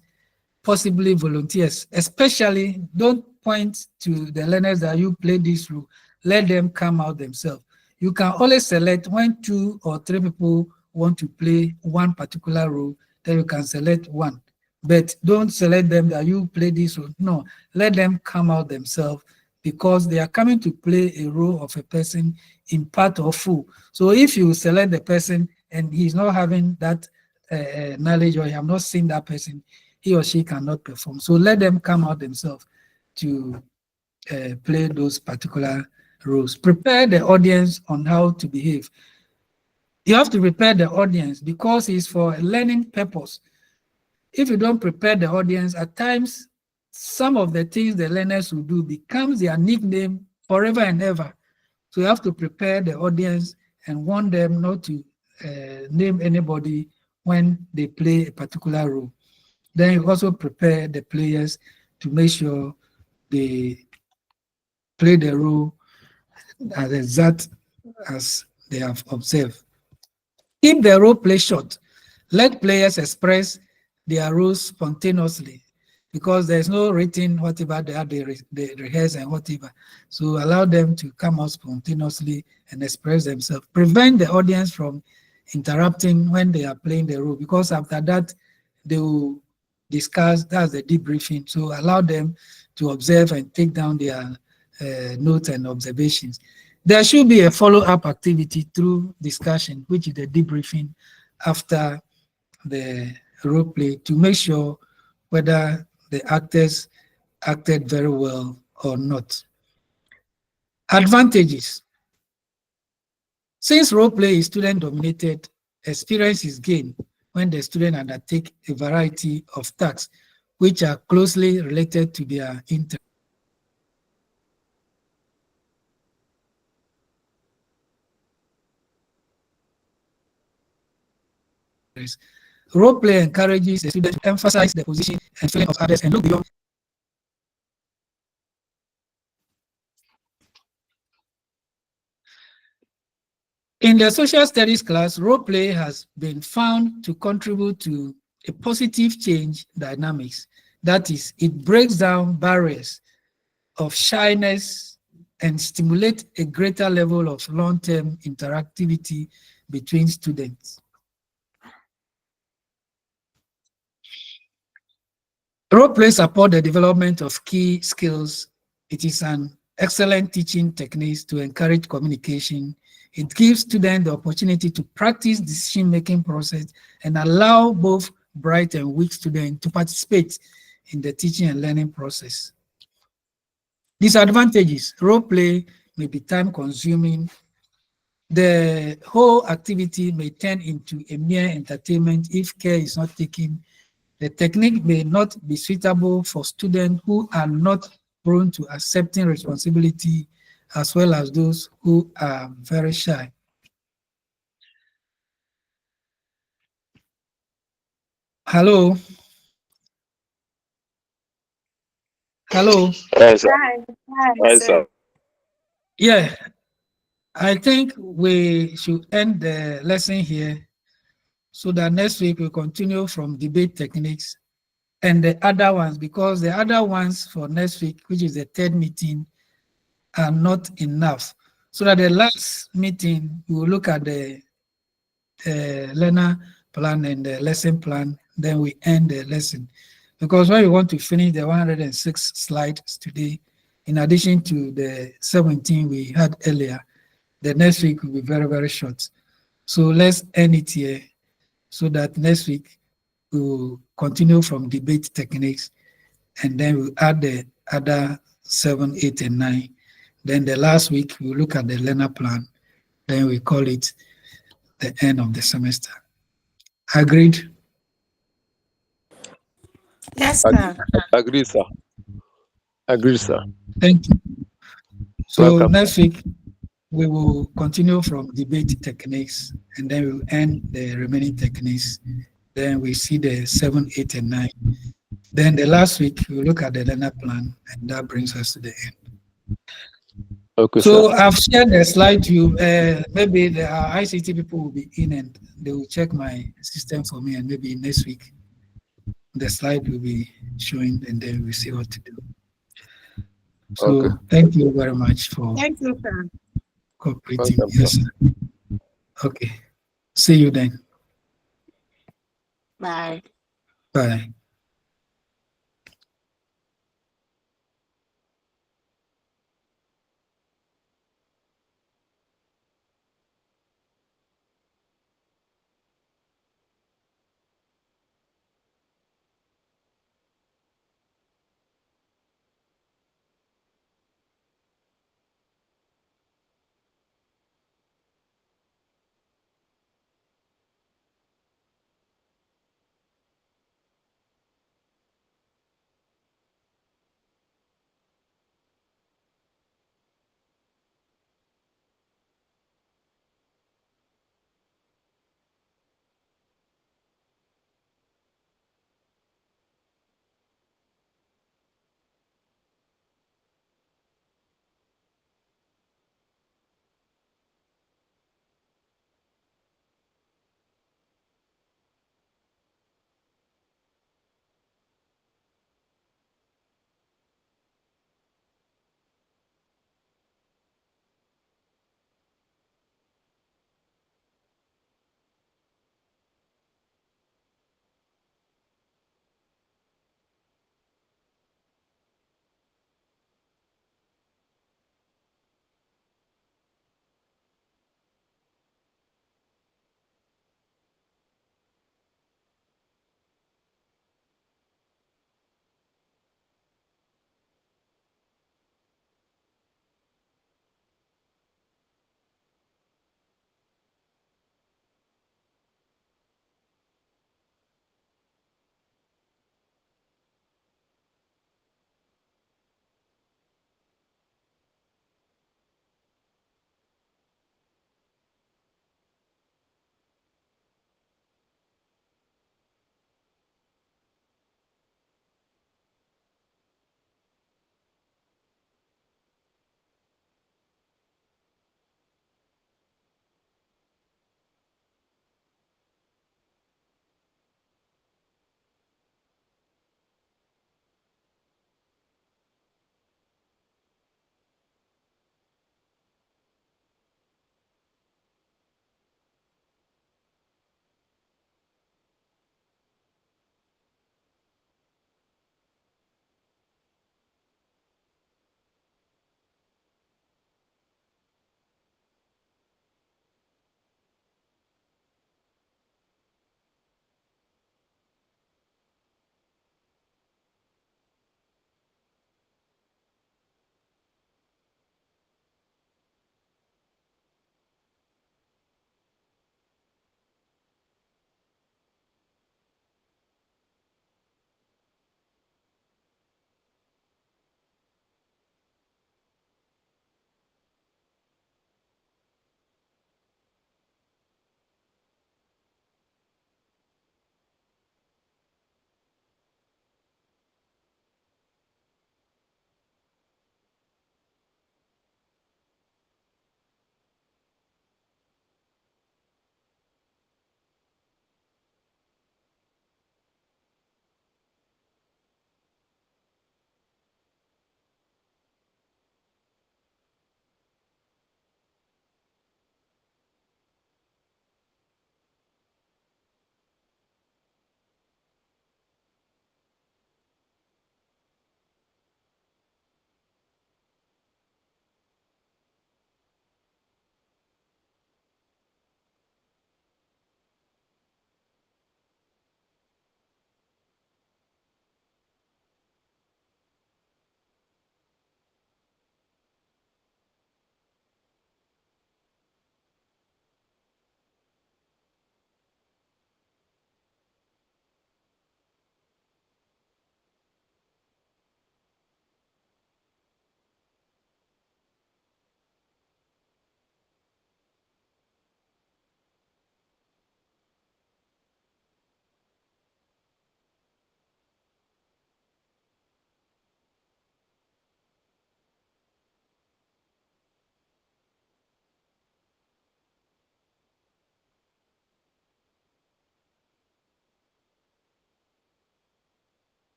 possibly volunteers. Especially, don't point to the learners that you play this role. Let them come out themselves. You can always select when 2 or 3 people want to play one particular role, then you can select one. But don't select them that you play this role. No, let them come out themselves because they are coming to play a role of a person in part or full. So if you select the person and he's not having that knowledge or you have not seen that person, he or she cannot perform. So let them come out themselves to play those particular roles. Prepare the audience on how to behave. You have to prepare the audience because it's for a learning purpose. If you don't prepare the audience, at times, some of the things the learners will do becomes their nickname forever and ever. So you have to prepare the audience and warn them not to name anybody when they play a particular role. Then you also prepare the players to make sure they play the role as exact as they have observed. Keep the role play short. Let players express their roles spontaneously because there's no written whatever they rehearse and whatever. So allow them to come out spontaneously and express themselves. Prevent the audience from interrupting when they are playing the role because after that they will discuss, that's the debriefing. So allow them to observe and take down their notes and observations. There should be a follow-up activity through discussion, which is the debriefing after the role play to make sure whether the actors acted very well or not. Advantages. Since role play is student-dominated, experience is gained when the student undertake a variety of tasks which are closely related to their interests. Role play encourages the student to emphasize the position and feeling of others and look beyond. In the social studies class, role play has been found to contribute to a positive change dynamics. That is, it breaks down barriers of shyness and stimulates a greater level of long-term interactivity between students. Role play support the development of key skills. It is an excellent teaching technique to encourage communication. It gives students the opportunity to practice decision-making process and allow both bright and weak students to participate in the teaching and learning process. Disadvantages: role play may be time-consuming. The whole activity may turn into a mere entertainment if care is not taken. The technique may not be suitable for students who are not prone to accepting responsibility, as well as those who are very shy. Hello? Hello? Yes, sir. Hi, hi, Yes, sir. sir. Yeah, I think we should end the lesson here so that next week we'll continue from debate techniques and the other ones, because the other ones for next week, which is the third meeting, are not enough. So that the last meeting, we will look at the learner plan and the lesson plan, then we end the lesson. Because when we want to finish the 106 slides today, in addition to the 17 we had earlier, the next week will be very, very short. So let's end it here so that next week we will continue from debate techniques, and then we'll add the other 7, 8, and 9. Then the last week we'll look at the learner plan. Then we call it the end of the semester. Agreed? Yes, Agree, sir. agree, sir. Agree, sir. Thank you. So Welcome, sir. next week we will continue from debate techniques, and then we'll end the remaining techniques. Then we see the 7, 8, and 9. Then the last week we'll look at the learner plan, and that brings us to the end. Okay, sir. So I've shared the slide to you. Maybe the ICT people will be in and they will check my system for me, and maybe next week the slide will be showing, and then we'll see what to do. Okay. So thank you very much for Thank you, sir. cooperating. Welcome, sir. Yes, sir. Okay. See you then. Bye. Bye.